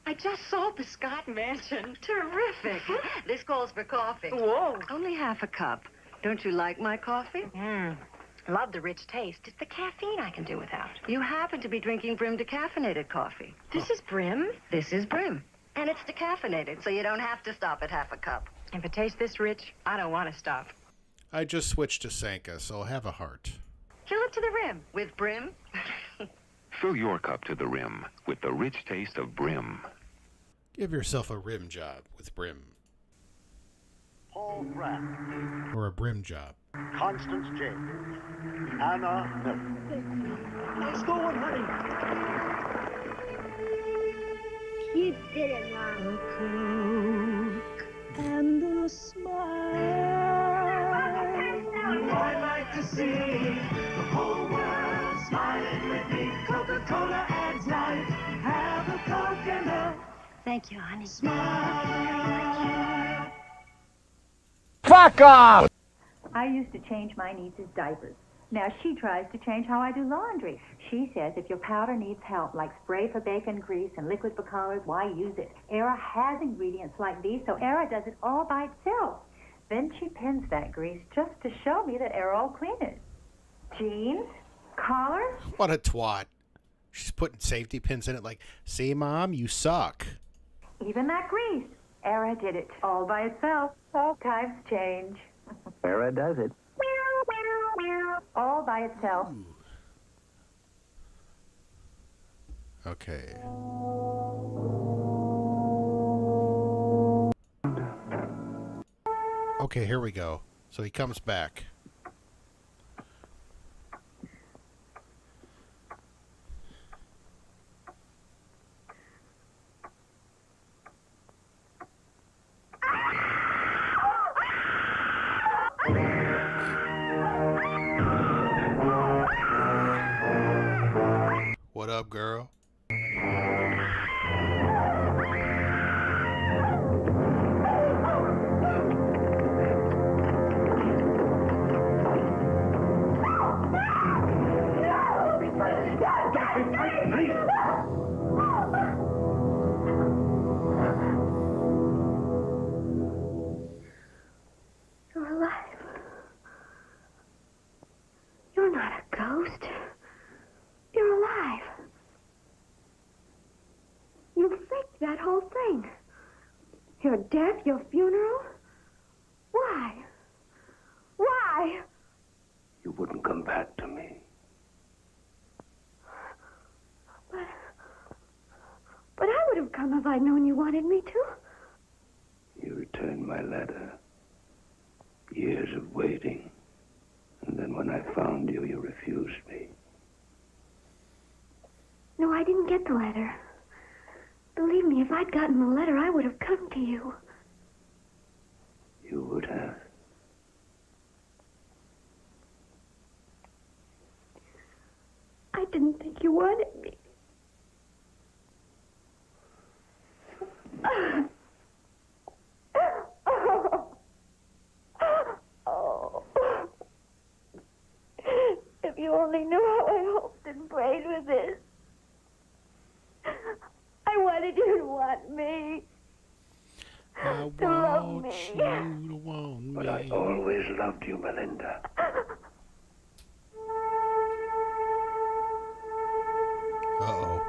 I just sold the Scott Mansion. Terrific. This calls for coffee. Whoa. Only half a cup. Don't you like my coffee? Love the rich taste. It's the caffeine I can do without. You happen to be drinking Brim decaffeinated coffee. This is Brim? This is Brim. And it's decaffeinated, so you don't have to stop at half a cup. If it tastes this rich, I don't want to stop. I just switched to Sanka, so have a heart. Fill it to the rim with Brim. Fill your cup to the rim with the rich taste of Brim. Give yourself a rim job with Brim. Paul Pratt, Or a Brim job. Constance James, Anna Miller. Let's go, honey. You did it, Mom. And a smile. I'd like to see the whole world smiling with me. Coca-Cola adds life. Have a Coke and a Thank you, honey. smile. Fuck off! I used to change my niece's diapers. Now she tries to change how I do laundry. She says if your powder needs help, like spray for bacon grease and liquid for colors, why use it? Era has ingredients like these, so Era does it all by itself. Then she pins that grease just to show me that Era will clean it. Jeans, collars. What a twat. She's putting safety pins in it like, see, Mom, you suck. Even that grease. Era did it all by itself. All times change. Era does it. All by itself. Okay. Okay, here we go. So he comes back. What up, girl? You're alive. You're not a ghost. You're alive. You faked that whole thing. Your death, your funeral. Why? Why? You wouldn't come back to me. But I would have come if I'd known you wanted me to. You returned my letter. Years of waiting. And then when I found you, you refused me. No, I didn't get the letter. Believe me, if I'd gotten the letter, I would have come to you. You would have. I didn't think you wanted me. Oh. If you only knew how I hoped and prayed with this. I wanted you to want me. To love me. But I always loved you, Melinda. Uh-oh.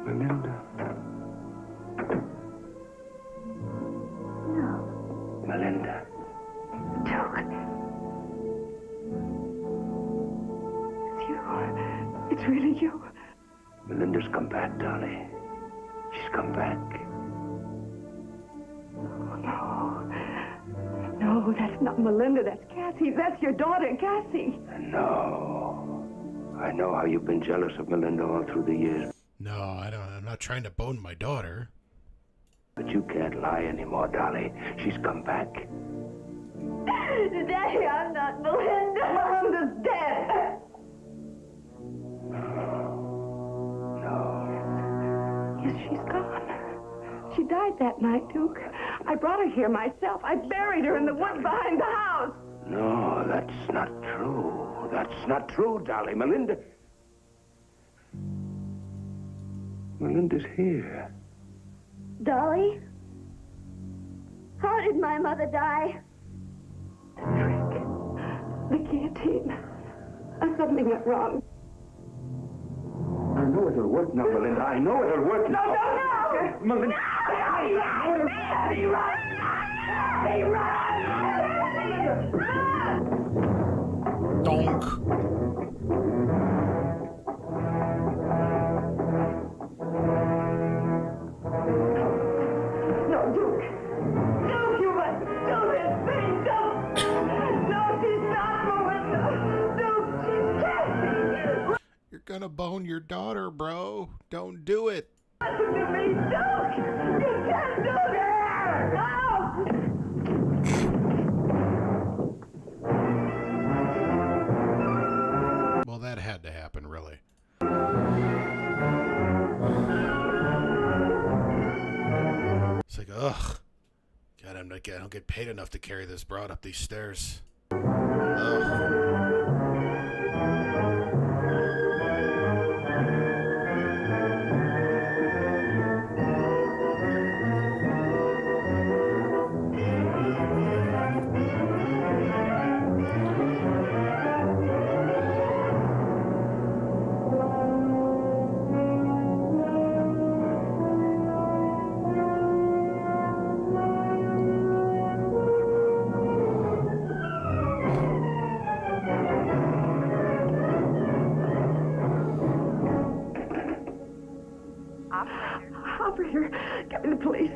Melinda. No. Melinda. Duke. it's really you. Melinda's come back, Dolly. She's come back. No, that's not Melinda. That's Cassie. That's your daughter, Cassie. No. I know how you've been jealous of Melinda all through the years. No, I don't. I'm not trying to bone my daughter. But you can't lie anymore, Dolly. She's come back. Daddy, I'm not Melinda. Melinda's dead. No. Yes, she's gone. She died that night, Duke. I brought her here myself. I buried her in the woods behind the house. No, that's not true. That's not true, Dolly. Melinda's here. Dolly? How did my mother die? The trick. The guillotine. Something went wrong. I know it'll work now, Melinda. I know it'll work now. No! Melinda. Daddy, run! Daddy, run! Donk. No, Duke! Duke, you must do this thing! Don't! No, she's not Melinda! Duke, she's Cassie! You're gonna bone your daughter, bro. Don't do it. Listen to me, Duke! You can't do that! No! Well, that had to happen, really. It's like, ugh. God, I don't get paid enough to carry this broad up these stairs. Ugh. Operator, get me the police.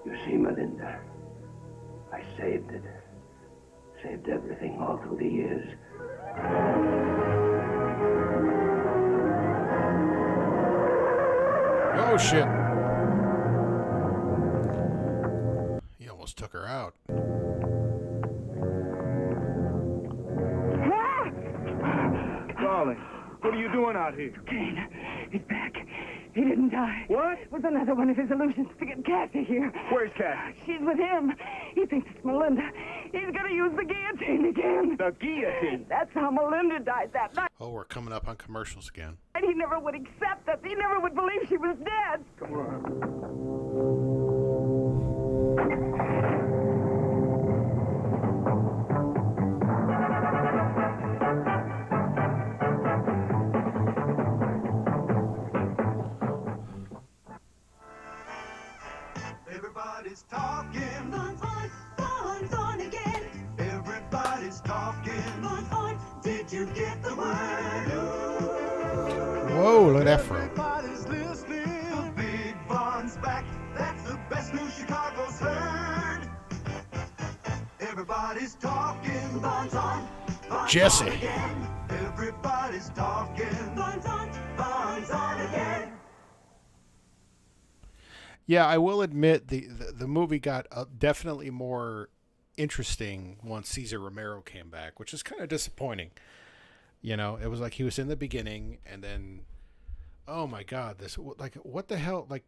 You see, Melinda, I saved it. Saved everything all through the years. Oh, shit. He almost took her out. Darling, what are you doing out here? Kane, he's back. He didn't die. What? It was another one of his illusions to get Cassie here. Where's Cassie? She's with him. He thinks it's Melinda. He's gonna use the guillotine again. The guillotine? That's how Melinda died that night. Oh, we're coming up on commercials again. And he never would accept us. He never would believe she was dead. Come on. Everybody's talking. Fun's on again. Everybody's talking. Fun's on. Did you get the word? Whoa, look at that fro. Everybody's listening. The big Fun's back. That's the best news Chicago's heard. Everybody's talking. Fun's on. Jesse. Again. Everybody's talking. Fun's on again. Yeah, I will admit the movie got definitely more interesting once Cesar Romero came back, which is kind of disappointing. You know, it was like he was in the beginning, and then, oh my God, this, like, what the hell, like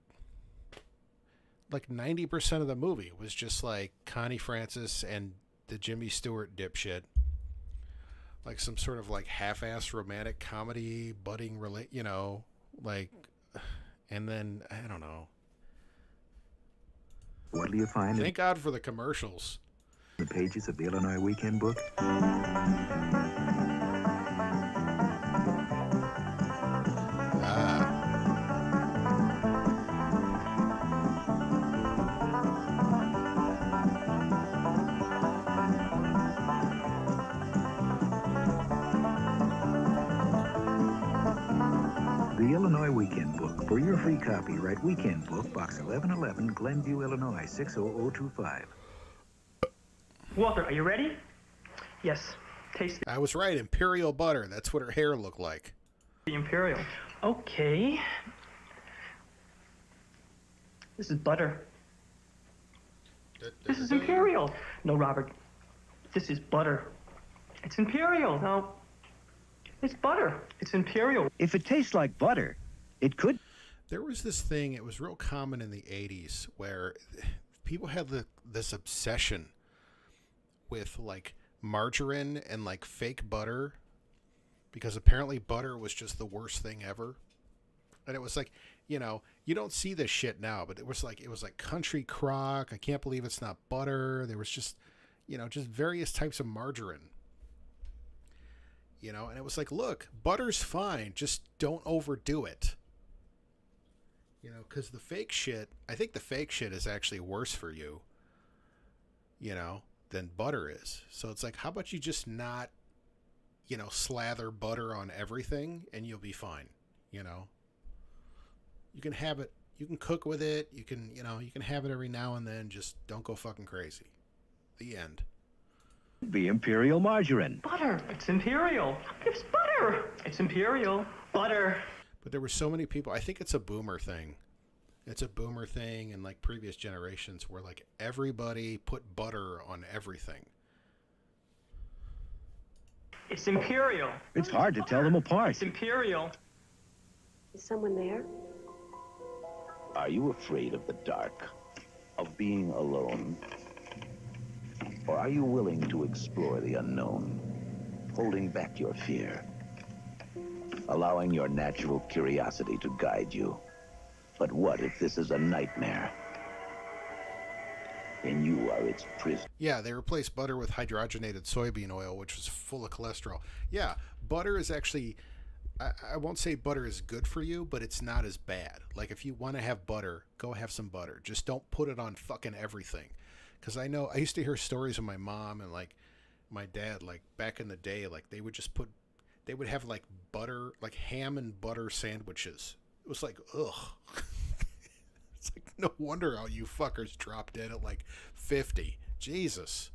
90% of the movie was just like Connie Francis and the Jimmy Stewart dipshit, like some sort of like half-ass romantic comedy, budding, you know, like, and then I don't know. What'll you find in Thank God for the commercials. the pages of the Illinois Weekend Book? The Illinois Weekend Book. For your free copy, write Weekend Book, Box 1111, Glenview, Illinois, 60025. Walter, are you ready? Yes. Taste I was right. Imperial butter. That's what her hair looked like. the Imperial. Okay. This is butter. This is Imperial. No, Robert. This is butter. It's Imperial. No. It's butter. It's Imperial. If it tastes like butter, it could. There was this thing, it was real common in the 80s, where people had this obsession with, like, margarine and, like, fake butter, because apparently butter was just the worst thing ever. And it was like, you know, you don't see this shit now, but it was like country crock. I can't believe it's not butter. There was just, you know, just various types of margarine. You know, and it was like, look, butter's fine. Just don't overdo it. You know, because the fake shit, I think the fake shit is actually worse for you, you know, than butter is. So it's like, how about you just not, you know, slather butter on everything and you'll be fine, you know? You can have it, you can cook with it, you can, you know, you can have it every now and then, just don't go fucking crazy. The end. Be Imperial margarine. Butter. It's Imperial. It's butter. It's Imperial. Butter. But there were so many people, I think it's a boomer thing. It's a boomer thing in like previous generations where like everybody put butter on everything. It's Imperial. It's hard to tell them apart. It's Imperial. Is someone there? Are you afraid of the dark? Of being alone? Or are you willing to explore the unknown? Holding back your fear? Allowing your natural curiosity to guide you? But what if this is a nightmare? And you are its prisoner. Yeah, they replaced butter with hydrogenated soybean oil, which was full of cholesterol. Yeah, butter is actually, I won't say butter is good for you, but it's not as bad. Like, if you want to have butter, go have some butter. Just don't put it on fucking everything. Because I know, I used to hear stories of my mom and, like, my dad, like, back in the day, like, they would just put, they would have, like, butter, like, ham and butter sandwiches. It was like, ugh. It's like, no wonder how you fuckers dropped dead at, like, 50. Jesus.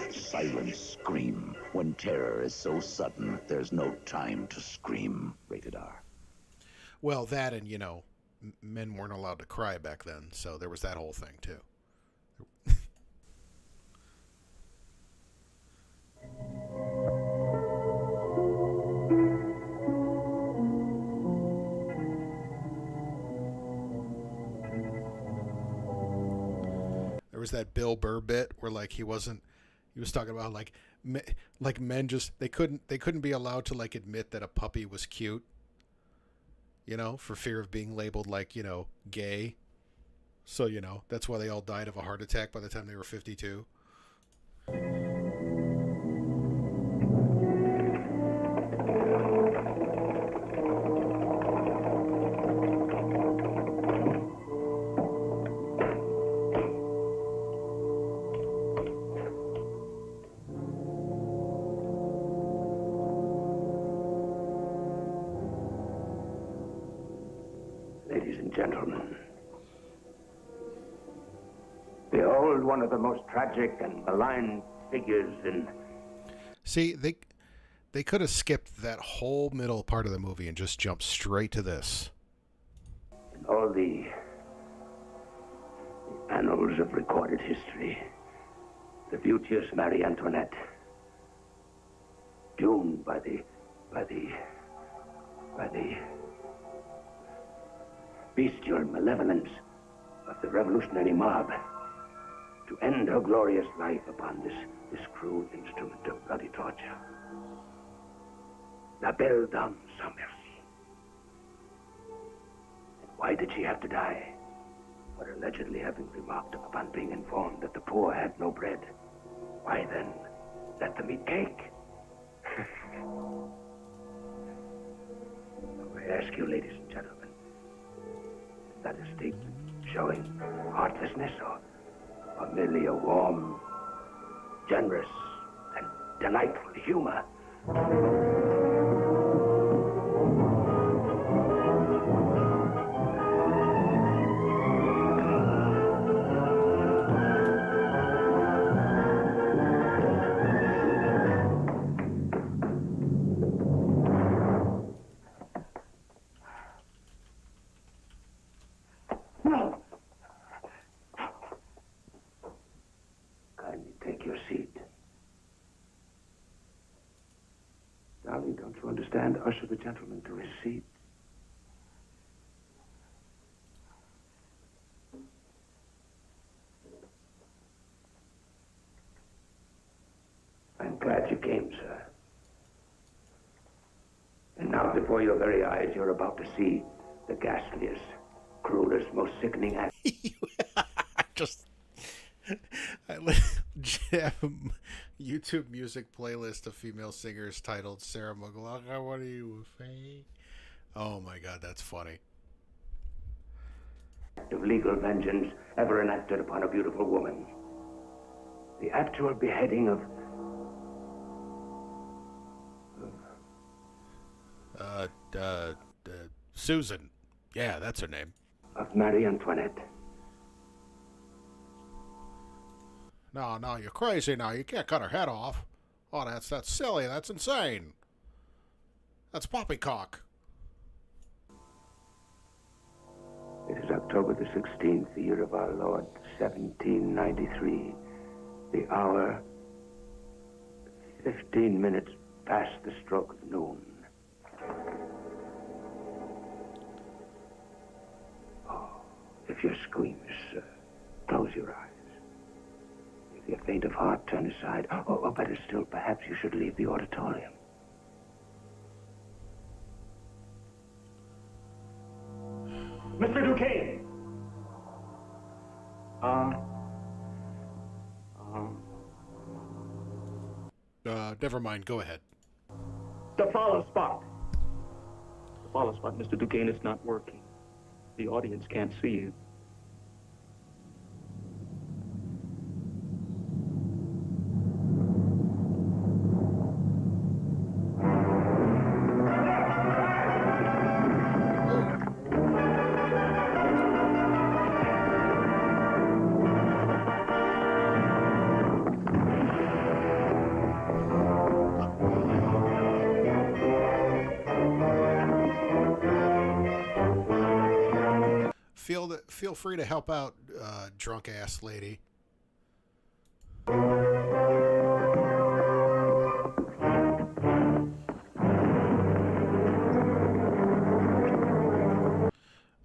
Silence scream. When terror is so sudden, there's no time to scream. Rated R. Well, that and, you know, men weren't allowed to cry back then, so there was that whole thing, too. There was that Bill Burr bit where, like, he was talking about, like men just, they couldn't be allowed to, like, admit that a puppy was cute, you know, for fear of being labeled, like, you know, gay. So, you know, that's why they all died of a heart attack by the time they were 52. Ladies and gentlemen, behold one of the most tragic and malign figures in... See, they could have skipped that whole middle part of the movie and just jumped straight to this. in all the annals of recorded history. The beauteous Marie Antoinette, doomed by the bestial malevolence of the revolutionary mob to end her glorious life upon this crude instrument of bloody torture. La Belle Dame sans Merci. Why did she have to die? For allegedly having remarked upon being informed that the poor had no bread. Why then, let them eat cake? I ask you, ladies and gentlemen, is that a statement showing heartlessness or merely a warm, generous, and delightful humor? No. Kindly take your seat. Darling, don't you understand? Usher the gentleman to his seat. I'm glad you came, sir. And now, before your very eyes, you're about to see the ghastliest, cruelest, most sickening act. I have a YouTube music playlist of female singers titled Sarah McLachlan. What are you, Faye? Oh my God, that's funny. Of legal vengeance ever enacted upon a beautiful woman. The actual beheading of Susan. Yeah, that's her name. Of Marie Antoinette. No, you're crazy now. You can't cut her head off. Oh, that's silly. That's insane. That's poppycock. It is October the 16th, the year of our Lord, 1793. The hour, 15 minutes past the stroke of noon. Oh, if you're squeamish, close your eyes. If you're faint of heart, turn aside. Or better still, perhaps you should leave the auditorium. Mr. Duquesne! Never mind. Go ahead. The follow spot. The follow spot, Mr. Duquesne, is not working. The audience can't see you. Feel free to help out, drunk ass lady.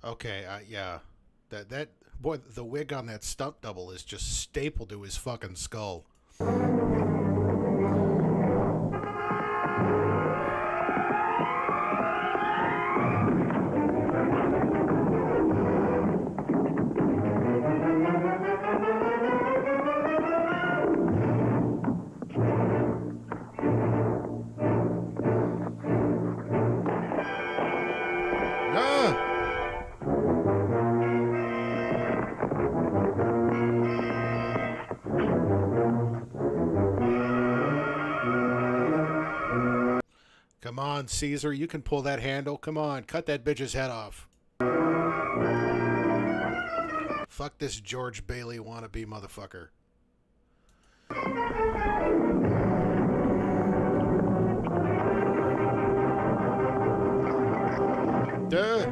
Okay, yeah, that boy, the wig on that stunt double is just stapled to his fucking skull. Come on, Caesar, you can pull that handle. Come on, cut that bitch's head off. Fuck this George Bailey wannabe motherfucker. Duh.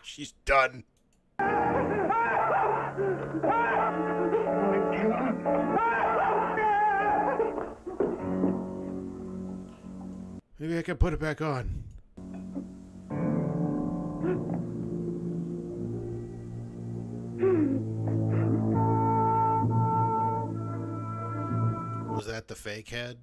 She's done. Maybe I can put it back on. Was that the fake head?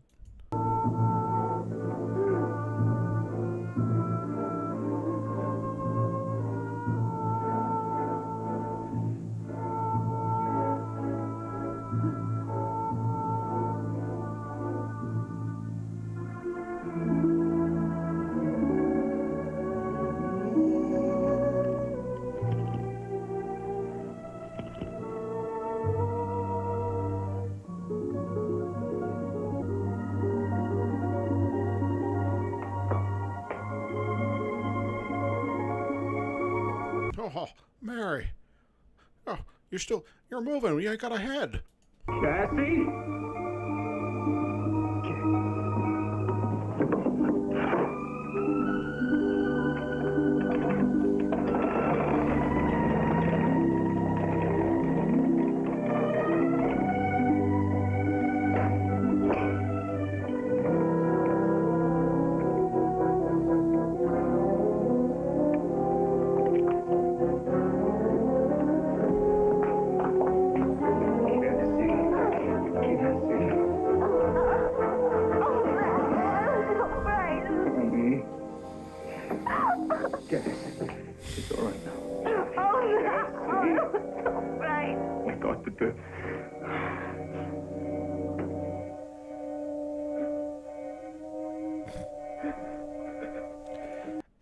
Oh, Mary. Oh, you're moving. You ain't got a head. Cassie? It's all right now. Right. We got to do.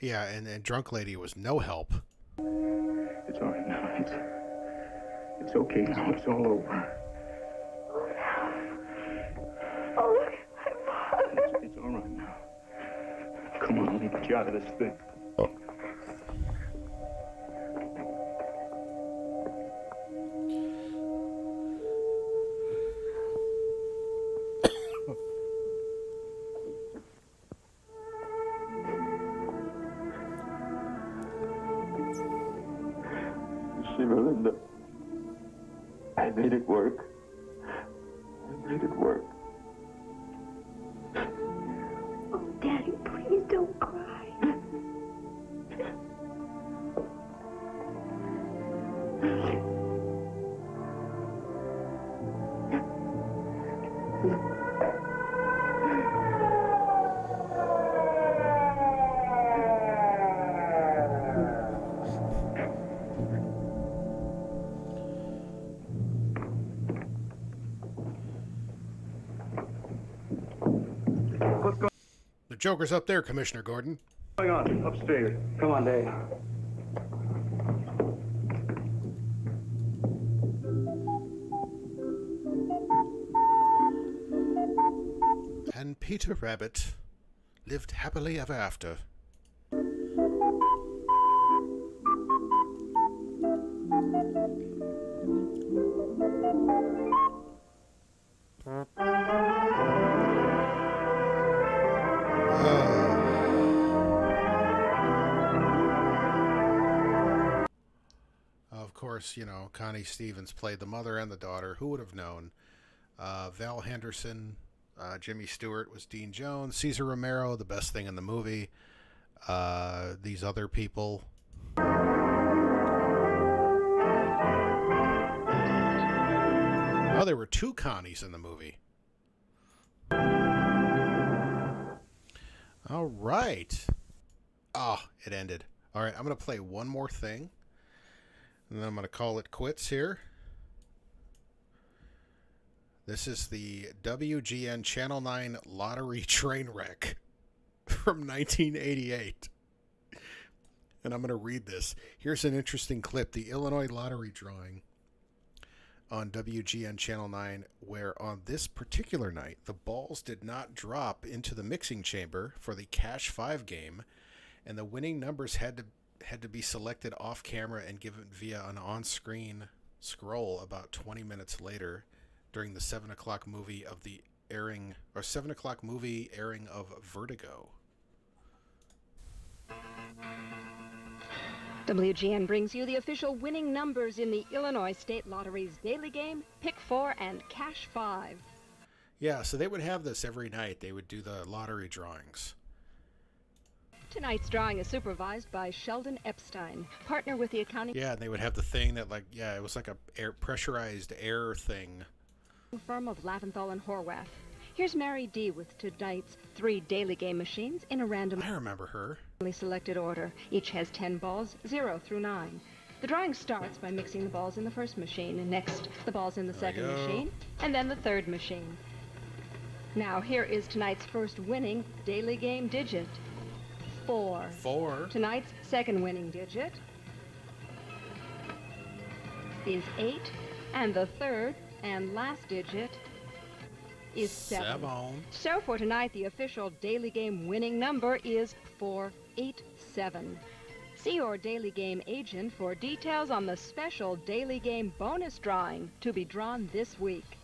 Yeah, and drunk lady was no help. It's all right now. It's okay now. It's all over. Oh, look, my father. It's all right now. Come on, let me get you out of this thing. See, Melinda, I made it work. I made it work. Oh, Daddy, please don't cry. The Joker's up there, Commissioner Gordon. What's going on? Upstairs. Come on, Dave. And Peter Rabbit lived happily ever after. Of course, you know, Connie Stevens played the mother and the daughter. Who would have known? Val Henderson, Jimmy Stewart was Dean Jones, Cesar Romero, the best thing in the movie. These other people. Oh, there were two Connies in the movie. All right. Oh, it ended. All right, I'm going to play one more thing. And then I'm going to call it quits here. This is the WGN Channel 9 Lottery Train Wreck from 1988. And I'm going to read this. Here's an interesting clip. The Illinois Lottery drawing on WGN Channel 9, where on this particular night, the balls did not drop into the mixing chamber for the Cash 5 game, and the winning numbers had to be selected off camera and given via an on-screen scroll about 20 minutes later during the 7 o'clock movie of the airing, or 7 o'clock movie airing of Vertigo. WGN brings you the official winning numbers in the Illinois State Lottery's daily game, Pick 4 and Cash 5. Yeah, so they would have this every night. They would do the lottery drawings. Tonight's drawing is supervised by Sheldon Epstein, partner with the accounting Yeah, and they would have the thing that, like, yeah, it was like a pressurized air thing. firm of Laventhal and Horwath. Here's Mary D. with tonight's 3 daily game machines in a randomly I remember her. selected order. Each has 10 balls, 0 through 9. The drawing starts by mixing the balls in the first machine, and next the balls in the second machine, and then the third machine. Now here is tonight's first winning daily game digit. 4. 4. Tonight's second winning digit is 8, and the third and last digit is 7. So for tonight, the official daily game winning number is 487. See your daily game agent for details on the special daily game bonus drawing to be drawn this week.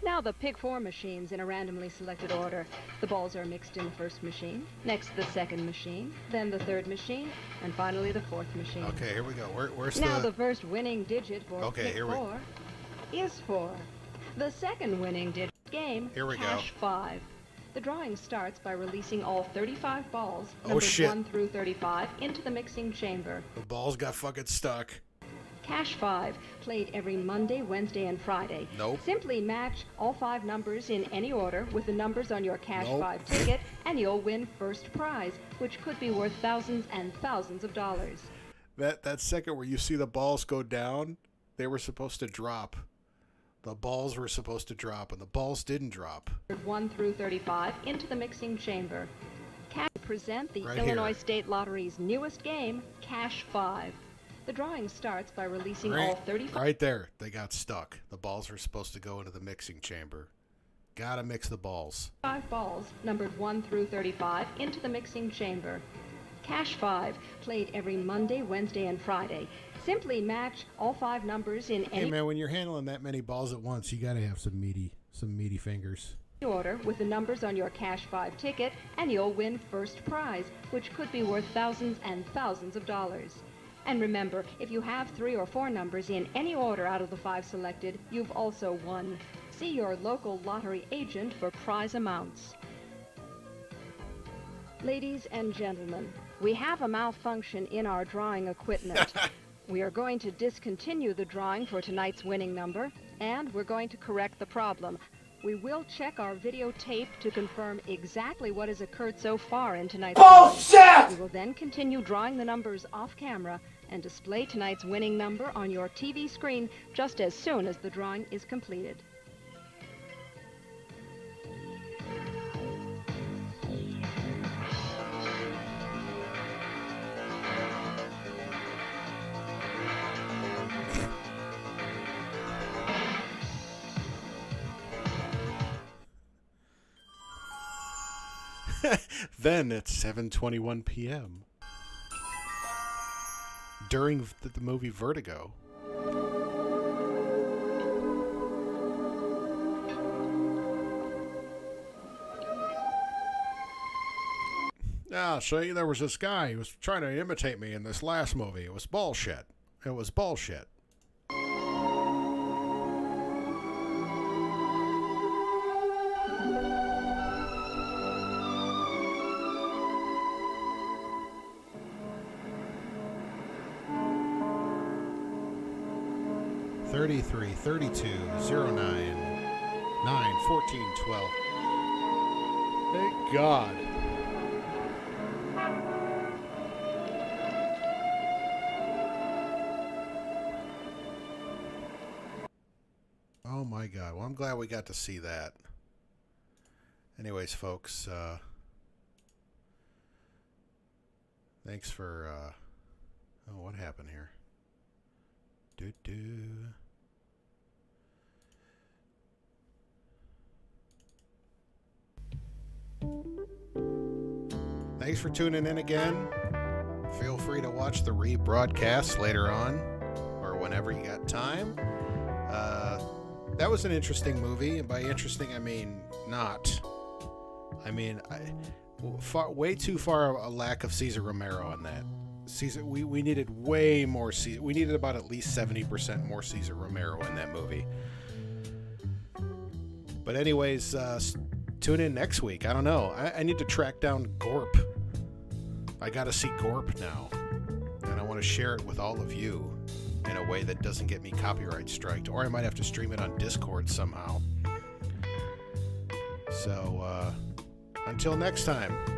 Now the pick 4 machines in a randomly selected order. The balls are mixed in the first machine, next the second machine, then the third machine, and finally the fourth machine. Okay, here we go. Where's now the first winning digit for Okay, pick here 4 is 4. The second winning digit game, Here we go. cash 5. The drawing starts by releasing all 35 balls, Oh, numbers shit. 1 through 35, into the mixing chamber. The balls got fucking stuck. Cash 5, played every Monday, Wednesday, and Friday. Nope. Simply match all 5 numbers in any order with the numbers on your Cash Nope. 5 ticket, and you'll win first prize, which could be worth thousands and thousands of dollars. That second where you see the balls go down, they were supposed to drop. The balls were supposed to drop, and the balls didn't drop. 1 through 35 into the mixing chamber. Cash present the Right Illinois here. State Lottery's newest game, Cash 5. The drawing starts by releasing all 35 Right there, they got stuck. The balls were supposed to go into the mixing chamber. Gotta mix the balls. balls, numbered 1 through 35, into the mixing chamber. Cash 5, played every Monday, Wednesday, and Friday. Simply match all 5 numbers in Hey any man, when you're handling that many balls at once, you gotta have some meaty fingers. order with the numbers on your Cash 5 ticket, and you'll win first prize, which could be worth thousands and thousands of dollars. And remember, if you have 3 or 4 numbers in any order out of the 5 selected, you've also won. See your local lottery agent for prize amounts. Ladies and gentlemen, we have a malfunction in our drawing equipment. We are going to discontinue the drawing for tonight's winning number, and we're going to correct the problem. We will check our videotape to confirm exactly what has occurred so far in tonight's Bullshit! We will then continue drawing the numbers off camera and display tonight's winning number on your TV screen just as soon as the drawing is completed. Then at 7:21 p.m. during the movie Vertigo. Ah, see, there was this guy who was trying to imitate me in this last movie. It was bullshit. It was bullshit. $33, $32, 09, 9, 14, 12. Thank God. Oh my God. Well, I'm glad we got to see that. Anyways, folks, thanks for, oh, what happened here? Thanks for tuning in again. Feel free to watch the rebroadcast later on or whenever you got time. That was an interesting movie, and by interesting I mean not. I mean, way too far a lack of Cesar Romero in that. We needed way more Cesar. We needed about at least 70% more Cesar Romero in that movie. But anyways, tune in next week. I don't know. I need to track down Gorp. I gotta see Gorp now, and I want to share it with all of you in a way that doesn't get me copyright striked, or I might have to stream it on Discord somehow. So, until next time.